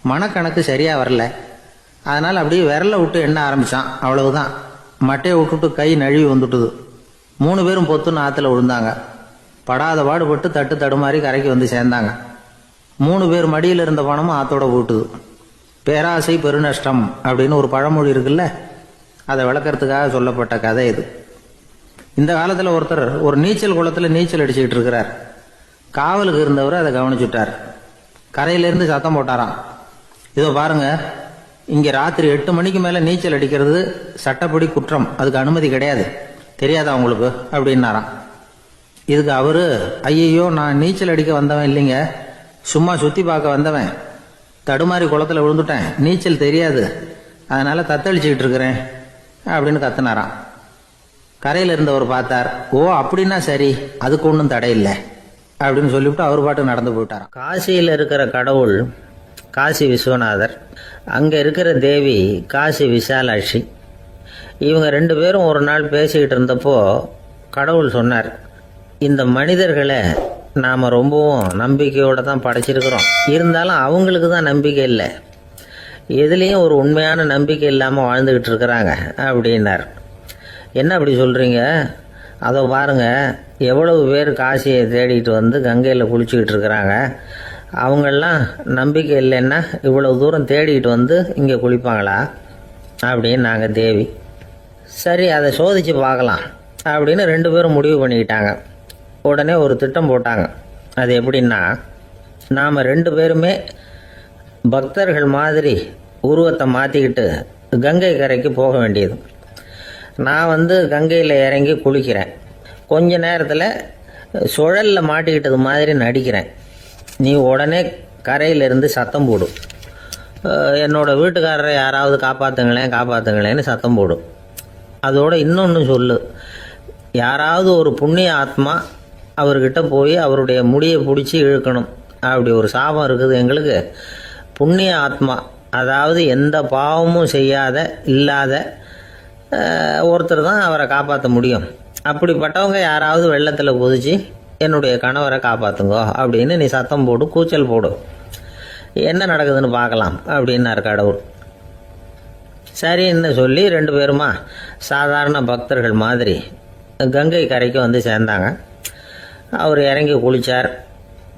மனக்கணக்கு சரியா வரல. அதனால அப்படியே விரல விட்டு எண்ண ஆரம்பிச்சான். அவ்வளவுதான், மட்டையை விட்டுட்டு கை நழுவி வந்துட்டுது. 3 பேரும் பொத்துன்னு ஆற்றுல விழுந்தாங்க. படாத பாடுபட்டு தட்டு தடுமாறி கரைக்கு வந்து சேர்ந்தாங்க. 3 பேர் மடியில் இருந்த பணமும் ஆத்தோட போட்டுது. பேராசை பெருநஷ்டம் அப்படின்னு ஒரு பழமொழி இருக்குல்ல, அதை விளக்கறதுக்காக சொல்லப்பட்ட கதை இது. இந்த காலத்தில் ஒருத்தர் ஒரு நீச்சல் குளத்தில் நீச்சல் அடிச்சுக்கிட்டு இருக்கிறார். காவலுக்கு இருந்தவர் அதை கவனிச்சுட்டார். கரையிலிருந்து சத்தம் போட்டாராம், இதோ பாருங்க, இங்க ராத்திரி 8 மணிக்கு மேல நீச்சல் அடிக்கிறது சட்டப்படி குற்றம், அதுக்கு அனுமதி கிடையாது, தெரியாதா உங்களுக்கு அப்படின்னாராம். இதுக்கு அவரு, ஐயோ நான் நீச்சல் அடிக்க வந்தவன் இல்லைங்க, சும்மா சுத்தி பார்க்க வந்தவன், தடுமாறி குளத்துல விழுந்துட்டேன், நீச்சல் தெரியாது, அதனால தத்தளிச்சுக்கிட்டு இருக்கிறேன் அப்படின்னு கத்துனாராம். கரையில இருந்தவர் பார்த்தார், ஓ அப்படின்னா சரி, அதுக்கு ஒன்றும் தடை இல்லை அப்படின்னு சொல்லிவிட்டு அவர் பாட்டு நடந்து போயிட்டாராம். காசியில் இருக்கிற கடவுள் காசி விஸ்வநாதர், அங்கே இருக்கிற தேவி காசி விசாலாட்சி. இவங்க 2 பேரும் ஒரு நாள் பேசிக்கிட்டு இருந்தப்போ கடவுள் சொன்னார், இந்த மனிதர்களை நாம் ரொம்பவும் நம்பிக்கையோடு தான் படைச்சிருக்கிறோம், இருந்தாலும் அவங்களுக்கு தான் நம்பிக்கை இல்லை, எதுலேயும் ஒரு உண்மையான நம்பிக்கை இல்லாமல் வாழ்ந்துக்கிட்டு இருக்கிறாங்க அப்படின்னார். என்ன அப்படி சொல்கிறீங்க? அதை பாருங்கள், எவ்வளவு பேர் காசியை தேடிட்டு வந்து கங்கையில் குளிச்சுக்கிட்டு இருக்கிறாங்க, அவங்கெல்லாம் நம்பிக்கை இல்லைன்னா இவ்வளவு தூரம் தேடிட்டு வந்து இங்கே குளிப்பாங்களா அப்படின்னு நாங்கள் தேவி. சரி, அதை சோதித்து பார்க்கலாம் அப்படின்னு 2 பேரும் முடிவு பண்ணிக்கிட்டாங்க. உடனே ஒரு திட்டம் போட்டாங்க. அது எப்படின்னா, நாம் 2 பேருமே பக்தர்கள் மாதிரி உருவத்தை மாற்றிக்கிட்டு கங்கை கரைக்கு போக வேண்டியது. நான் வந்து கங்கையில் இறங்கி குளிக்கிறேன், கொஞ்ச நேரத்தில் சுழலில் மாட்டிக்கிட்டது மாதிரி நடிக்கிறேன், நீ உடனே கரையிலிருந்து சத்தம் போடும், என்னோட வீட்டுக்காரரை யாராவது காப்பாற்றுங்களேன்னு சத்தம் போடும். அதோட இன்னொன்று சொல்லு, யாராவது ஒரு புண்ணிய ஆத்மா அவர்கிட்ட போய் அவருடைய முடியை பிடிச்சி இழுக்கணும், அப்படி ஒரு சாபம் இருக்குது எங்களுக்கு. புண்ணிய ஆத்மா, அதாவது எந்த பாவமும் செய்யாத இல்லாத ஒருத்தர் தான் அவரை காப்பாற்ற முடியும். அப்படிப்பட்டவங்க யாராவது வெள்ளத்தில் குதிச்சு என்னுடைய கணவரை காப்பாற்றுங்கோ அப்படின்னு நீ சத்தம் போடு, கூச்சல் போடு, என்ன நடக்குதுன்னு பார்க்கலாம் அப்படின்னார் கடவுள். சரின்னு சொல்லி 2 பேருமா சாதாரண பக்தர்கள் மாதிரி கங்கை கரைக்கு வந்து சேர்ந்தாங்க. அவர் இறங்கி குளித்தார்.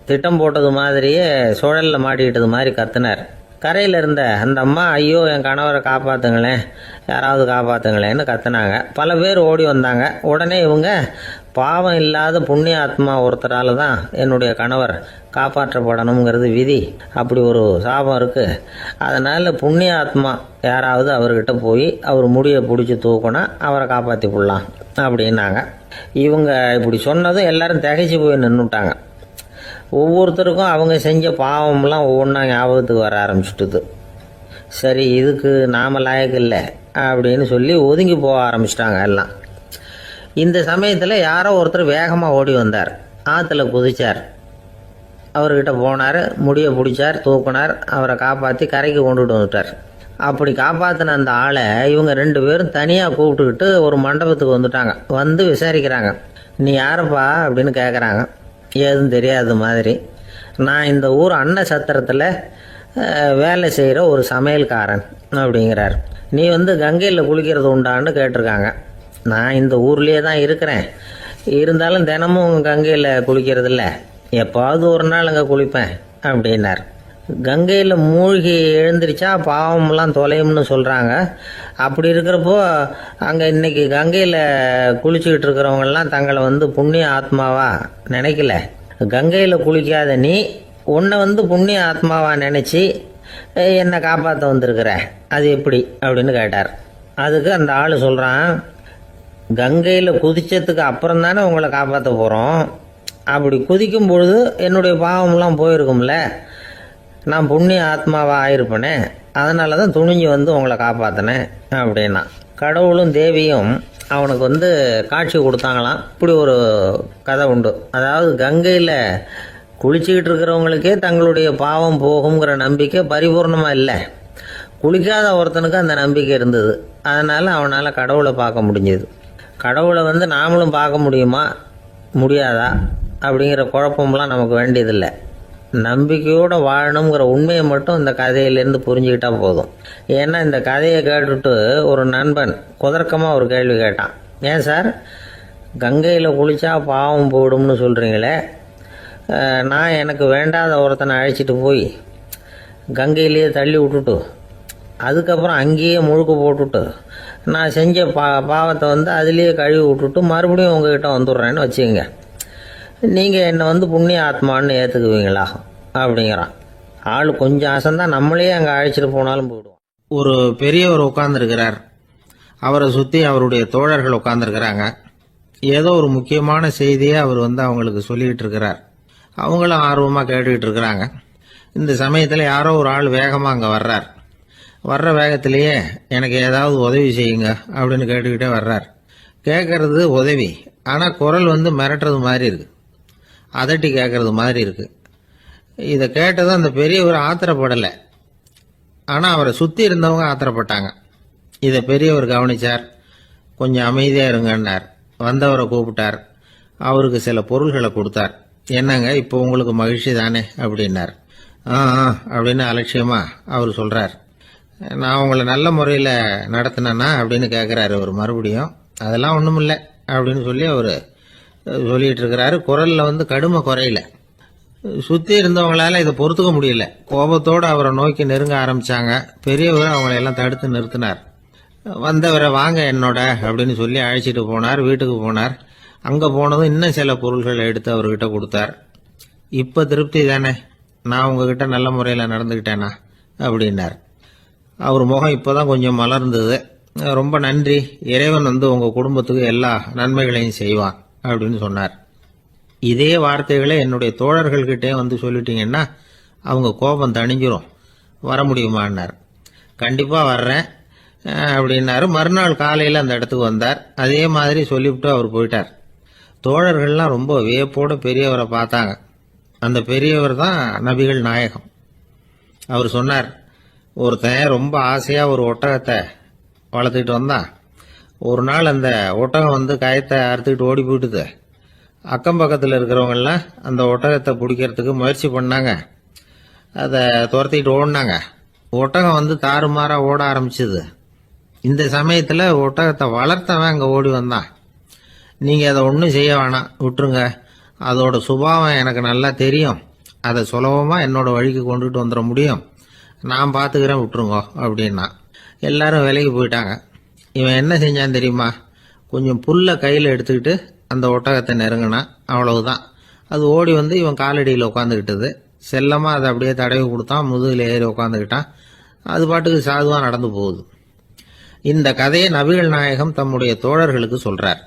திட்டம் போட்டது மாதிரியே சுழலில் மாட்டிக்கிட்டது மாதிரி கத்துனார். கரையில் இருந்த அந்த அம்மா, ஐயோ என் கணவரை காப்பாற்றுங்களேன், யாராவது காப்பாற்றுங்களேன்னு கத்துனாங்க. பல பேர் ஓடி வந்தாங்க. உடனே இவங்க, பாவம் இல்லாத புண்ணிய ஆத்மா ஒருத்தரால் தான் என்னுடைய கணவர் காப்பாற்றப்படணுங்கிறது விதி, அப்படி ஒரு சாபம் இருக்குது, அதனால் புண்ணிய ஆத்மா யாராவது அவர்கிட்ட போய் அவர் முடியை பிடிச்சி தூக்கினா அவரை காப்பாற்றி விடலாம் அப்படின்னாங்க. இவங்க இப்படி சொன்னதும் எல்லாரும் திகைச்சு போய் நின்றுட்டாங்க. ஒவ்வொருத்தருக்கும் அவங்க செஞ்ச பாவம்லாம் ஒவ்வொன்றா ஞாபகத்துக்கு வர ஆரம்பிச்சுட்டுது. சரி, இதுக்கு நாம லாயக்கு இல்லை அப்படின்னு சொல்லி ஒதுங்கி போக ஆரம்பிச்சிட்டாங்க எல்லாம். இந்த சமயத்தில் யாரோ ஒருத்தர் வேகமாக ஓடி வந்தார், ஆற்றுல குதிச்சார். அவர்கிட்ட போனார், முடியை பிடிச்சார், தூக்கினார், அவரை காப்பாற்றி கரைக்கு கொண்டுட்டு வந்துட்டார். அப்படி காப்பாற்றின அந்த ஆளை இவங்க 2 பேரும் தனியாக கூப்பிட்டுக்கிட்டு ஒரு மண்டபத்துக்கு வந்துட்டாங்க. வந்து விசாரிக்கிறாங்க, நீ யாரப்பா அப்படின்னு கேட்குறாங்க. ஏதும் தெரியாத மாதிரி, நான் இந்த ஊர் அன்ன சத்திரத்தில் வேலை செய்கிற ஒரு சமையல்காரன் அப்படிங்கிறார். நீ வந்து கங்கையில் குளிக்கிறது உண்டான்னு கேட்டிருக்காங்க. நான் இந்த ஊர்லேயே தான் இருக்கிறேன், இருந்தாலும் தினமும் கங்கையில் குளிக்கிறது இல்லை, எப்பாவது ஒரு நாள் அங்கே குளிப்பேன் அப்படின்னார். கங்கையில் மூழ்கி எழுந்திரிச்சா பாவம்லாம் தொலையும்னு சொல்கிறாங்க. அப்படி இருக்கிறப்போ அங்கே இன்றைக்கி கங்கையில் குளிச்சுக்கிட்டு இருக்கிறவங்கெல்லாம் தங்களை வந்து புண்ணிய ஆத்மாவா நினைக்கல. கங்கையில் குளிக்காத நீ உன்னை வந்து புண்ணிய ஆத்மாவா நினச்சி என்னை காப்பாற்ற வந்திருக்கிற, அது எப்படி அப்படின்னு கேட்டார். அதுக்கு அந்த ஆள் சொல்கிறான், கங்கையில் குதிச்சதுக்கு அப்புறம் தானே உங்களை காப்பாற்ற போகிறோம், அப்படி குதிக்கும் பொழுது என்னுடைய பாவம்லாம் போயிருக்கும்ல, நான் புண்ணிய ஆத்மாவாக ஆயிருப்பேனே, அதனால தான் துணிஞ்சு வந்து உங்களை காப்பாற்றினேன் அப்படின்னா. கடவுளும் தேவியும் அவனுக்கு வந்து காட்சி கொடுத்தாங்களாம். இப்படி ஒரு கதை உண்டு. அதாவது கங்கையில் குளிச்சுக்கிட்டு இருக்கிறவங்களுக்கே தங்களுடைய பாவம் போகுங்கிற நம்பிக்கை பரிபூர்ணமாக இல்லை, குளிக்காத ஒருத்தனுக்கு அந்த நம்பிக்கை இருந்தது. அதனால் அவனால் கடவுளை பார்க்க முடிஞ்சது. கடவுளை வந்து நாமளும் பார்க்க முடியுமா முடியாதா அப்படிங்கிற குழப்பம்லாம் நமக்கு வேண்டியதில்லை. நம்பிக்கையோடு வாழணுங்கிற உண்மையை மட்டும் இந்த கதையிலேருந்து புரிஞ்சுக்கிட்டா போதும். ஏன்னா இந்த கதையை கேட்டுட்டு ஒரு நண்பன் குதர்க்கமாக ஒரு கேள்வி கேட்டான், ஏன் சார் கங்கையில் குளித்தா பாவம் போடும்னு சொல்கிறீங்களே, நான் எனக்கு வேண்டாத ஒருத்தனை அழைச்சிட்டு போய் கங்கையிலேயே தள்ளி விட்டுட்டு அதுக்கப்புறம் அங்கேயே முழுக்க போட்டுட்டு நான் செஞ்ச பாவத்தை வந்து அதுலேயே கழுவி விட்டுட்டு மறுபடியும் உங்ககிட்ட வந்துடுறேன்னு வச்சுக்கோங்க, நீங்கள் என்னை வந்து புண்ணிய ஆத்மான்னு ஏற்றுக்குவீங்களா அப்படிங்கிறான். ஆள் கொஞ்சம் அசந்தான் நம்மளே அங்கே அழைச்சிட்டு போனாலும் போயிடுவோம். ஒரு பெரியவர் உட்கார்ந்துருக்கிறார். அவரை சுற்றி அவருடைய தோழர்கள் உட்கார்ந்துருக்கிறாங்க. ஏதோ ஒரு முக்கியமான செய்தியை அவர் வந்து அவங்களுக்கு சொல்லிக்கிட்டு இருக்கிறார். அவங்களும் ஆர்வமாக கேட்டுக்கிட்டு இருக்கிறாங்க. இந்த சமயத்தில் யாரோ ஒரு ஆள் வேகமாக அங்கே வர்றார். வர்ற வேகத்திலேயே எனக்கு ஏதாவது உதவி செய்யுங்க அப்படின்னு கேட்டுக்கிட்டே வர்றார். கேட்கறது உதவி, ஆனால் குரல் வந்து மிரட்டுறது மாதிரி இருக்கு, அதட்டி கேட்கறது மாதிரி இருக்கு. இதை கேட்டதும் அந்த பெரியவர் ஆத்திரப்படலை, ஆனால் அவரை சுற்றி இருந்தவங்க ஆத்திரப்பட்டாங்க. இதை பெரியவர் கவனிச்சார். கொஞ்சம் அமைதியாக இருங்கன்னார். வந்தவரை கூப்பிட்டார். அவருக்கு சில பொருள்களை கொடுத்தார். என்னங்க இப்போ உங்களுக்கு மகிழ்ச்சி தானே அப்படின்னார். ஆ அப்படின்னு அலட்சியமாக அவர் சொல்கிறார். நான் உங்களை நல்ல முறையில் நடத்தினேன்னா அப்படின்னு கேட்குறாரு அவர் மறுபடியும். அதெல்லாம் ஒன்றும் இல்லை அப்படின்னு சொல்லி அவர் சொல்லிகிட்டு இருக்கிறாரு. குரலில் வந்து கடுமை குறையில. சுற்றி இருந்தவங்களால இதை பொறுத்துக்க முடியல. கோபத்தோடு அவரை நோக்கி நெருங்க ஆரம்பித்தாங்க. பெரியவர் அவங்களையெல்லாம் தடுத்து நிறுத்தினார். வந்தவரை வாங்க என்னோட அப்படின்னு சொல்லி அழைச்சிட்டு போனார். வீட்டுக்கு போனார். அங்கே போனதும் இன்னும் சில பொருள்களை எடுத்து அவர்கிட்ட கொடுத்தார். இப்போ திருப்தி தானே, நான் உங்ககிட்ட நல்ல முறையில் நடந்துக்கிட்டேனா அப்படின்னார். அவர் முகம் இப்போதான் கொஞ்சம் மலர்ந்தது. ரொம்ப நன்றி, இறைவன் வந்து உங்கள் குடும்பத்துக்கு எல்லா நன்மைகளையும் செய்வான் அப்படின்னு சொன்னார். இதே வார்த்தைகளை என்னுடைய தோழர்கள்கிட்டே வந்து சொல்லிட்டீங்கன்னா அவங்க கோபம் தணிஞ்சிரும், வர முடியுமான்னார். கண்டிப்பாக வர்றேன் அப்படின்னாரு. மறுநாள் காலையில் அந்த இடத்துக்கு வந்தார். அதே மாதிரி சொல்லிவிட்டு அவர் போயிட்டார். தோழர்கள்லாம் ரொம்ப வியப்போடு பெரியவரை பார்த்தாங்க. அந்த பெரியவர் தான் நபிகள் நாயகம். அவர் சொன்னார், ஒருத்தன் ரொம்ப ஆசையாக ஒரு ஒட்டகத்தை வளர்த்துக்கிட்டு வந்தான். ஒரு நாள் அந்த ஒட்டகம் வந்து கயத்தை அறுத்துக்கிட்டு ஓடி போயிட்டுது. அக்கம் பக்கத்தில் இருக்கிறவங்கெல்லாம் அந்த ஒட்டகத்தை பிடிக்கிறதுக்கு முயற்சி பண்ணாங்க. அதை துரத்திக்கிட்டு ஓடினாங்க. ஒட்டகம் வந்து தாறுமாறாக ஓட ஆரம்பிச்சுது. இந்த சமயத்தில் ஒட்டகத்தை வளர்த்தவன் அங்கே ஓடி வந்தான். நீங்கள் அதை ஒன்றும் செய்ய வேணாம், விட்டுருங்க. அதோட சுபாவம் எனக்கு நல்லா தெரியும். அதை சுலபமாக என்னோட வழிக்கு கொண்டுட்டு வந்துட முடியும். நான் பார்த்துக்கிறேன், விட்டுருங்க அப்படின்னா. எல்லாரும் விலைக்கு போயிட்டாங்க. இவன் என்ன செஞ்சான் தெரியுமா? கொஞ்சம் புல்லை கையில் எடுத்துக்கிட்டு அந்த ஒட்டகத்தை நெருங்கினான். அவ்வளவுதான். அது ஓடி வந்து இவன் காலடியில் உட்காந்துக்கிட்டது. செல்லமாக அதை அப்படியே தடவி கொடுத்தான். முதுகில் ஏறி உட்காந்துக்கிட்டான். அது பாட்டுக்கு சாதுவாக நடந்து போகுது. இந்த கதையை நபிகள் நாயகம் தம்முடைய தோழர்களுக்கு சொல்றார்.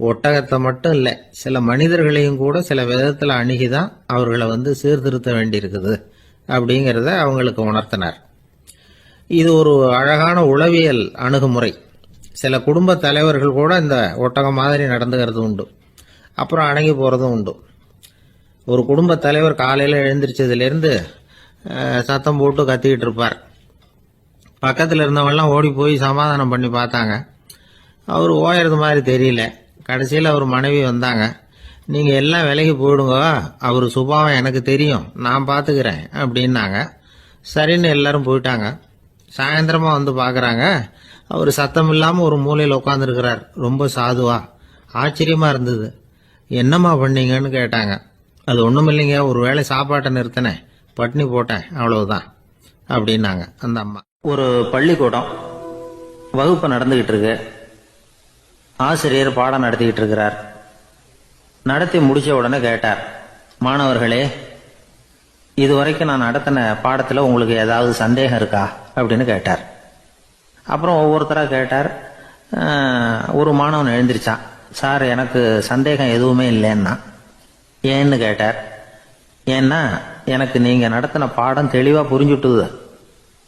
ஒட்டகத்தை மட்டும் இல்லை, சில மனிதர்களையும் கூட சில விதத்தில் அணுகிதான் அவர்களை வந்து சீர்திருத்த வேண்டியிருக்குது அப்படிங்கிறத அவங்களுக்கு உணர்த்தினார். இது ஒரு அழகான உளவியல் அணுகுமுறை. சில குடும்ப தலைவர்கள் கூட இந்த ஒட்டகம் மாதிரி நடந்துகிறது உண்டு, அப்புறம் அடங்கி போகிறதும் உண்டு. ஒரு குடும்ப தலைவர் காலையில் எழுந்திரிச்சதுலேருந்து சத்தம் போட்டு கத்திக்கிட்டு இருப்பார். பக்கத்தில் இருந்தவங்கெல்லாம் ஓடி போய் சமாதானம் பண்ணி பார்த்தாங்க. அவர் ஓயறது மாதிரி தெரியல. கடைசியில் அவர் மனைவி வந்தாங்க. நீங்கள் எல்லாம் விலகி போயிடுங்க, அவர் சுபாவம் எனக்கு தெரியும், நான் பார்த்துக்கிறேன் அப்படின்னாங்க. சரின்னு எல்லாரும் போயிட்டாங்க. சாயந்தரமாக வந்து பார்க்குறாங்க, அவர் சத்தம் இல்லாமல் ஒரு மூலையில் உட்காந்துருக்கிறார். ரொம்ப சாதுவா. ஆச்சரியமாக இருந்தது. என்னம்மா பண்ணீங்கன்னு கேட்டாங்க. அது ஒன்றும் இல்லைங்க, ஒரு வேளை சாப்பாட்டை நிறுத்தினேன், பட்னி போட்டேன், அவ்வளவுதான் அப்படின்னாங்க அந்த அம்மா. ஒரு பள்ளிக்கூடம் வகுப்பு நடந்துகிட்டு இருக்கு. ஆசிரியர் பாடம் நடத்திக்கிட்டு இருக்கிறார். நடத்தி முடிச்ச உடனே கேட்டார், மாணவர்களே, இதுவரைக்கும் நான் நடத்தின பாடத்தில் உங்களுக்கு ஏதாவது சந்தேகம் இருக்கா அப்படின்னு கேட்டார். அப்புறம் ஒவ்வொருத்தராக கேட்டார். ஒரு மாணவன் எழுந்திருச்சான். சார், எனக்கு சந்தேகம் எதுவுமே இல்லைன்னா. ஏன்னு கேட்டார். ஏன்னா எனக்கு நீங்கள் நடத்தின பாடம் தெளிவாக புரிஞ்சுட்டுது,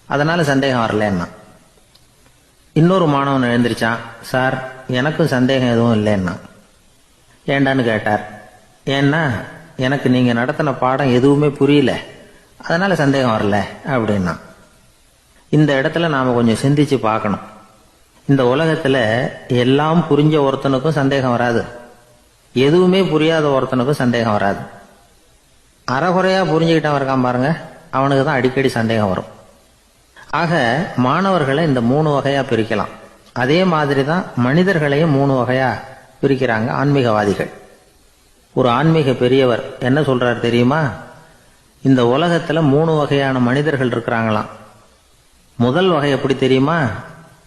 அதனால சந்தேகம் வரலன்னா. இன்னொரு மாணவன் எழுந்திருச்சான். சார், எனக்கும் சந்தேகம் எதுவும் இல்லைன்னா. ஏண்டான்னு கேட்டார். ஏன்னா எனக்கு நீங்க நடத்தின பாடம் எதுவுமே புரியல, அதனால சந்தேகம் வரல அப்படின்னா. இந்த இடத்துல நாம கொஞ்சம் சிந்திச்சு பார்க்கணும். இந்த உலகத்துல எல்லாம் புரிஞ்ச ஒருத்தனுக்கும் சந்தேகம் வராது, எதுவுமே புரியாத ஒருத்தனுக்கும் சந்தேகம் வராது. அறகுறையா புரிஞ்சுக்கிட்டவன் இருக்கான் பாருங்க, அவனுக்கு தான் அடிக்கடி சந்தேகம் வரும். ஆக மாணவர்களை இந்த 3 வகையா பிரிக்கலாம். அதே மாதிரி தான் மனிதர்களையும் 3 வகையா பிரிக்கிறாங்க ஆன்மீகவாதிகள். ஒரு ஆன்மீக பெரியவர் என்ன சொல்றார் தெரியுமா? இந்த உலகத்துல 3 வகையான மனிதர்கள் இருக்கிறாங்களாம். முதல் வகை எப்படி தெரியுமா?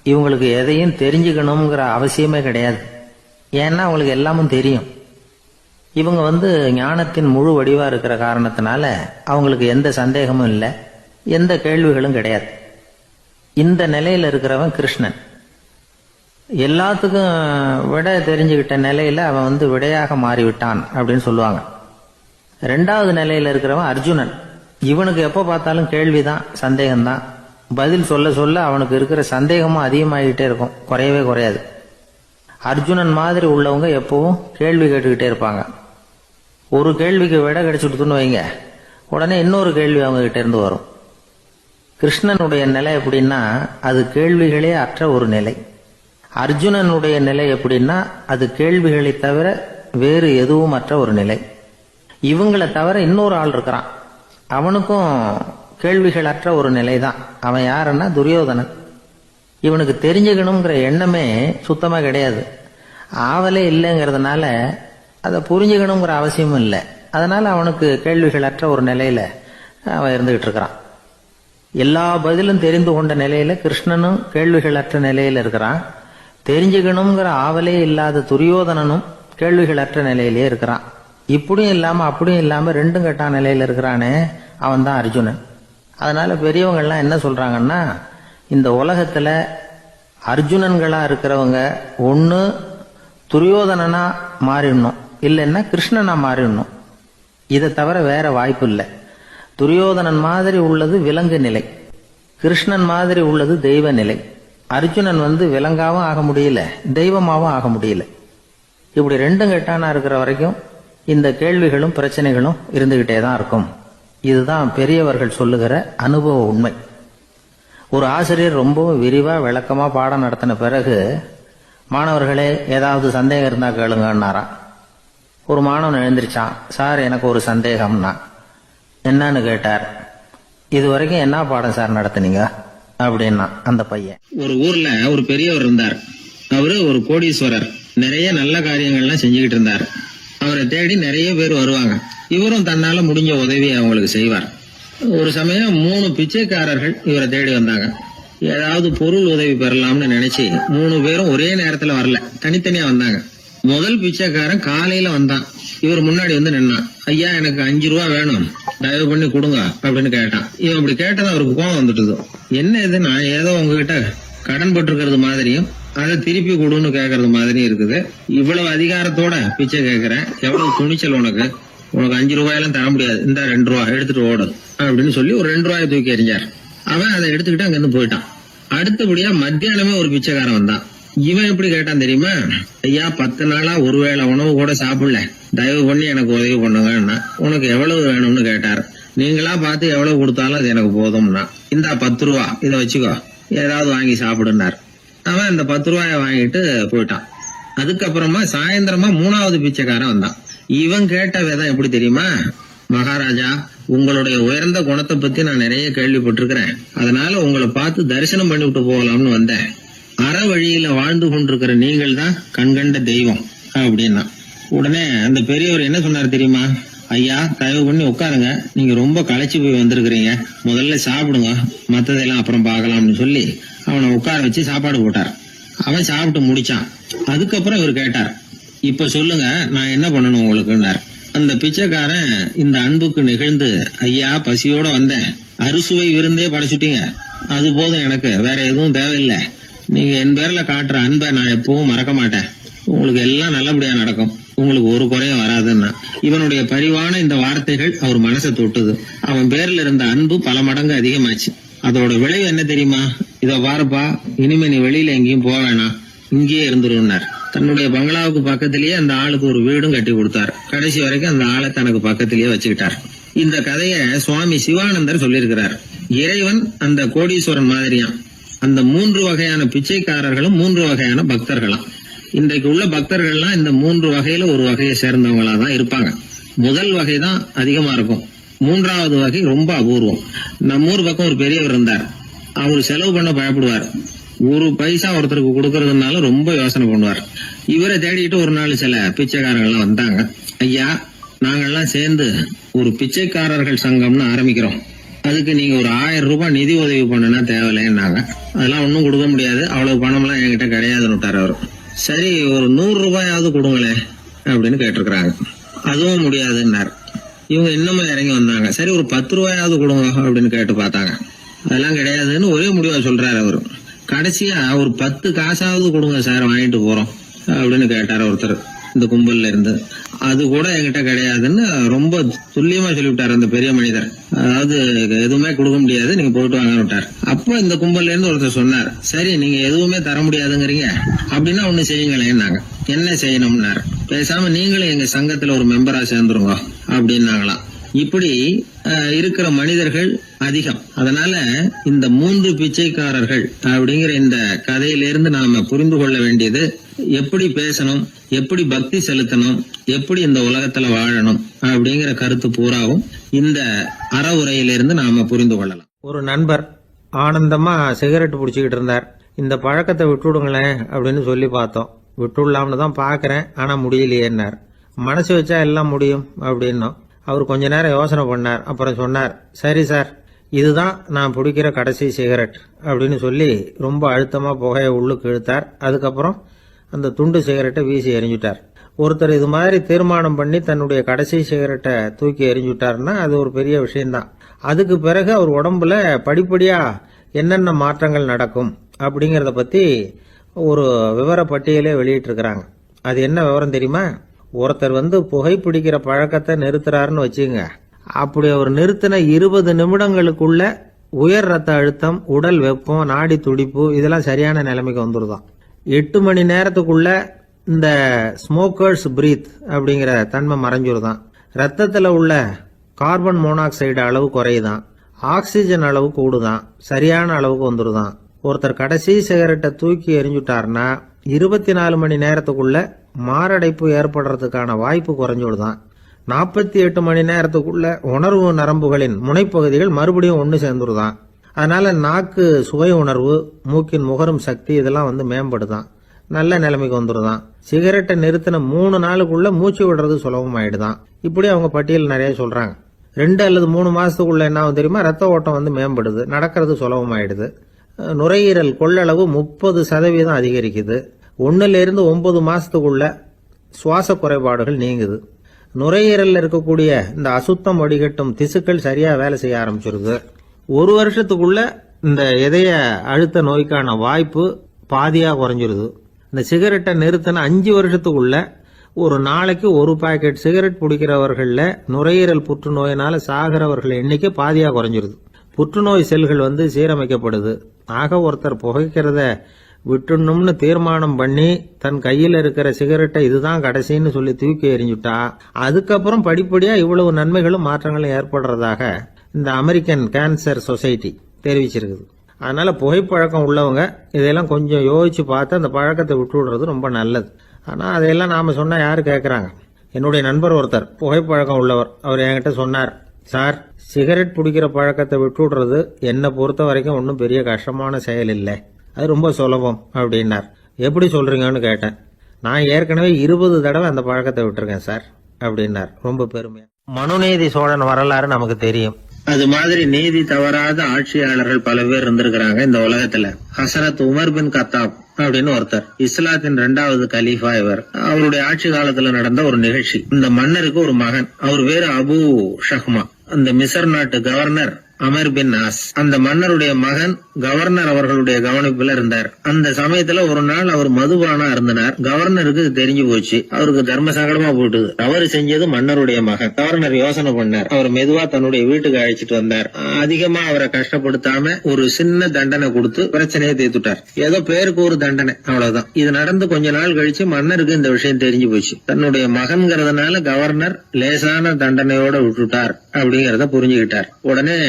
இவங்களுக்கு எதையும் தெரிஞ்சுக்கணுங்கிற அவசியமே கிடையாது. ஏன்னா அவங்களுக்கு எல்லாமும் தெரியும். இவங்க ஞானத்தின் முழு வடிவா இருக்கிற காரணத்தினால அவங்களுக்கு எந்த சந்தேகமும் இல்லை, எந்த கேள்விகளும் கிடையாது. இந்த நிலையில இருக்கிறவன் கிருஷ்ணன். எல்லாத்துக்கும் விட தெரிஞ்சுக்கிட்ட நிலையில அவன் விடையாக மாறிவிட்டான் அப்படின்னு சொல்லுவாங்க. ரெண்டாவது நிலையில இருக்கிறவன் அர்ஜுனன். இவனுக்கு எப்ப பார்த்தாலும் கேள்விதான், சந்தேகம்தான். பதில் சொல்ல சொல்ல அவனுக்கு இருக்கிற சந்தேகமும் அதிகமாகிட்டே இருக்கும், குறையவே குறையாது. அர்ஜுனன் மாதிரி உள்ளவங்க எப்பவும் கேள்வி கேட்டுக்கிட்டே இருப்பாங்க. ஒரு கேள்விக்கு விடை கிடைச்சுட்டுன்னு வைங்க, உடனே இன்னொரு கேள்வி அவங்க கிட்ட இருந்து வரும். கிருஷ்ணனுடைய நிலை எப்படின்னா அது கேள்விகளே அற்ற ஒரு நிலை. அர்ஜுனனுடைய நிலை எப்படின்னா அது கேள்விகளை தவிர வேறு எதுவும் அற்ற ஒரு நிலை. இவங்களை தவிர இன்னொரு ஆள் இருக்கிறான், அவனுக்கும் கேள்விகள் அற்ற ஒரு நிலை தான். அவன் யாருன்னா துரியோதனன். இவனுக்கு தெரிஞ்சுக்கணுங்கிற எண்ணமே சுத்தமா கிடையாது. ஆவலே இல்லைங்கிறதுனால அதை புரிஞ்சுக்கணுங்கிற அவசியமும் இல்லை. அதனால அவனுக்கு கேள்விகள் அற்ற ஒரு நிலையில அவன் இருந்துகிட்டு இருக்கிறான். எல்லா பதிலும் தெரிந்து கொண்ட நிலையில கிருஷ்ணனும் கேள்விகள் அற்ற நிலையில இருக்கிறான். தெரிஞ்சுக்கணுங்கிற ஆவலே இல்லாத துரியோதனனும் கேள்விகள் அற்ற நிலையிலே இருக்கிறான். இப்படியும் இல்லாம அப்படியும் இல்லாம ரெண்டும் கெட்டான் நிலையில இருக்கிறானே, அவன் தான் அர்ஜுனன். அதனால பெரியவங்கள்லாம் என்ன சொல்றாங்கன்னா, இந்த உலகத்துல அர்ஜுனன்களா இருக்கிறவங்க ஒண்ணு துரியோதனனா மாறிடணும், இல்லைன்னா கிருஷ்ணனா மாறிடணும். இதை தவிர வேற வாய்ப்பு இல்லை. துரியோதனன் மாதிரி உள்ளது விலங்கு நிலை, கிருஷ்ணன் மாதிரி உள்ளது தெய்வ நிலை. அர்ஜுனன் விலங்காவும் ஆக முடியல, தெய்வமாவும் ஆக முடியல. இப்படி ரெண்டும் கெட்டானா இருக்கிற வரைக்கும் இந்த கேள்விகளும் பிரச்சனைகளும் இருந்துகிட்டே தான் இருக்கும். இதுதான் பெரியவர்கள் சொல்லுகிற அனுபவ உண்மை. ஒரு ஆசிரியர் ரொம்பவும் விரிவா விளக்கமா பாடம் நடத்தின பிறகு, மாணவர்களே ஏதாவது சந்தேகம் இருந்தா கேளுங்கன்னாராம். ஒரு மாணவன் எழுந்திருச்சான். சார், எனக்கு ஒரு சந்தேகம்னா. என்னன்னு கேட்டார். இது வரைக்கும் என்ன பாடம் சார் நடத்துனீங்க அப்படின்னா அந்த பையன். ஒரு ஊர்ல ஒரு பெரியவர் இருந்தார். அவரு ஒரு கோடீஸ்வரர். நிறைய நல்ல காரியங்கள்லாம் செஞ்சுக்கிட்டு இருந்தார். அவரை தேடி நிறைய பேர் வருவாங்க. இவரும் தன்னால முடிஞ்ச உதவியை அவங்களுக்கு செய்வார். ஒரு சமயம் 3 பிச்சைக்காரர்கள் இவரை தேடி வந்தாங்க. ஏதாவது பொருள் உதவி பெறலாம்னு நினைச்சு 3 பேரும் ஒரே நேரத்துல வரல, தனித்தனியா வந்தாங்க. முதல் பிச்சைக்காரன் காலையில வந்தான். இவர் முன்னாடி நின்னான். ஐயா, எனக்கு 5 ரூபா வேணும், தயவு பண்ணி கொடுங்க அப்படின்னு கேட்டான். இவன் அப்படி கேட்டது அவருக்கு கோவம் வந்துட்டுது. என்ன இது, நான் ஏதோ உங்ககிட்ட கடன் பட்டிருக்கிறது மாதிரியும் அதை திருப்பி கொடுன்னு கேட்கறது மாதிரியும் இருக்குது. இவ்வளவு அதிகாரத்தோட பிச்சை கேட்கிறேன், எவ்வளவு துணிச்சல் உனக்கு 5 ரூபாயெல்லாம் தர முடியாது, இந்த 2 ரூபா எடுத்துட்டு ஓடு அப்படின்னு சொல்லி ஒரு 2 ரூபாயை தூக்கி எறிஞ்சார். அவன் அதை எடுத்துக்கிட்டு அங்கிருந்து போயிட்டான். அடுத்தபடியா மத்தியானமே ஒரு பிச்சைக்காரன் வந்தான். இவன் எப்படி கேட்டான் தெரியுமா? ஐயா, 10 நாளா ஒருவேளை உணவு கூட சாப்பிடல, தயவு பண்ணி எனக்கு உதவி பண்ணுங்கன்னா. உனக்கு எவ்வளவு வேணும்னு கேட்டார். நீங்களா பார்த்து எவ்வளவு கொடுத்தாலும் அது எனக்கு போதும்னா. இந்தா 10 ரூபா, இதை வச்சுக்கோ, ஏதாவது வாங்கி சாப்பிடுனார். அவன் அந்த 10 ரூபாய வாங்கிட்டு போயிட்டான். அதுக்கப்புறமா சாயந்தரமா 3வது பிச்சைக்காரன் வந்தான். இவன் கேட்ட விதம் எப்படி தெரியுமா? மகாராஜா, உங்களுடைய உயர்ந்த குணத்தை பத்தி நான் நிறைய கேள்விப்பட்டிருக்கிறேன். அதனால உங்களை பார்த்து தரிசனம் பண்ணிவிட்டு போகலாம்னு வந்தேன். அற வழியில வாழ்ந்து கொண்டிருக்கிற நீங்கள் தான் கண்கண்ட தெய்வம் அப்படின்னா. உடனே அந்த பெரியவர் என்ன சொன்னார் தெரியுமா? ஐயா, தயவு பண்ணி உட்காருங்க, நீங்க ரொம்ப களைச்சு போய் வந்திருக்கிறீங்க, முதல்ல சாப்பிடுங்க, மத்ததெல்லாம் அப்புறம் பார்க்கலாம்னு சொல்லி அவனை உட்கார வச்சு சாப்பாடு போட்டார். அவன் சாப்பிட்டு முடிச்சான். அதுக்கப்புறம் இவர் கேட்டார், இப்ப சொல்லுங்க, நான் என்ன பண்ணணும் உங்களுக்குன்னார். அந்த பிச்சைக்காரன் இந்த அன்புக்கு நிகழ்ந்து, ஐயா, பசியோட வந்தேன், அறுசுவை விருந்தே படைச்சுட்டீங்க, அது போதும், எனக்கு வேற எதுவும் தேவையில்லை. நீங்க என் பேர்ல காட்டுற அன்பை நான் எப்பவும் மறக்க மாட்டேன். உங்களுக்கு எல்லாம் நல்லபடியா நடக்கும், உங்களுக்கு ஒரு குறையும் வராதுன்னா. இவனுடைய பரிவான இந்த வார்த்தைகள் அவர் மனசை தொட்டுது. அவன் பேர்ல இருந்த அன்பு பல மடங்கு அதிகமாச்சு. அதோட விளைவு என்ன தெரியுமா? இத பாருப்பா, இனிமே நீ வெளியில எங்கேயும் போக வேணாம், இங்கேயே இருந்துருன்னார். தன்னுடைய பங்களாவுக்கு பக்கத்திலேயே அந்த ஆளுக்கு ஒரு வீடும் கட்டி கொடுத்தார். கடைசி வரைக்கும் அந்த ஆளை தனக்கு பக்கத்திலேயே வச்சுக்கிட்டார். இந்த கதைய சுவாமி சிவானந்தர் சொல்லியிருக்கிறார். இறைவன் அந்த கோடீஸ்வரன் மாதிரியாம். அந்த 3 வகையான பிச்சைக்காரர்களும் 3 வகையான பக்தர்களாம். இன்றைக்கு உள்ள பக்தர்கள்லாம் இந்த 3 வகையில ஒரு வகையை சேர்ந்தவங்களா தான் இருப்பாங்க. முதல் வகை தான் அதிகமா இருக்கும், 3வது வகை ரொம்ப அபூர்வம். நம்ம ஊர் பக்கம் ஒரு பெரியவர் இருந்தார். அவர் செலவு பண்ண பயப்படுவார். 1 பைசா ஒருத்தருக்கு கொடுக்கறதுனால ரொம்ப யோசனை பண்ணுவார். இவரை தேடிட்டு ஒரு நாள் சில பிச்சைக்காரர்கள்லாம் வந்தாங்க. ஐயா, நாங்கெல்லாம் சேர்ந்து ஒரு பிச்சைக்காரர்கள் சங்கம்னு ஆரம்பிக்கிறோம், அதுக்கு நீங்க ஒரு 1000 ரூபாய் நிதி உதவி பண்ணுனா தேவையில்லைன்னாங்க. அதெல்லாம் ஒன்னும் கொடுக்க முடியாது, அவ்வளவு பணம்லாம் என்கிட்ட கிடையாதுன்னு விட்டார் அவர். சரி, ஒரு 100 ரூபாயாவது கொடுங்களேன் அப்படின்னு கேட்டிருக்கிறாங்க. அதுவும் முடியாதுன்னார். இவங்க இன்னமும் இறங்கி வந்தாங்க. சரி ஒரு 10 ரூபாயாவது கொடுங்க அப்படின்னு கேட்டு பார்த்தாங்க. அதெல்லாம் கிடையாதுன்னு ஒரே முடிவா சொல்றாரு அவரு. கடைசியா ஒரு 10 காசாவது கொடுங்க சார், வாங்கிட்டு போறோம் அப்படின்னு கேட்டாரு ஒருத்தர் இந்த கும்பல்ல இருந்து. அது கூட என்கிட்ட கிடையாதுன்னு ரொம்ப துல்லியமா சொல்லிவிட்டாரு அந்த பெரிய மனிதர். அதாவது எதுவுமே கொடுக்க முடியாது, நீங்க போயிட்டு வாங்கன்னு விட்டார். அப்ப இந்த கும்பல்ல இருந்து ஒருத்தர் சொன்னார், சரி நீங்க எதுவுமே தர முடியாதுங்கிறீங்க, அப்படின்னா ஒண்ணு செய்யுங்களேன்னாங்க. என்ன செய்யணும்னாரு. பேசாம நீங்களும் எங்க சங்கத்துல ஒரு மெம்பரா சேர்ந்துருங்க அப்படின்னாங்களாம். இப்படி இருக்கிற மனிதர்கள் அதிகம். அதனால இந்த 3 பிச்சைக்காரர்கள் அப்படிங்கிற இந்த கதையிலிருந்து நாம புரிந்து கொள்ள வேண்டியது, எப்படி பேசணும், எப்படி பக்தி செலுத்தணும், எப்படி இந்த உலகத்துல வாழணும் அப்படிங்கிற கருத்து பூராவும் இந்த அறவுரையிலிருந்து நாம புரிந்து கொள்ளலாம். ஒரு நண்பர் ஆனந்தமா சிகரெட் பிடிச்சிக்கிட்டு இருந்தார். இந்த பழக்கத்தை விட்டுவிடுங்களேன் அப்படின்னு சொல்லி பார்த்தோம். விட்டுடலாம்னு தான் பாக்குறேன், ஆனா முடியலையேன்னார். மனசு வச்சா எல்லாம் முடியும் அப்படின்னோம். அவர் கொஞ்ச நேரம் யோசனை பண்ணார். அப்புறம் சொன்னார், சரி சார், இதுதான் நான் பிடிக்கிற கடைசி சிகரெட் அப்படின்னு சொல்லி ரொம்ப அழுத்தமா புகையை உள்ளுக்கு இழுத்தார். அதுக்கப்புறம் அந்த துண்டு சிகரெட்டை வீசி எறிஞ்சுட்டார். ஒருத்தர் இது மாதிரி தீர்மானம் பண்ணி தன்னுடைய கடைசி சிகரெட்டை தூக்கி எறிஞ்சுட்டாருன்னா அது ஒரு பெரிய விஷயம்தான். அதுக்கு பிறகு அவர் உடம்புல படிப்படியா என்னென்ன மாற்றங்கள் நடக்கும் அப்படிங்கறத பத்தி ஒரு விவர பட்டியலே வெளியிட்டு இருக்கிறாங்க. அது என்ன விவரம் தெரியுமா? ஒருத்தர் புகைப்பிடிக்கிற பழக்கத்தை நிறுத்துறாருன்னு வச்சுங்க. அப்படி அவர் நிறுத்தின 20 நிமிடங்களுக்குள்ள உயர் ரத்த அழுத்தம், உடல் வெப்பம், நாடி துடிப்பு இதெல்லாம் சரியான நிலைமைக்கு வந்துருதான். 8 மணி நேரத்துக்குள்ள இந்த ஸ்மோக்கர்ஸ் பிரீத் அப்படிங்கிற தன்மை மறைஞ்சிருதான். ரத்தத்துல உள்ள கார்பன் மோனாக்சைடு அளவு குறையுதான், ஆக்சிஜன் அளவு கூடுதான், சரியான அளவுக்கு வந்துருதான். ஒருத்தர் கடைசி சிகரெட்டை தூக்கி எறிஞ்சுட்டாருன்னா 24 மணி நேரத்துக்குள்ள மாரடைப்பு ஏற்படுறதுக்கான வாய்ப்பு குறைஞ்சுடுதான். 48 மணி நேரத்துக்குள்ள உணர்வு நரம்புகளின் முனைப்பகுதிகள் மறுபடியும் ஒன்று சேர்ந்துருதான். அதனால நாக்கு சுவை உணர்வு, மூக்கின் முகரும் சக்தி இதெல்லாம் மேம்படுதான், நல்ல நிலைமைக்கு வந்துருதான். சிகரெட்டை நிறுத்தின 3 நாளுக்குள்ள மூச்சு விடுறது சுலபமாயிடுதான். இப்படி அவங்க பட்டியல் நிறைய சொல்றாங்க. 2 அல்லது 3 மாசத்துக்குள்ள என்ன ஆகும் தெரியுமா? ரத்த ஓட்டம் மேம்படுது, நடக்கிறது சுலபமாயிடுது. நுரையீரல் கொள்ளளவு 30% அதிகரிக்குது. 1 to 9 மாசத்துக்குள்ள சுவாச குறைபாடுகள் நீங்குது. நுரையீரல்ல இருக்கக்கூடிய இந்த அசுத்தம் வடிகட்டும் திசுக்கள் சரியா வேலை செய்ய ஆரம்பிச்சிருது. 1 வருஷத்துக்குள்ள இந்த இதய அழுத்த நோய்க்கான வாய்ப்பு பாதியா குறைஞ்சிருது. இந்த சிகரெட்டை நிறுத்தின 5 வருஷத்துக்குள்ள ஒரு நாளைக்கு 1 பாக்கெட் சிகரெட் பிடிக்கிறவர்கள்ல நுரையீரல் புற்றுநோயினால சாகிறவர்கள் எண்ணிக்கை பாதியா குறைஞ்சிருது. புற்றுநோய் செல்கள் சீரமைக்கப்படுது. ஆக ஒருத்தர் புகைக்கிறத விட்டுணும்னு தீர்மானம் பண்ணி தன் கையில் இருக்கிற சிகரெட்டை இதுதான் கடைசின்னு சொல்லி தூக்கி எறிஞ்சுட்டா அதுக்கப்புறம் படிப்படியா இவ்வளவு நன்மைகளும் மாற்றங்களும் ஏற்படுறதாக இந்த அமெரிக்கன் கேன்சர் சொசைட்டி தெரிவிச்சிருக்குது. அதனால புகைப்பழக்கம் உள்ளவங்க இதையெல்லாம் கொஞ்சம் யோசிச்சு பார்த்து அந்த பழக்கத்தை விட்டு விடுறது ரொம்ப நல்லது. ஆனா அதையெல்லாம் நாம சொன்னா யாரு கேட்கறாங்க? என்னுடைய நண்பர் ஒருத்தர் புகைப்பழக்கம் உள்ளவர், அவர் என்கிட்ட சொன்னார், சார் சிகரெட் பிடிக்கிற பழக்கத்தை விட்டு விடுறது என்னை பொறுத்த வரைக்கும் ஒன்றும் பெரிய கஷ்டமான செயல் இல்லை, அது ரொம்ப சுலபம் அப்படின்னார். எப்படி சொல்றீங்கன்னு கேட்டேன். நான் ஏற்கனவே 20 தடவை அந்த பழக்கத்தை விட்டுருக்கேன் சார் அப்படின்னார் ரொம்ப பெருமையா. மனுநீதி சோழன் வரலாறு நமக்கு தெரியும். அது மாதிரி நீதி தவறாத ஆட்சியாளர்கள் பல பேர் இருந்திருக்கிறாங்க இந்த உலகத்துல. ஹசரத் உமர் பின் கத்தாப் அப்படின்னு ஒருத்தர், இஸ்லாத்தின் 2வது கலீஃபா இவர். அவருடைய ஆட்சி காலத்துல நடந்த ஒரு நிகழ்ச்சி. இந்த மன்னருக்கு ஒரு மகன், அவர் பேரு அபு ஷஹ்மா. அந்த மிசர் நாட்டு கவர்னர் அமர் பின் ஆஸ், அந்த மன்னருடைய மகன் கவர்னர் அவர்களுடைய கவனிப்புல இருந்தார். அந்த சமயத்துல ஒரு நாள் அவர் மதுபானா இருந்தனார். கவர்னருக்கு தெரிஞ்சு போச்சு. அவருக்கு தர்ம சங்கடமா போட்டுது. தவறு செஞ்சது மன்னருடைய மகன். கவர்னர் யோசனை பண்ணார். அவர் மெதுவா தன்னுடைய வீட்டுக்கு அழைச்சிட்டு வந்தார். அதிகமா அவரை கஷ்டப்படுத்தாம ஒரு சின்ன தண்டனை கொடுத்து பிரச்சனையை தீர்த்துட்டார். ஏதோ பேருக்கு ஒரு தண்டனை, அவ்வளவுதான். இது நடந்து கொஞ்ச நாள் கழிச்சு மன்னருக்கு இந்த விஷயம் தெரிஞ்சு போச்சு. தன்னுடைய மகன்கிறதுனால கவர்னர் லேசான தண்டனையோட விட்டுட்டார் அப்படிங்கறத புரிஞ்சுக்கிட்டார். உடனே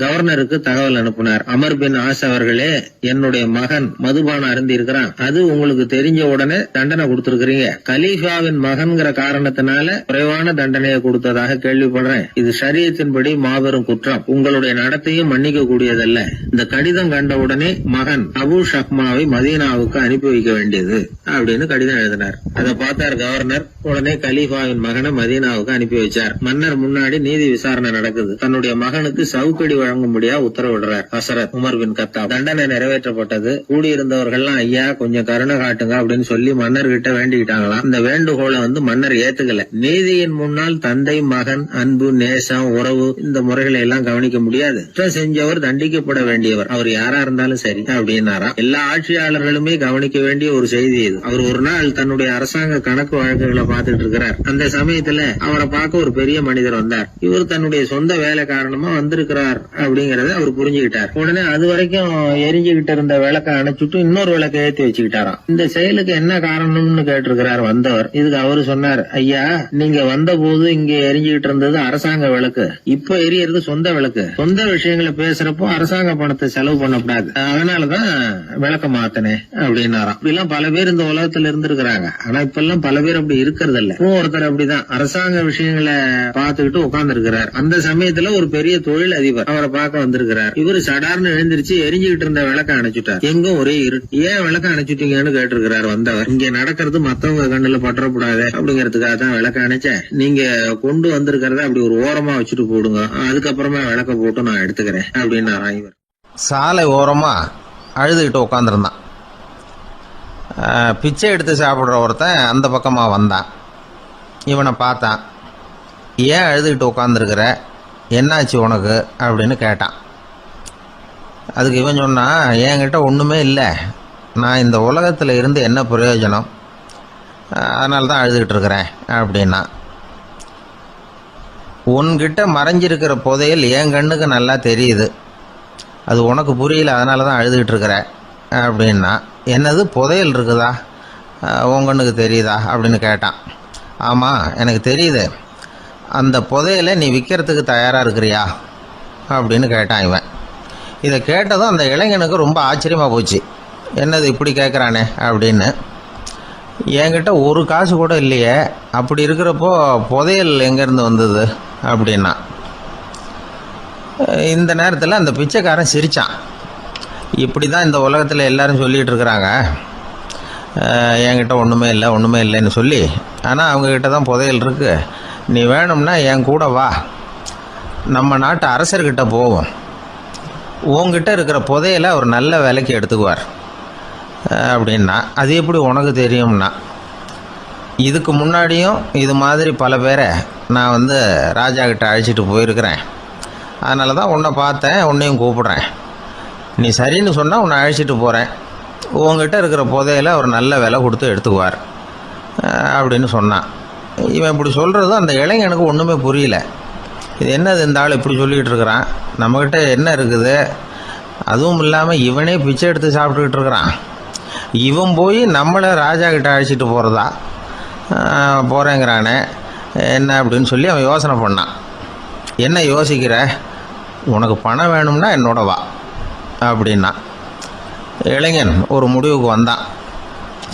கவர்னருக்கு தகவல் அனுப்பினார். அமர் பின் ஆஸ் அவர்களே, என்னுடைய மகன் மதுபானம் அருந்தி இருக்கிறான், அது உங்களுக்கு தெரிஞ்ச உடனே தண்டனை கொடுத்திருக்கிறீங்க. கலீஃபாவின் மகன்கிற காரணத்தினால குறைவான தண்டனையை கொடுத்ததாக கேள்விப்படுறேன். இது ஷரியத்தின்படி மாபெரும் குற்றம், உங்களுடைய நடத்தையும் மன்னிக்க கூடியதல்ல. இந்த கடிதம் கண்ட உடனே மகன் அபு ஷஹ்மாவை மதீனாவுக்கு அனுப்பி வைக்க வேண்டியது அப்படின்னு கடிதம் எழுதினார். அதை பார்த்தார் கவர்னர். உடனே கலீஃபாவின் மகனை மதீனாவுக்கு அனுப்பி வச்சார். மன்னர் முன்னாடி நீதி விசாரணை நடக்குது. தன்னுடைய மகனுக்கு சவுக்கு தடிவெடி வழங்கும்படியா உத்தரவிடுறார் ஹசரத் உமர் பின் கத்தாப். தண்டனை நிறைவேற்றப்பட்டது. கூடியிருந்தவர்கள்லாம் ஐயா கொஞ்சம் கருணை காட்டுங்க அப்படின்னு சொல்லி மன்னர்கிட்ட வேண்டிக்கிட்டாங்களாம். இந்த வேண்டுகோளை மன்னர் ஏத்துக்கல. நீதியின் முன்னால் தந்தை மகன் அன்பு நேசம் உறவு இந்த முறைகளை எல்லாம் கவனிக்க முடியாது. குற்றம் செஞ்சவர் தண்டிக்கப்பட வேண்டியவர், அவர் யாரா இருந்தாலும் சரி அப்படின்னாராம். எல்லா ஆட்சியாளர்களுமே கவனிக்க வேண்டிய ஒரு செய்தி இது. அவர் ஒரு நாள் தன்னுடைய அரசாங்க கணக்கு வழக்குகளை பார்த்துட்டு இருக்கிறார். அந்த சமயத்துல அவரை பார்க்க ஒரு பெரிய மனிதர் வந்தார். இவர் தன்னுடைய சொந்த வேலை காரணமா வந்திருக்கிறார் அப்படிங்கறத அவர் புரிஞ்சுக்கிட்டார். உடனே அது வரைக்கும் எரிஞ்சுகிட்டு இருந்த விளக்க அணைச்சுட்டு இன்னொரு விளக்க ஏற்றி வச்சுக்கிட்டாராம். இந்த செயலுக்கு என்ன காரணம்னு கேட்டிருக்கிறார் வந்தவர். இதுக்கு அவரு சொன்னார், ஐயா நீங்க வந்த போது இங்க எரிஞ்சுகிட்டு இருந்தது அரசாங்க விளக்கு, இப்ப எரியறது சொந்த விளக்கு. சொந்த விஷயங்களை பேசுறப்போ அரசாங்க பணத்தை செலவு பண்ணக்கூடாது, அதனாலதான் விளக்க மாத்தினேன் அப்படின்னாராம். இப்படிலாம் பல பேர் இந்த உலகத்துல இருந்திருக்கிறாங்க. ஆனா இப்ப எல்லாம் பல பேர் அப்படி இருக்கிறது இல்ல. ஒருத்தர் அப்படிதான் அரசாங்க விஷயங்களை பார்த்துக்கிட்டு உட்கார்ந்து இருக்கிறார். அந்த சமயத்துல ஒரு பெரிய தொழில் அதிபர் அவரை பார்க்க வந்திருக்கிறார். இவரு சடார்னு எழுந்திருச்சு எரிஞ்சுகிட்டு இருந்த விளக்க அணைச்சுட்டார். எங்கும் ஒரே இருட்டு. ஏன் விளக்க அணைச்சுட்டீங்கன்னு கேட்டிருக்கிறார் வந்தவர். இங்க நடக்கிறது மத்தவங்க கண்ணுல பற்றக்கூடாது அப்படிங்கறதுக்காக தான் விளக்க அணைச்சேன். நீங்க கொண்டு வந்திருக்கிறத அப்படி ஒரு ஓரமா வச்சுட்டு போடுங்க, அதுக்கப்புறமா விளக்க போட்டு நான் எடுத்துக்கிறேன் அப்படின்னாராம் இவர். சாலை ஓரமா அழுதுகிட்டு உட்காந்துருந்தான். பிச்சை எடுத்து சாப்பிட்ற ஒருத்தன் அந்த பக்கமா வந்தான். இவனை பார்த்தான். ஏன் அழுதுகிட்டு உட்காந்துருக்கிற, என்னாச்சு உனக்கு அப்படின்னு கேட்டான். அதுக்கு இவன் சொன்னான், என்கிட்ட ஒன்றுமே இல்லை, நான் இந்த உலகத்தில் இருந்து என்ன பிரயோஜனம், அதனால தான் அழுதுகிட்டு இருக்கிறேன் அப்படின்னா. உன்கிட்ட மறைஞ்சிருக்கிற புதையல் என் கண்ணுக்கு நல்லா தெரியுது, அது உனக்கு புரியல, அதனால தான் அழுதுகிட்டு இருக்கிற அப்படின்னா. என்னது புதையல் இருக்குதா, உன் கண்ணுக்கு தெரியுதா அப்படின்னு கேட்டான். ஆமாம் எனக்கு தெரியுது, அந்த புதையலை நீ விற்கிறதுக்கு தயாராக இருக்கிறியா அப்படின்னு கேட்டான் இவன். இதை கேட்டதும் அந்த இளைஞனுக்கு ரொம்ப ஆச்சரியமாக போச்சு. என்னது இப்படி கேட்குறானே அப்படின்னு. என்கிட்ட ஒரு காசு கூட இல்லையே, அப்படி இருக்கிறப்போ புதையல் எங்கேருந்து வந்தது அப்படின்னா. இந்த நேரத்தில் அந்த பிச்சைக்காரன் சிரித்தான். இப்படி தான் இந்த உலகத்தில் எல்லாரும் சொல்லிகிட்டு இருக்கிறாங்க, என்கிட்ட ஒன்றுமே இல்லை ஒன்றுமே இல்லைன்னு சொல்லி. ஆனால் அவங்கக்கிட்ட தான் புதையல் இருக்குது. நீ வேணும்னா என் கூட வா, நம்ம நாட்டு அரசர்கிட்ட போவோம், உங்ககிட்ட இருக்கிற புதையலை அவர் நல்ல விலைக்கு எடுத்துக்குவார் அப்படின்னா. அது எப்படி உனக்கு தெரியும்னா, இதுக்கு முன்னாடியும் இது மாதிரி பல பேரை நான் ராஜா கிட்ட அழைச்சிட்டு போயிருக்கிறேன், அதனால தான் உன்னை பார்த்தேன், உன்னையும் கூப்பிடுறேன். நீ சரின்னு சொன்னால் உன்னை அழைச்சிட்டு போகிறேன், உங்ககிட்ட இருக்கிற புதையலை அவர் நல்ல விலை கொடுத்து எடுத்துக்குவார் அப்படின்னு சொன்னான். இவன் இப்படி சொல்கிறது அந்த இளைஞனுக்கு ஒன்றுமே புரியல. இது என்னது இந்த ஆள் இப்படி சொல்லிகிட்டு இருக்கிறான், நம்மக்கிட்ட என்ன இருக்குது, அதுவும் இல்லாமல் இவனே பிச்சை எடுத்து சாப்பிட்டுக்கிட்டு இருக்கிறான், இவன் போய் நம்மளை ராஜா கிட்ட அழைச்சிட்டு போகிறதா போகிறேங்கிறானே என்ன அப்படின்னு சொல்லி அவன் யோசனை பண்ணான். என்ன யோசிக்கிற, உனக்கு பணம் வேணும்னா என்னோட வா அப்படின்னா. இளைஞன் ஒரு முடிவுக்கு வந்தான்.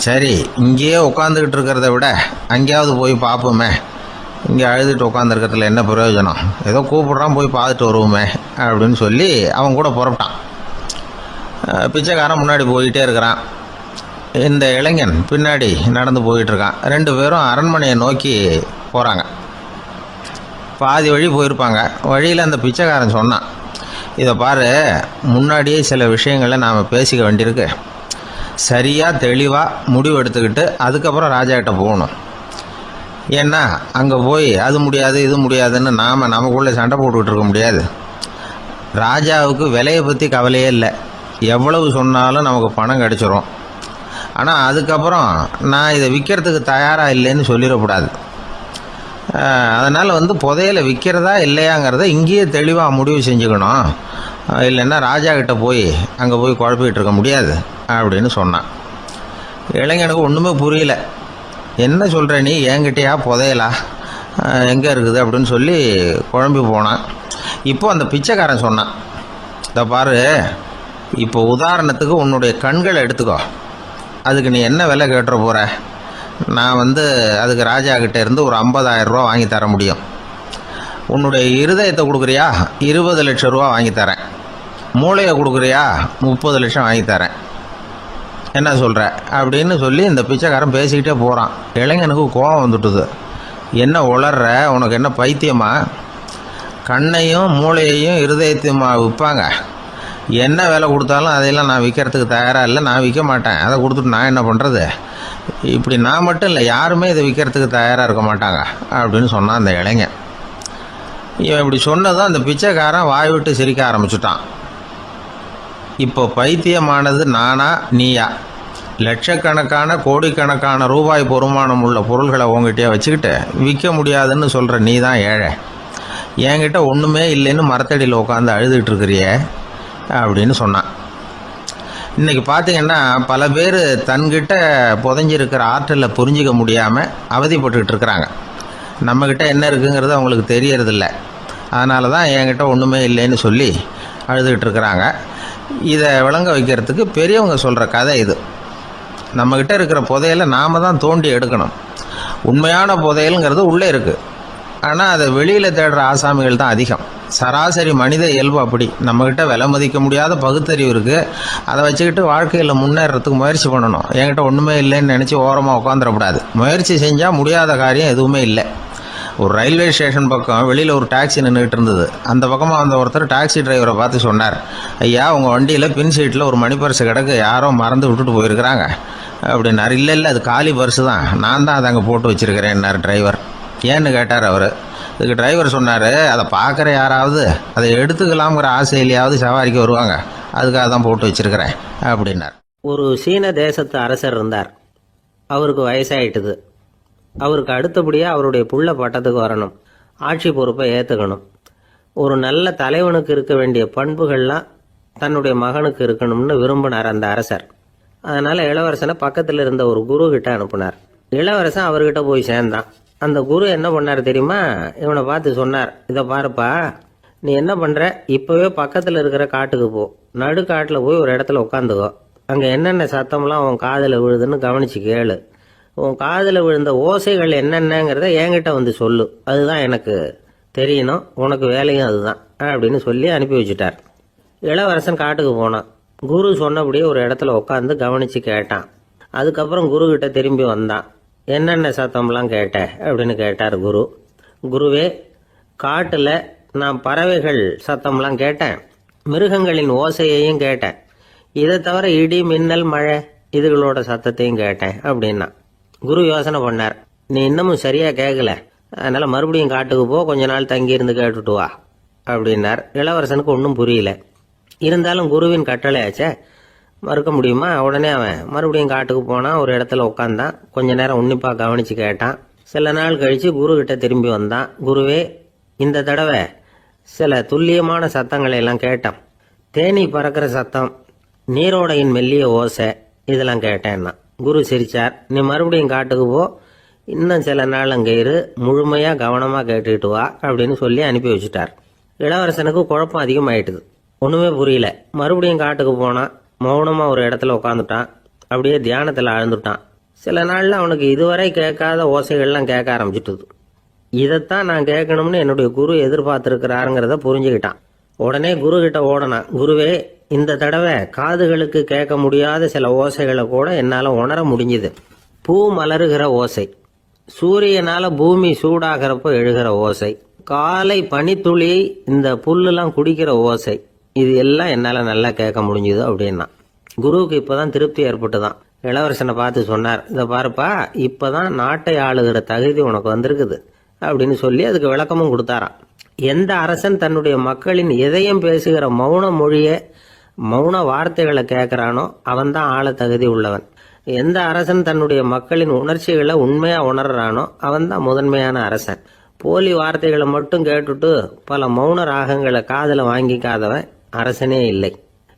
சரி, இங்கேயே உட்காந்துக்கிட்டு இருக்கிறத விட அங்கேயாவது போய் பார்ப்போமே, இங்கே அழுதுட்டு உட்காந்துருக்கிறதுல என்ன பிரயோஜனம், ஏதோ கூப்பிட்றான் போய் பார்த்துட்டு வருவோமே அப்படின்னு சொல்லி அவன் கூட புறப்பட்டான். பிச்சைக்காரன் முன்னாடி போயிட்டே இருக்கிறான், இந்த இளைஞன் பின்னாடி நடந்து போயிட்டுருக்கான். ரெண்டு பேரும் அரண்மனையை நோக்கி போகிறாங்க. பாதி வழி போயிருப்பாங்க. வழியில் அந்த பிச்சைக்காரன் சொன்னான், இதை பாரு, முன்னாடியே சில விஷயங்களை நாம் பேசிக்க வேண்டியிருக்கு, சரியாக தெளிவாக முடிவு எடுத்துக்கிட்டு அதுக்கப்புறம் ராஜா கிட்ட போகணும். ஏன்னா அங்கே போய் அது முடியாது இது முடியாதுன்னு நாம் நமக்குள்ளே சண்டை போட்டுக்கிட்டு இருக்க முடியாது. ராஜாவுக்கு விலையை பற்றி கவலையே இல்லை, எவ்வளவு சொன்னாலும் நமக்கு பணம் கிடச்சிரும். ஆனால் அதுக்கப்புறம் நான் இதை விற்கிறதுக்கு தயாராக இல்லைன்னு சொல்லிடக்கூடாது. அதனால் புதையலை விற்கிறதா இல்லையாங்கிறத இங்கேயே தெளிவாக முடிவு செஞ்சுக்கணும், இல்லைன்னா ராஜா கிட்ட போய் அங்கே போய் குழப்பிக்கிட்டு இருக்க முடியாது அப்படின்னு சொன்னான். இளைஞனுக்கு ஒன்றுமே புரியல. என்ன சொல்கிற நீ, என்கிட்டயா புதையலா, எங்கே இருக்குது அப்படின்னு சொல்லி குழம்பி போனான். இப்போ அந்த பிச்சைக்காரன் சொன்னான், இதை பாரு, இப்போ உதாரணத்துக்கு உன்னுடைய கண்களை எடுத்துக்கோ, அதுக்கு நீ என்ன விலை கேட்டுற போகிற, நான் அதுக்கு ராஜா கிட்டே இருந்து ஒரு 50,000 ரூபா வாங்கி தர முடியும். உன்னுடைய இருதயத்தை கொடுக்குறியா, 20 லட்சம் ரூபா வாங்கி தரேன். மூளையை கொடுக்குறியா, 30 லட்சம் வாங்கி தரேன். என்ன சொல்கிற அப்படின்னு சொல்லி இந்த பிச்சைக்காரன் பேசிக்கிட்டே போகிறான். இளைஞனுக்கு கோபம் வந்துட்டுது. என்ன உளர்ற, உனக்கு என்ன பைத்தியமா, கண்ணையும் மூளையையும் இருதயத்தையும் விற்பாங்க. என்ன விலை கொடுத்தாலும் அதையெல்லாம் நான் விற்கிறதுக்கு தயாராக இல்லை, நான் விற்க மாட்டேன், அதை கொடுத்துட்டு நான் என்ன பண்ணுறது? இப்படி நான் மட்டும் இல்லை, யாருமே இதை விற்கிறதுக்கு தயாராக இருக்க மாட்டாங்க அப்படின்னு சொன்னான் அந்த இளைஞன். இவன் இப்படி சொன்னதும் அந்த பிச்சைக்காரன் வாய் விட்டு சிரிக்க ஆரம்பிச்சுட்டான். இப்போ பைத்தியமானது நானா நீயா? லட்சக்கணக்கான கோடிக்கணக்கான ரூபாய் பொறுமானம் உள்ள பொருள்களை உங்ககிட்டயே வச்சுக்கிட்டு விற்க முடியாதுன்னு சொல்கிற நீ தான் ஏழை. என்கிட்ட ஒன்றுமே இல்லைன்னு மரத்தடியில் உட்காந்து அழுதுகிட்டு இருக்கிறியே அப்படின்னு சொன்னான். இன்றைக்கி பார்த்தீங்கன்னா பல பேர் தன்கிட்ட புதைஞ்சிருக்கிற ஆற்றலை புரிஞ்சிக்க முடியாமல் அவதிப்பட்டுக்கிட்டு இருக்கிறாங்க. நம்மக்கிட்ட என்ன இருக்குங்கிறது அவங்களுக்கு தெரியறதில்ல. அதனால தான் என்கிட்ட ஒன்றுமே இல்லைன்னு சொல்லி அழுதுகிட்டு இருக்கிறாங்க. இதை விளங்க வைக்கிறதுக்கு பெரியவங்க சொல்கிற கதை இது. நம்மக்கிட்ட இருக்கிற புதையலை நாம் தான் தோண்டி எடுக்கணும். உண்மையான புதையலுங்கிறது உள்ளே இருக்குது, ஆனால் அதை வெளியில் தேடுற ஆசாமிகள் தான் அதிகம். சராசரி மனித இயல்பு அப்படி. நம்மக்கிட்ட விலை மதிக்க முடியாத பகுத்தறிவு இருக்குது, அதை வச்சுக்கிட்டு வாழ்க்கையில் முன்னேறதுக்கு முயற்சி பண்ணணும். என்கிட்ட ஒன்றுமே இல்லைன்னு நினச்சி ஓரமாக உட்காந்துடக்கூடாது. முயற்சி செஞ்சால் முடியாத காரியம் எதுவுமே இல்லை. ஒரு ரயில்வே ஸ்டேஷன் பக்கம் வெளியில் ஒரு டாக்ஸி நின்றுட்டு இருந்தது. அந்த பக்கமாக வந்த ஒருத்தர் டாக்ஸி டிரைவரை பார்த்து சொன்னார், ஐயா உங்கள் வண்டியில் பின் சீட்டில் ஒரு மணி பர்ஸு கிடக்கு, யாரோ மறந்து விட்டுட்டு போயிருக்கிறாங்க அப்படின்னாரு. இல்லை அது காலி பர்ஸு தான், நான் தான் அதை அங்கே போட்டு வச்சுருக்கிறேன்னார் டிரைவர். ஏன்னு கேட்டார் அவர். இதுக்கு டிரைவர் சொன்னார், அதை பார்க்குற யாராவது அதை எடுத்துக்கலாம்ங்கிற ஆசையிலையாவது சவாரிக்கு வருவாங்க, அதுக்காக தான் போட்டு வச்சுருக்கிறேன் அப்படின்னார். ஒரு சீன தேசத்து அரசர் இருந்தார். அவருக்கு வயசாயிட்டுது. அவருக்கு அடுத்தபடியாக அவருடைய புள்ள பட்டத்துக்கு வரணும், ஆட்சி பொறுப்பை ஏற்றுக்கணும். ஒரு நல்ல தலைவனுக்கு இருக்க வேண்டிய பண்புகள்லாம் தன்னுடைய மகனுக்கு இருக்கணும்னு விரும்பினார் அந்த அரசர். அதனால் இளவரசனை பக்கத்தில் இருந்த ஒரு குரு கிட்ட அனுப்புனார். இளவரசன் அவர்கிட்ட போய் சேர்ந்தான். அந்த குரு என்ன பண்ணார் தெரியுமா? இவனை பார்த்து சொன்னார், இதை பாருப்பா, நீ என்ன பண்ணுற, இப்போவே பக்கத்தில் இருக்கிற காட்டுக்கு போ, நடுக்காட்டில் போய் ஒரு இடத்துல உட்காந்துக்கோ. அங்கே என்னென்ன சத்தம்லாம் உன் காதில் விழுதுன்னு கவனிச்சு கேளு. உன் காதில் விழுந்த ஓசைகள் என்னென்னங்கிறத என்கிட்ட வந்து சொல்லு, அதுதான் எனக்கு தெரியணும், உனக்கு வேலையும் அதுதான் அப்படின்னு சொல்லி அனுப்பி வச்சுட்டார். இளவரசன் காட்டுக்கு போனான். குரு சொன்னபடியே ஒரு இடத்துல உட்காந்து கவனித்து கேட்டான். அதுக்கப்புறம் குரு கிட்ட திரும்பி வந்தான். என்னென்ன சத்தம்லாம் கேட்ட அப்படின்னு கேட்டார் குரு. குருவே, காட்டில் நான் பறவைகள் சத்தம்லாம் கேட்டேன், மிருகங்களின் ஓசையையும் கேட்டேன், இதை தவிர இடி மின்னல் மழை இதுகளோட சத்தத்தையும் கேட்டேன் அப்படின்னா. குரு யோசனை பண்ணார், நீ இன்னமும் சரியாக கேட்கல, அதனால் மறுபடியும் காட்டுக்கு போ, கொஞ்ச நாள் தங்கியிருந்து கேட்டுட்டு வா அப்படின்னார். இளவரசனுக்கு ஒன்றும் புரியல. இருந்தாலும் குருவின் கட்டளையாச்சே, மறுக்க முடியுமா? உடனே அவன் மறுபடியும் காட்டுக்கு போனான். ஒரு இடத்துல உட்காந்தான். கொஞ்ச நேரம் உன்னிப்பாக கவனித்து கேட்டான். சில நாள் கழித்து குரு கிட்ட திரும்பி வந்தான். குருவே, இந்த தடவை சில துல்லியமான சத்தங்களை எல்லாம் கேட்டான். தேனி பறக்கிற சத்தம், நீரோடையின் மெல்லிய ஓசை, இதெல்லாம் கேட்டேன்னா. குரு சிரிச்சார். நீ மறுபடியும் காட்டுக்கு போ, இன்னும் சில நாள் அங்கே இரு, முழுமையாக கவனமாக கேட்டுக்கிட்டு வா அப்படின்னு சொல்லி அனுப்பி வச்சுட்டார். இளவரசனுக்கு குழப்பம் அதிகமாயிட்டுது. ஒன்றுமே புரியல. மறுபடியும் காட்டுக்கு போனான். மௌனமாக ஒரு இடத்துல உட்காந்துட்டான். அப்படியே தியானத்தில் ஆழ்ந்துட்டான். சில நாளில் அவனுக்கு இதுவரை கேட்காத ஓசைகள்லாம் கேட்க ஆரம்பிச்சுட்டுது. இதைத்தான் நான் கேட்கணும்னு என்னுடைய குரு எதிர்பார்த்துருக்கிறாருங்கிறத புரிஞ்சுக்கிட்டான். உடனே குரு கிட்ட ஓடனான். குருவே, இந்த தடவை காதுகளுக்கு கேட்க முடியாத சில ஓசைகளை கூட என்னால் உணர முடிஞ்சுது. பூ மலருகிற ஓசை, சூரியனால் பூமி சூடாகிறப்போ எழுகிற ஓசை, காலை பனித்துளி இந்த புல்லுலாம் குடிக்கிற ஓசை, இது எல்லாம் என்னால் நல்லா கேட்க முடிஞ்சுது அப்படின்னா. குருவுக்கு இப்போதான் திருப்தி ஏற்பட்டுதான். இளவரசனை பார்த்து சொன்னார், இதை பாருப்பா, இப்போதான் நாட்டை ஆளுகிற தகுதி உனக்கு வந்திருக்குது அப்படின்னு சொல்லி அதுக்கு விளக்கமும் கொடுத்தாராம். எந்த அரசன் தன்னுடைய மக்களின் இதயம் பேசுகிற மௌன மொழியை, மௌன வார்த்தைகளை கேட்குறானோ அவன்தான் ஆள தகுதி உள்ளவன். எந்த அரசன் தன்னுடைய மக்களின் உணர்ச்சிகளை உண்மையாக உணர்றானோ அவன்தான் முதன்மையான அரசன். போலி வார்த்தைகளை மட்டும் கேட்டுட்டு பல மௌன ராகங்களை காதில் வாங்கிக்காதவன் அரசனே இல்லை.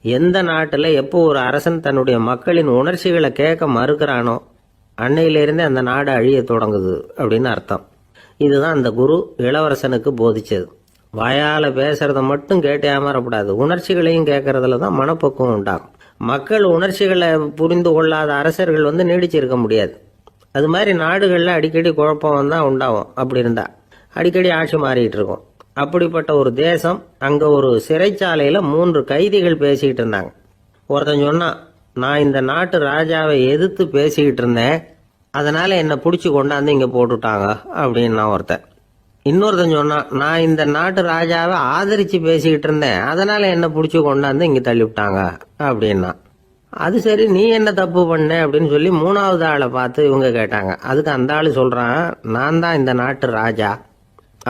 எந்த நாட்டில் எப்போ ஒரு அரசன் தன்னுடைய மக்களின் உணர்ச்சிகளை கேட்க மறுக்கிறானோ அன்னையிலிருந்தே அந்த நாடு அழிய தொடங்குது அப்படின்னு அர்த்தம். இதுதான் அந்த குரு இளவரசனுக்கு போதிச்சது. வாயால் பேசுறத மட்டும் கேட்டு ஏமாறக்கூடாது, உணர்ச்சிகளையும் கேட்கறதுல தான் மனப்பக்குவம் உண்டாகும். மக்கள் உணர்ச்சிகளை புரிந்து கொள்ளாத அரசர்கள் நீடிச்சிருக்க முடியாது. அது மாதிரி நாடுகளில் அடிக்கடி குழப்பம் தான் உண்டாகும். அப்படி இருந்தால் அடிக்கடி ஆட்சி மாறிட்டு இருக்கும். அப்படிப்பட்ட ஒரு தேசம், அங்கே ஒரு சிறைச்சாலையில் 3 கைதிகள் பேசிக்கிட்டு இருந்தாங்க. ஒருத்தன் சொன்னான், நான் இந்த நாட்டு ராஜாவை எதிர்த்து பேசிக்கிட்டு இருந்தேன், அதனால் என்னை பிடிச்சி கொண்டாந்து இங்கே போட்டுட்டாங்க அப்படின்னா ஒருத்தன். இன்னொருத்தன் சொன்னான், நான் இந்த நாட்டு ராஜாவை ஆதரிச்சு பேசிக்கிட்டு இருந்தேன், அதனால என்ன புடிச்சு கொண்டாந்து இங்க தள்ளி விட்டாங்க அப்படின்னா. அது சரி, நீ என்ன தப்பு பண்ண அப்படின்னு சொல்லி மூணாவது ஆளை பார்த்து இவங்க கேட்டாங்க. அதுக்கு அந்த ஆளு சொல்றான், நான் தான் இந்த நாட்டு ராஜா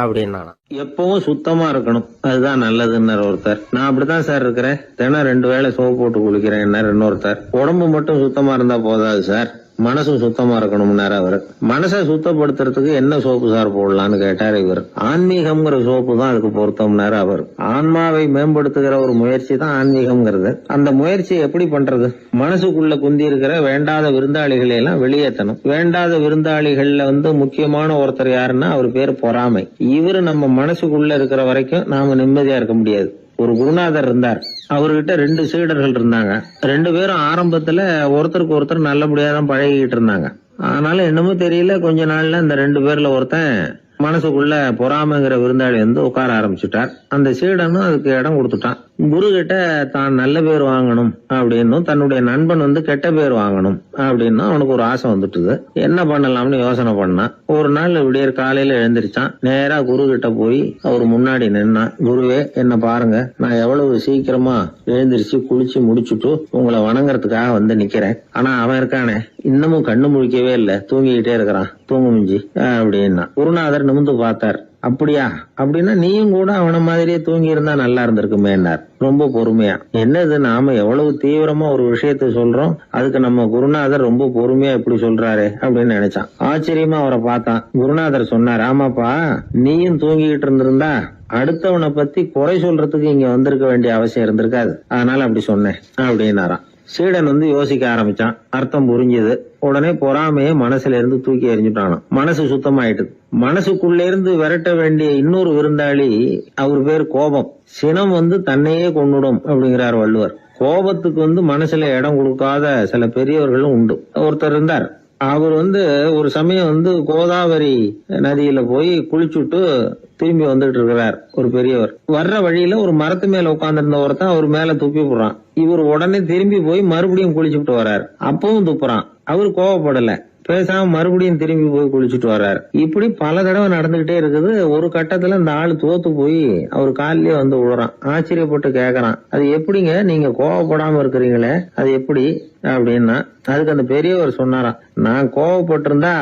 அப்படின்னா. எப்பவும் சுத்தமா இருக்கணும், அதுதான் நல்லதுன்னு ஒருத்தர். நான் அப்படித்தான் சார் இருக்கிறேன், தினம் 2 வேளை சோப்பு போட்டு குளிக்கிறேன் இன்னொருத்தர். உடம்பு மட்டும் சுத்தமா இருந்தா போதாது சார், மனசும் சுத்தமா இருக்கணும்னாரு அவரு. மனசை சுத்தப்படுத்துறதுக்கு என்ன சோப்பு சார் போடலான்னு கேட்டாரு இவர். ஆன்மீகம்ங்கிற சோப்பு தான் அதுக்கு பொருத்தம்னாரு அவர். ஆன்மாவை மேம்படுத்துகிற ஒரு முயற்சி தான் ஆன்மீகம்ங்கிறது. அந்த முயற்சியை எப்படி பண்றது? மனசுக்குள்ள குந்தி இருக்கிற வேண்டாத விருந்தாளிகளை எல்லாம் வெளியேற்றணும். வேண்டாத விருந்தாளிகள்ல முக்கியமான ஒருத்தர் யாருன்னா அவர் பேர் பொறாமை. இவரு நம்ம மனசுக்குள்ள இருக்கிற வரைக்கும் நாம நிம்மதியா இருக்க முடியாது. ஒரு குருநாதர் இருந்தார், அவர்கிட்ட 2 சீடர்கள் இருந்தாங்க. 2 பேரும் ஆரம்பத்துல ஒருத்தருக்கு ஒருத்தர் நல்லபடியா தான் பழகிட்டு இருந்தாங்க. ஆனாலும் என்னமோ தெரியல, கொஞ்ச நாள்ல இந்த 2 பேர்ல ஒருத்தன் மனசுக்குள்ள பொறாமைங்கிற விருந்தாளி உட்கார ஆரம்பிச்சுட்டார். அந்த சீடனும் அதுக்கு இடம் கொடுத்துட்டான். குரு கிட்ட தான் நல்ல பேர் வாங்கணும் அப்படின்னும், தன்னுடைய நண்பன் கெட்ட பேர் வாங்கணும் அப்படின்னு அவனுக்கு ஒரு ஆசை வந்துட்டுது. என்ன பண்ணலாம்னு யோசனை பண்ணான். ஒரு நாள் விடியற் காலையில எழுந்திருச்சான். நேரா குரு கிட்ட போய் அவர் முன்னாடி நின்னான். குருவே, என்ன பாருங்க, நான் எவ்வளவு சீக்கிரமா எழுந்திருச்சு குளிச்சு முடிச்சுட்டு உங்களை வணங்குறதுக்காக நிக்கிறேன். ஆனா அவன் இருக்கானே, இன்னமும் கண்ணு முழிக்கவே இல்ல, தூங்கிக்கிட்டே இருக்கிறான், தூங்கு மிஞ்சி அப்படின்னா. குருநாதர் நிமிந்து பார்த்தார். அப்படியா? அப்படின்னா நீயும் கூட அவன மாதிரியே தூங்கி இருந்தா நல்லா இருந்திருக்குமேன்னார் ரொம்ப பொறுமையா. என்னது, நாம எவ்வளவு தீவிரமா ஒரு விஷயத்த சொல்றோம், அதுக்கு நம்ம குருநாதர் ரொம்ப பொறுமையா இப்படி சொல்றாரு அப்படின்னு நினைச்சான். ஆச்சரியமா அவரை பார்த்தான். குருநாதர் சொன்னார், ஆமாப்பா, நீயும் தூங்கிக்கிட்டு இருந்திருந்தா அடுத்தவனை பத்தி குறை சொல்றதுக்கு இங்க வந்திருக்க வேண்டிய அவசியம் இருந்திருக்காது, அதனால அப்படி சொன்னேன் அப்படின்னாராம். சீடன் யோசிக்க ஆரம்பிச்சான். அர்த்தம் புரிஞ்சது. உடனே பொறாமைய மனசுல இருந்து தூக்கி எறிஞ்சுட்டானாம். மனசு சுத்தமாயிட்டு. மனசுக்குள்ள இருந்து விரட்ட வேண்டிய இன்னொரு விருந்தாளி, அவர் பேர் கோபம். சினம் தன்னையே கொன்னுடும் அப்படிங்கிறார் வள்ளுவர். கோபத்துக்கு மனசுல இடம் கொடுக்காத சில பெரியவர்களும் உண்டு. ஒருத்தர் இருந்தார், அவர் ஒரு சமயம் கோதாவரி நதியில போய் குளிச்சுட்டு திரும்பி வந்துட்டு இருக்கிறார். ஒரு பெரியவர் வர்ற வழியில ஒரு மரத்து மேல உட்கார்ந்திருந்த ஒருத்தன் அவர் மேல துப்பி போடுறான். இவர் உடனே திரும்பி போய் மறுபடியும் குளிச்சுட்டு வர்றார். அப்பவும் துப்புறான். அவர் கோவப்படல, பேசாம மறுபடியும் திரும்பி போய் குளிச்சுட்டு வர்றாரு. இப்படி பல தடவை நடந்துகிட்டே இருக்குது. ஒரு கட்டத்துல இந்த ஆளு தோத்து போய் அவர் காலிலேயே விழுறான். ஆச்சரியப்பட்டு கேக்குறான், அது எப்படிங்க நீங்க கோவப்படாம இருக்கிறீங்களே, அது எப்படி அப்படின்னா. அதுக்கு அந்த பெரியவர் சொன்னாராம், நான் கோவப்பட்டிருந்தா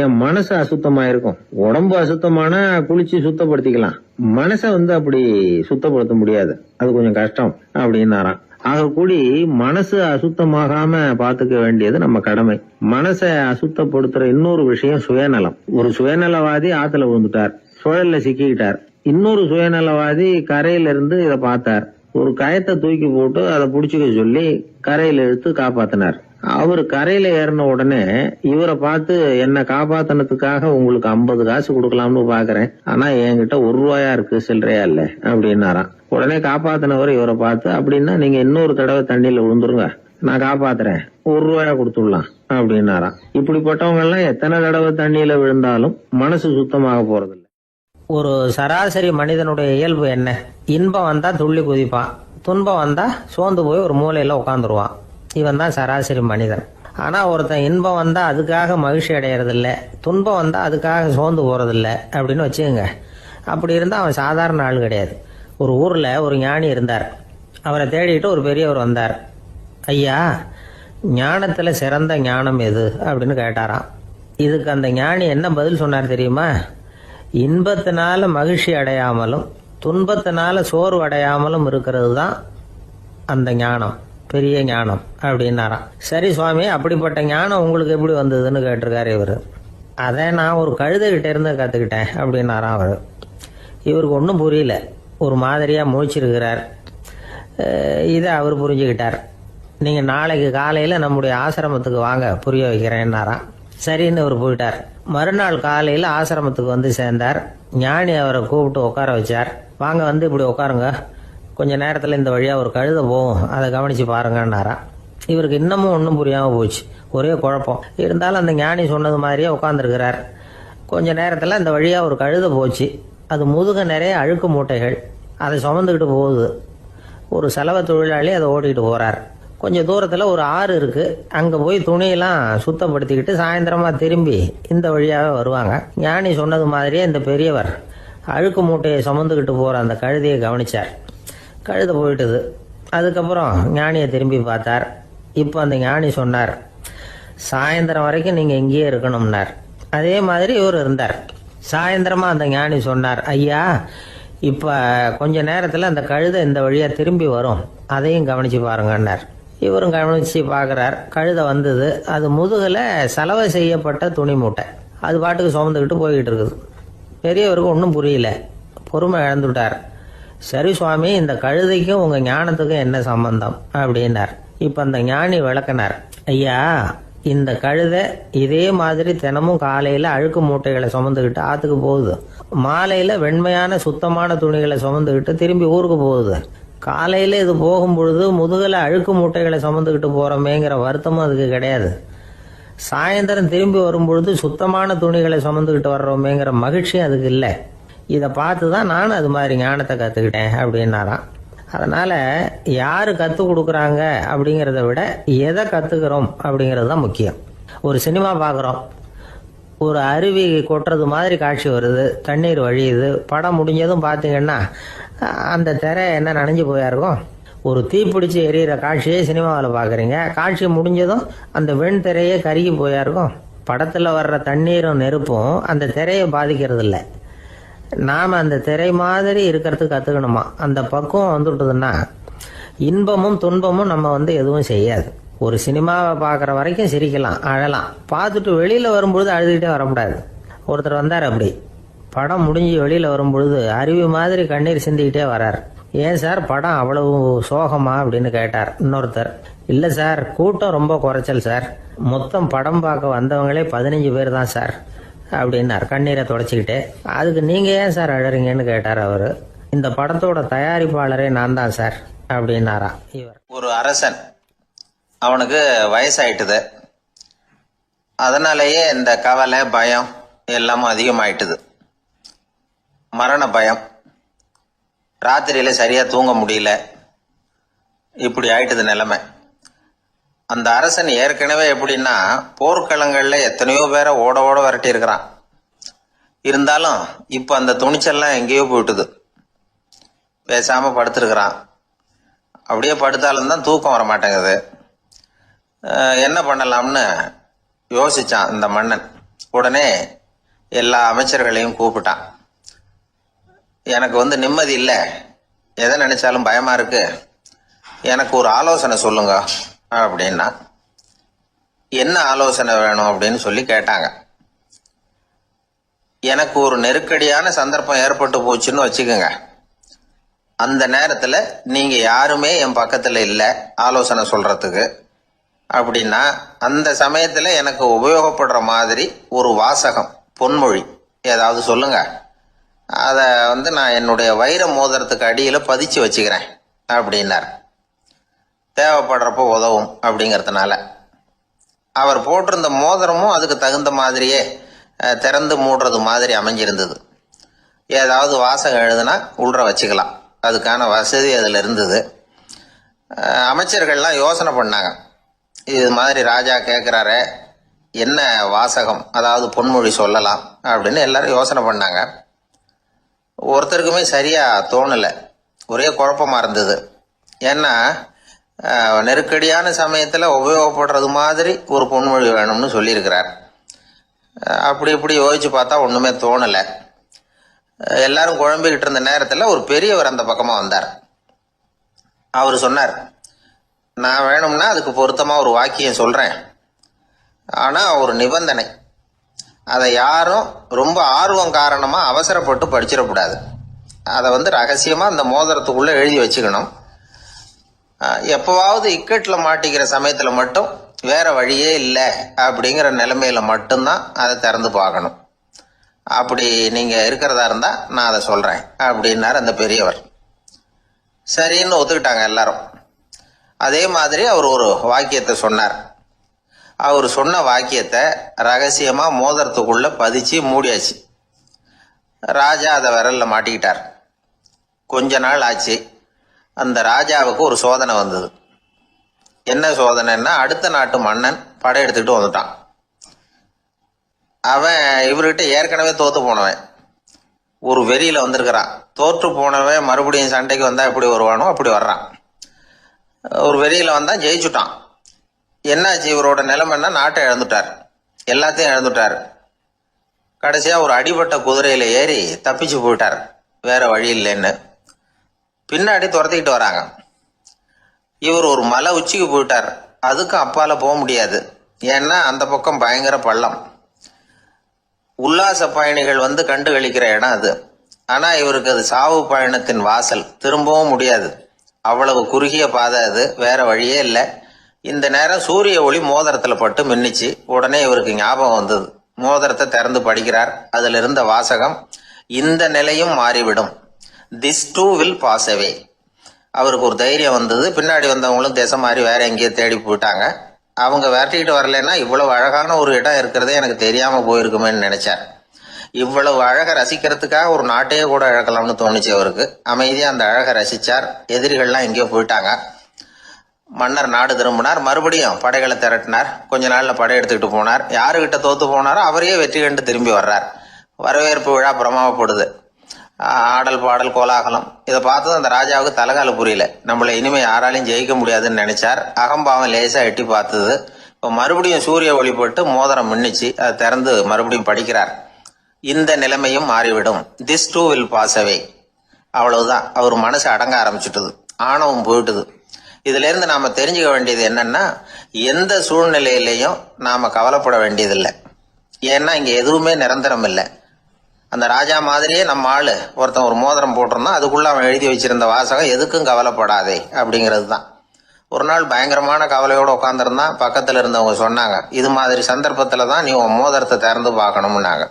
என் மனசு அசுத்தமா இருக்கும். உடம்பு அசுத்தமான குளிச்சு சுத்தப்படுத்திக்கலாம், மனசை அப்படி சுத்தப்படுத்த முடியாது, அது கொஞ்சம் கஷ்டம் அப்படின்னாராம். ஆக கூடி மனசு அசுத்தமாகாம பாத்துக்க வேண்டியது நம்ம கடமை. மனசை அசுத்தப்படுத்துற இன்னொரு விஷயம் சுயநலம். ஒரு சுயநலவாதி ஆத்துல விழுந்துட்டார், சுழல்ல சிக்கிக்கிட்டார். இன்னொரு சுயநலவாதி கரையில இருந்து இத பார்த்தார். ஒரு கயத்தை தூக்கி போட்டு அதை புடிச்சுக்க சொல்லி கரையில இழுத்து காப்பாத்தினார். அவரு கரையில ஏறின உடனே இவரை பார்த்து, என்ன காப்பாத்தினதுக்காக உங்களுக்கு 50 காசு கொடுக்கலாம்னு பாக்குறேன், ஆனா என்கிட்ட 1 ரூபாயா இருக்கு, சில்லறையா இல்ல அப்படின்னாராம். உடனே காப்பாத்தினவர் இவரை பார்த்து, அப்படின்னா நீங்க இன்னொரு தடவை தண்ணியில விழுந்துருங்க, நான் காப்பாத்துறேன், 1 ரூபாயா கொடுத்துடலாம் அப்படின்னாராம். இப்படிப்பட்டவங்க எல்லாம் எத்தனை தடவை தண்ணியில விழுந்தாலும் மனசு சுத்தமாக போறதில்லை. ஒரு சராசரி மனிதனுடைய இயல்பு என்ன? இன்பம் வந்தா துள்ளி குதிப்பான், துன்பம் வந்தா சோர்ந்து போய் ஒரு மூலையில உட்காந்துருவான். இவன் தான் சராசரி மனிதன். ஆனா ஒருத்தன் இன்பம் வந்தா அதுக்காக மகிழ்ச்சி அடையறதில்ல, துன்பம் வந்தா அதுக்காக சோர்ந்து போறதில்ல அப்படின்னு வச்சுக்கோங்க. அப்படி இருந்தா அவன் சாதாரண ஆள் கிடையாது. ஒரு ஊர்ல ஒரு ஞானி இருந்தார். அவரை தேடிட்டு ஒரு பெரியவர் வந்தார். ஐயா, ஞானத்துல சிறந்த ஞானம் எது அப்படின்னு கேட்டாராம். இதுக்கு அந்த ஞானி என்ன பதில் சொன்னார் தெரியுமா? இன்பத்தினால மகிழ்ச்சி அடையாமலும் துன்பத்தினால சோர்வு அடையாமலும் இருக்கிறது தான் அந்த ஞானம், பெரிய ஞானம் அப்படின்னாராம். சரி சுவாமி, அப்படிப்பட்ட ஞானம் உங்களுக்கு எப்படி வந்ததுன்னு கேட்டிருக்காரு இவர். அதை நான் ஒரு கழுதைகிட்ட இருந்து கற்றுக்கிட்டேன் அப்படின்னாராம் அவர். இவருக்கு ஒன்றும் புரியல, ஒரு மாதிரியா முழிச்சிருக்கிறார். இதை அவர் புரிஞ்சுக்கிட்டார். நீங்கள் நாளைக்கு காலையில் நம்முடைய ஆசிரமத்துக்கு வாங்க, புரிய வைக்கிறேன்னாராம். சரின்னு அவர் போயிட்டார். மறுநாள் காலையில் ஆசிரமத்துக்கு சேர்ந்தார். ஞானி அவரை கூப்பிட்டு உட்கார வச்சார். வாங்க இப்படி உட்காருங்க, கொஞ்ச நேரத்தில் இந்த வழியாக ஒரு கழுதை போகும், அதை கவனித்து பாருங்கன்னாராம். இவருக்கு இன்னமும் ஒன்றும் புரியாமல் போச்சு, ஒரே குழப்பம். இருந்தாலும் அந்த ஞானி சொன்னது மாதிரியே உட்காந்துருக்கிறார். கொஞ்ச நேரத்தில் இந்த வழியாக ஒரு கழுதை போச்சு. அது முதுக நிறைய அழுக்கு மூட்டைகள், அதை சுமந்துக்கிட்டு போகுது. ஒரு சலவை தொழிலாளி அதை ஓட்டிகிட்டு போகிறார். கொஞ்சம் தூரத்தில் ஒரு ஆறு இருக்குது, அங்கே போய் துணியெல்லாம் சுத்தப்படுத்திக்கிட்டு சாயந்தரமாக திரும்பி இந்த வழியாகவே வருவாங்க. ஞானி சொன்னது மாதிரியே இந்த பெரியவர் அழுக்கு மூட்டையை சுமந்துக்கிட்டு போகிற அந்த கழுதையை கவனிச்சார். கழுதை போயிட்டுது. அதுக்கப்புறம் ஞானியை திரும்பி பார்த்தார். இப்போ அந்த ஞானி சொன்னார், சாயந்தரம் வரைக்கும் நீங்கள் இங்கேயே இருக்கணும்னார். அதே மாதிரி இவர் இருந்தார். சாயந்தரமாக அந்த ஞானி சொன்னார், ஐயா இப்போ கொஞ்ச நேரத்தில் அந்த கழுதை இந்த வழியாக திரும்பி வரும், அதையும் கவனித்து பாருங்கன்னார். இவரும் கவனித்து பார்க்குறார். கழுதை வந்தது. அது முதுகில் சலவை செய்யப்பட்ட துணி மூட்டை. அது பாட்டுக்கு சுமந்துக்கிட்டு போய்கிட்டு இருக்குது. பெரியவருக்கு ஒன்றும் புரியல. பொறுமை இழந்துட்டார். சரி சுவாமி, இந்த கழுதைக்கும் உங்கள் ஞானத்துக்கும் என்ன சம்பந்தம் அப்படின்னார். இப்போ அந்த ஞானி விளக்கினார், ஐயா இந்த கழுதை இதே மாதிரி தினமும் காலையில் அழுக்கு மூட்டைகளை சுமந்துக்கிட்டு ஆற்றுக்கு போகுது, மாலையில் வெண்மையான சுத்தமான துணிகளை சுமந்துக்கிட்டு திரும்பி ஊருக்கு போகுது. காலையில் இது போகும்பொழுது முதுகில் அழுக்கு மூட்டைகளை சுமந்துக்கிட்டு போகிறோமேங்கிற வருத்தமும் அதுக்கு கிடையாது. சாயந்தரம் திரும்பி வரும்பொழுது சுத்தமான துணிகளை சுமந்துக்கிட்டு வர்றோமேங்கிற மகிழ்ச்சியும் அதுக்கு இல்லை. இதை பார்த்து தான் நான் அது மாதிரி ஞானத்தை கற்றுக்கிட்டேன் அப்படின்னாராம். அதனால் யார் கற்றுக் கொடுக்குறாங்க அப்படிங்கிறத விட எதை கற்றுக்கிறோம் அப்படிங்கிறது தான் முக்கியம். ஒரு சினிமா பார்க்குறோம், ஒரு அருவி கொட்டுறது மாதிரி காட்சி வருது, தண்ணீர் வழியுது. படம் முடிஞ்சதும் பார்த்தீங்கன்னா அந்த திரை என்ன நனைஞ்சு போயா இருக்கும். ஒரு தீப்பிடிச்சு எரியிற காட்சியே சினிமாவில் பார்க்குறீங்க, காட்சி முடிஞ்சதும் அந்த வெண் திரையே கருகி போயா இருக்கும். படத்தில் வர்ற தண்ணீரும் நெருப்பும் அந்த திரையை பாதிக்கிறது இல்லை. நாம் அந்த திரை மாதிரி இருக்கிறதுக்கு கற்றுக்கணுமா. அந்த பக்குவம் வந்துவிட்டதுன்னா இன்பமும் துன்பமும் நம்ம எதுவும் செய்யாது. ஒரு சினிமாவை பார்க்குற வரைக்கும் சிரிக்கலாம், அழலாம். பார்த்துட்டு வெளியில் வரும்பொழுது அழுதுகிட்டே வரக்கூடாது. ஒருத்தர் வந்தார், அப்படி படம் முடிஞ்சு வெளியில் வரும்பொழுது அருவி மாதிரி கண்ணீர் சிந்திக்கிட்டே வரார். ஏன் சார் படம் அவ்வளவு சோகமா அப்படின்னு கேட்டார். இன்னொருத்தர், இல்லை சார் கூட்டம் ரொம்ப குறைச்சல் சார், மொத்தம் படம் பார்க்க வந்தவங்களே 15 பேர் தான் சார் அப்படின்னார் கண்ணீரை தொடச்சிக்கிட்டே. அதுக்கு நீங்கள் ஏன் சார் அழறீங்கன்னு கேட்டார் அவர். இந்த படத்தோட தயாரிப்பாளரே நான் தான் சார் அப்படின்னாரா இவர். ஒரு அரசன், அவனுக்கு வயசாயிட்டுது. அதனாலேயே இந்த கவலை பயம் எல்லாமும் அதிகமாயிட்டுது. மரண பயம், ராத்திரியில சரியா தூங்க முடியல, இப்படி ஆயிட்டுது நிலைமை. அந்த அரசன் ஏற்கனவே எப்படின்னா போர்க்களங்கள்ல எத்தனையோ பேரை ஓட ஓட விரட்டி இருக்கிறான். இருந்தாலும் இப்ப அந்த துணிச்சல்லாம் எங்கேயோ போயிட்டுது. பேசாம படுத்திருக்கிறான். அப்படியே படுத்தாலும் தான் தூக்கம் வர மாட்டேங்குது. என்ன பண்ணலாம்னு யோசிச்சான் இந்த மன்னன். உடனே எல்லா அமைச்சர்களையும் கூப்பிட்டான். எனக்கு நிம்மதி இல்லை, எதை நினைச்சாலும் பயமா இருக்கு, எனக்கு ஒரு ஆலோசனை சொல்லுங்க அப்படின்னா. என்ன ஆலோசனை வேணும் அப்படின்னு சொல்லி கேட்டாங்க. எனக்கு ஒரு நெருக்கடியான சந்தர்ப்பம் ஏற்பட்டு போச்சுன்னு வச்சுக்கோங்க. அந்த நேரத்துல நீங்க யாருமே என் பக்கத்துல இல்லை ஆலோசனை சொல்றதுக்கு அப்படின்னா, அந்த சமயத்துல எனக்கு உபயோகப்படுற மாதிரி ஒரு வாசகம், பொன்மொழி ஏதாவது சொல்லுங்க. அதை நான் என்னுடைய வைர மோதிரத்துக்கு அடியில பதிச்சு வச்சுக்கிறேன் அப்படின்னார். தேவைப்படுறப்போ உதவும் அப்படிங்கிறதுனால. அவர் போட்டிருந்த மோதிரமும் அதுக்கு தகுந்த மாதிரியே திறந்து மூடுறது மாதிரி அமைஞ்சிருந்தது. ஏதாவது வாசகம் எழுதுனா உள்ற வச்சுக்கலாம், அதுக்கான வசதி அதில் இருந்தது. அமைச்சர்கள்லாம் யோசனை பண்ணாங்க, இது மாதிரி ராஜா கேட்குறாரு, என்ன வாசகம் அதாவது பொன்மொழி சொல்லலாம் அப்படின்னு எல்லாரும் யோசனை பண்ணாங்க. ஒருத்தருக்குமே சரியா தோணலை, ஒரே குழப்பமா இருந்தது. ஏன்னா நெருக்கடியான சமயத்துல உபயோகப்படுறது மாதிரி ஒரு பொன்மொழி வேணும்னு சொல்லியிருக்கிறார். அப்படி இப்படி யோசிச்சு பார்த்தா ஒண்ணுமே தோணலை. எல்லாரும் குழம்பிக்கிட்டு இருந்த நேரத்துல ஒரு பெரியவர் அந்த பக்கமா வந்தார். அவர் சொன்னார், நான் வேணும்னா அதுக்கு பொருத்தமா ஒரு வாக்கியம் சொல்றேன், ஆனா ஒரு நிபந்தனை. அதை யாரும் ரொம்ப ஆர்வம் காரணமா அவசரப்பட்டு படிச்சிடக்கூடாது. அதை ரகசியமா அந்த மோதிரத்துக்குள்ள எழுதி வச்சுக்கணும். எப்பவாவது இக்கட்ல மாட்டிக்கிற சமயத்துல மட்டும், வேற வழியே இல்லை அப்படிங்கிற நிலைமையில மட்டும்தான் அதை திறந்து பார்க்கணும். அப்படி நீங்க இருக்கிறதா இருந்தா நான் அதை சொல்றேன் அப்படின்னாரு அந்த பெரியவர். சரின்னு ஒத்துக்கிட்டாங்க எல்லாரும். அதே மாதிரி அவர் ஒரு வாக்கியத்தை சொன்னார். அவர் சொன்ன வாக்கியத்தை ரகசியமா மோதிரத்துக்குள்ள பதிச்சு மூடியாச்சு. ராஜா அதை விரல்ல மாட்டிக்கிட்டார். கொஞ்ச நாள் ஆச்சு. அந்த ராஜாவுக்கு ஒரு சோதனை வந்தது. என்ன சோதனைன்னா, அடுத்த நாட்டு மன்னன் படையெடுத்துக்கிட்டு வந்துட்டான். அவன் இவர்கிட்ட ஏற்கனவே தோத்து போனவன். ஒரு வெறியில வந்திருக்கிறான். தோற்று போனவன் மறுபடியும் சண்டைக்கு வந்தா எப்படி வருவானோ அப்படி வர்றான். ஒரு வெறியில வந்தா ஜெயிச்சுட்டான். என்னாச்சு, இவரோட நிலைமைன்னா நாட்டை இழந்துட்டார், எல்லாத்தையும் இழந்துட்டார். கடைசியா ஒரு அடிபட்ட குதிரையில ஏறி தப்பிச்சு போயிட்டார், வேற வழி இல்லைன்னு. பின்னாடி துரத்திக்கிட்டு வராங்க. இவர் ஒரு மலை உச்சிக்கு போயிட்டார், அதுக்கும் அப்பால போக முடியாது, ஏன்னா அந்த பக்கம் பயங்கர பள்ளம். உல்லாச பயணிகள் வந்து கண்டு கழிக்கிற இடம் அது. ஆனா இவருக்கு அது சாவு பயணத்தின் வாசல், திரும்பவும் முடியாது, அவ்வளவு குறுகிய பாதை அது, வேற வழியே இல்லை. இந்த நேரம் சூரிய ஒளி மோதிரத்துல பட்டு மின்னிச்சு. உடனே இவருக்கு ஞாபகம் வந்தது. மோதிரத்தை திறந்து படிக்கிறார். அதுல இருந்த வாசகம், இந்த நிலையும் மாறிவிடும், this too will pass away. அவருக்கு ஒரு தைரியம் வந்தது. பின்னாடி வந்தவங்களும் திசை மாறி வேற எங்கேயோ தேடி போயிட்டாங்க. அவங்க விரட்டிக்கிட்டு வரலன்னா இவ்வளவு அழகான ஒரு இடம் இருக்கிறதே எனக்கு தெரியாம போயிருக்குமேன்னு நினைச்சார். இவ்வளவு அழகை ரசிக்கிறதுக்காக ஒரு நாட்டையே கூட இழக்கலாம்னு தோணுச்சு அவருக்கு. அமைதியா அந்த அழகை ரசிச்சார். எதிரிகள்லாம் எங்கேயோ போயிட்டாங்க. மன்னர் நாடு திரும்பினார். மறுபடியும் படைகளை திரட்டினார். கொஞ்ச நாள்ல படை எடுத்துக்கிட்டு போனார். யாருகிட்ட தோத்து போனாரோ அவரையே வெற்றி கண்டு திரும்பி வர்றார். வரவேற்பு விழா பிரமாவப்படுது. ஆடல் பாடல் கோலாகலம். இதை பார்த்தது அந்த ராஜாவுக்கு தலைகால புரியல. நம்மளை இனிமே யாராலையும் ஜெயிக்க முடியாதுன்னு நினைச்சார். அகம்பாவம் லேசா எட்டி பார்த்தது. இப்போ மறுபடியும் சூரிய ஒளிப்பட்டு மோதிரம் மின்னிச்சு. அதை திறந்து மறுபடியும் படிக்கிறார். இந்த நிலைமையும் மாறிவிடும், this too will pass away. அவ்வளவுதான். அவர் மனசு அடங்க ஆரம்பிச்சுட்டுது, ஆணவம் போயிட்டுது. இதுல இருந்து நாம தெரிஞ்சுக்க வேண்டியது என்னன்னா, எந்த சூழ்நிலையிலையும் நாம கவலைப்பட வேண்டியதில்லை. ஏன்னா இங்க எதுவுமே நிரந்தரம் இல்லை. அந்த ராஜா மாதிரியே நம்ம ஆளு ஒருத்தன் ஒரு மோதிரம் போட்டிருந்தான். அதுக்குள்ள அவன் எழுதி வச்சிருந்த வாசகம், எதுக்கும் கவலைப்படாதே அப்படிங்கிறது தான். ஒரு நாள் பயங்கரமான கவலையோட உட்காந்துருந்தான். பக்கத்துல இருந்தவங்க சொன்னாங்க, இது மாதிரி சந்தர்ப்பத்துல தான் நீ உன் மோதிரத்தை திறந்து பார்க்கணும்னாங்க.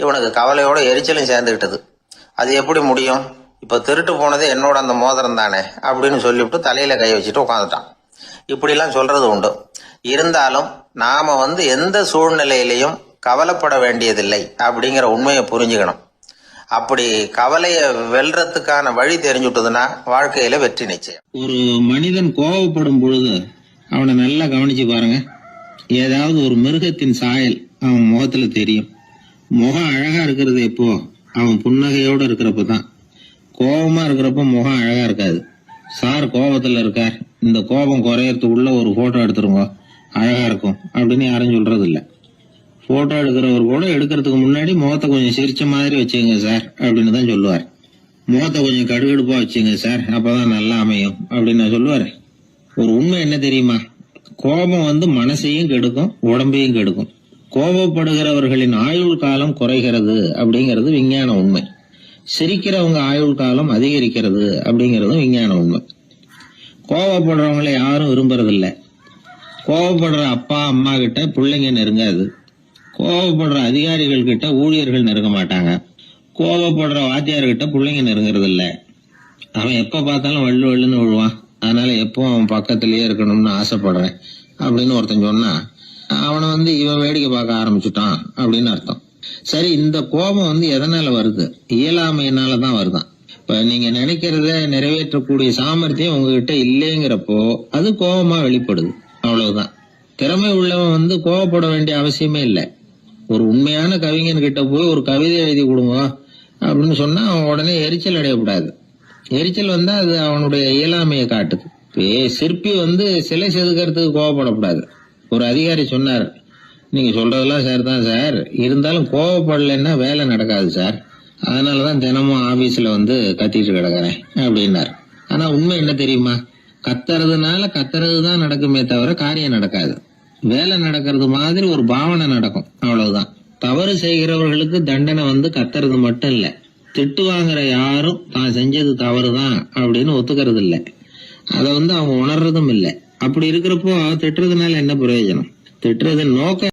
இவனுக்கு கவலையோட எரிச்சலும் சேர்ந்துக்கிட்டது. அது எப்படி முடியும், இப்ப திருட்டு போனது என்னோட அந்த மோதிரம் தானே அப்படின்னு சொல்லிவிட்டு தலையில கை வச்சுட்டு உட்காந்துட்டான். இப்படிலாம் சொல்றது உண்டு. இருந்தாலும் நாம எந்த சூழ்நிலையிலையும் கவலைப்பட வேண்டியதில்லை அப்படிங்கிற உண்மையை புரிஞ்சுக்கணும். அப்படி கவலைய வெல்றதுக்கான வழி தெரிஞ்சுட்டதுன்னா வாழ்க்கையில வெற்றி நிச்சயம். ஒரு மனிதன் கோபப்படும் பொழுது அவனை நல்லா கவனிச்சு பாருங்க. ஏதாவது ஒரு மிருகத்தின் சாயல் அவன் முகத்துல தெரியும். முகம் அழகா இருக்கிறது எப்போ, அவன் புன்னகையோட இருக்கிறப்பதான். கோபமா இருக்கிறப்ப முகம் அழகா இருக்காது. சார் கோபத்துல இருக்கார், இந்த கோபம் குறையறதுக்குள்ள ஒரு போட்டோ எடுத்துருங்க, அழகா இருக்கும் அப்படின்னு யாரும் சொல்றது இல்ல. போட்டோ எடுக்கிறவர் கூட எடுக்கிறதுக்கு முன்னாடி முகத்தை கொஞ்சம் சிரிச்ச மாதிரி வச்சுங்க சார் அப்படின்னு தான் சொல்லுவார். முகத்தை கொஞ்சம் கடுகடுப்பா வச்சுங்க சார், அப்பதான் நல்லா அமையும் அப்படின்னு நான் சொல்லுவாரு. ஒரு உண்மை என்ன தெரியுமா, கோபம் மனசையும் கெடுக்கும், உடம்பையும் கெடுக்கும். கோபப்படுகிறவர்களின் ஆயுள் காலம் குறைகிறது அப்படிங்கிறது விஞ்ஞான உண்மை. சிரிக்கிறவங்க ஆயுள் காலம் அதிகரிக்கிறது அப்படிங்கறதும் விஞ்ஞான உண்மை. கோபப்படுறவங்களை யாரும் விரும்புறதில்லை. கோபப்படுற அப்பா அம்மா கிட்ட பிள்ளைங்க நெருங்காது. கோபப்படுற அதிகாரிகள் கிட்ட ஊழியர்கள் நெருங்க மாட்டாங்க. கோபப்படுற வாத்தியார்கிட்ட பிள்ளைங்க நெருங்குறது இல்ல. அவன் எப்ப பார்த்தாலும் வள்ளு வள்ளுன்னு விழுவான். அதனால எப்போ அவன் பக்கத்திலேயே இருக்கணும்னு ஆசைப்படுறேன் அப்படின்னு ஒருத்தன் சொன்னா அவனை இவன் வேடிக்கை பார்க்க ஆரம்பிச்சுட்டான் அப்படின்னு அர்த்தம். சரி, இந்த கோபம் எதனால வருது? இயலாமையினாலதான் வருதான். இப்ப நீங்க நினைக்கிறத நிறைவேற்றக்கூடிய சாமர்த்தியம் உங்ககிட்ட இல்லைங்கிறப்போ அது கோபமா வெளிப்படுது, அவ்வளவுதான். திறமை உள்ளவன் கோபப்பட வேண்டிய அவசியமே இல்லை. ஒரு உண்மையான கவிஞன் கிட்ட போய் ஒரு கவிதை எழுதி கொடுங்க அப்படின்னு சொன்னா அவன் உடனே எரிச்சல் அடையக்கூடாது. எரிச்சல் வந்தா அது அவனுடைய இயலாமையை காட்டுது. சிற்பி சிலை செதுக்கிறதுக்கு கோபப்படக்கூடாது. ஒரு அதிகாரி சொன்னார், நீங்க சொல்றதெல்லாம் சார் தான் சார், இருந்தாலும் கோவப்படலைன்னா வேலை நடக்காது சார், அதனாலதான் தினமும் ஆபீஸ்ல கத்திட்டு கிடக்குறேன் அப்படின்னார். ஆனா உண்மை என்ன தெரியுமா, கத்துறதுனால கத்துறதுதான் நடக்குமே தவிர காரியம் நடக்காது. வேலை நடக்கிறது மாதிரி ஒரு பாவனை நடக்கும், அவ்வளவுதான். தவறு செய்கிறவர்களுக்கு தண்டனை கத்துறது மட்டும் இல்ல, திட்டு வாங்குற யாரும் தான் செஞ்சது தவறுதான் அப்படின்னு ஒத்துக்கிறது இல்ல. அதை அவங்க உணர்றதும் இல்லை. அப்படி இருக்கிறப்போ திட்டுறதுனால என்ன பிரயோஜனம்? திட்டுறது நோக்கம்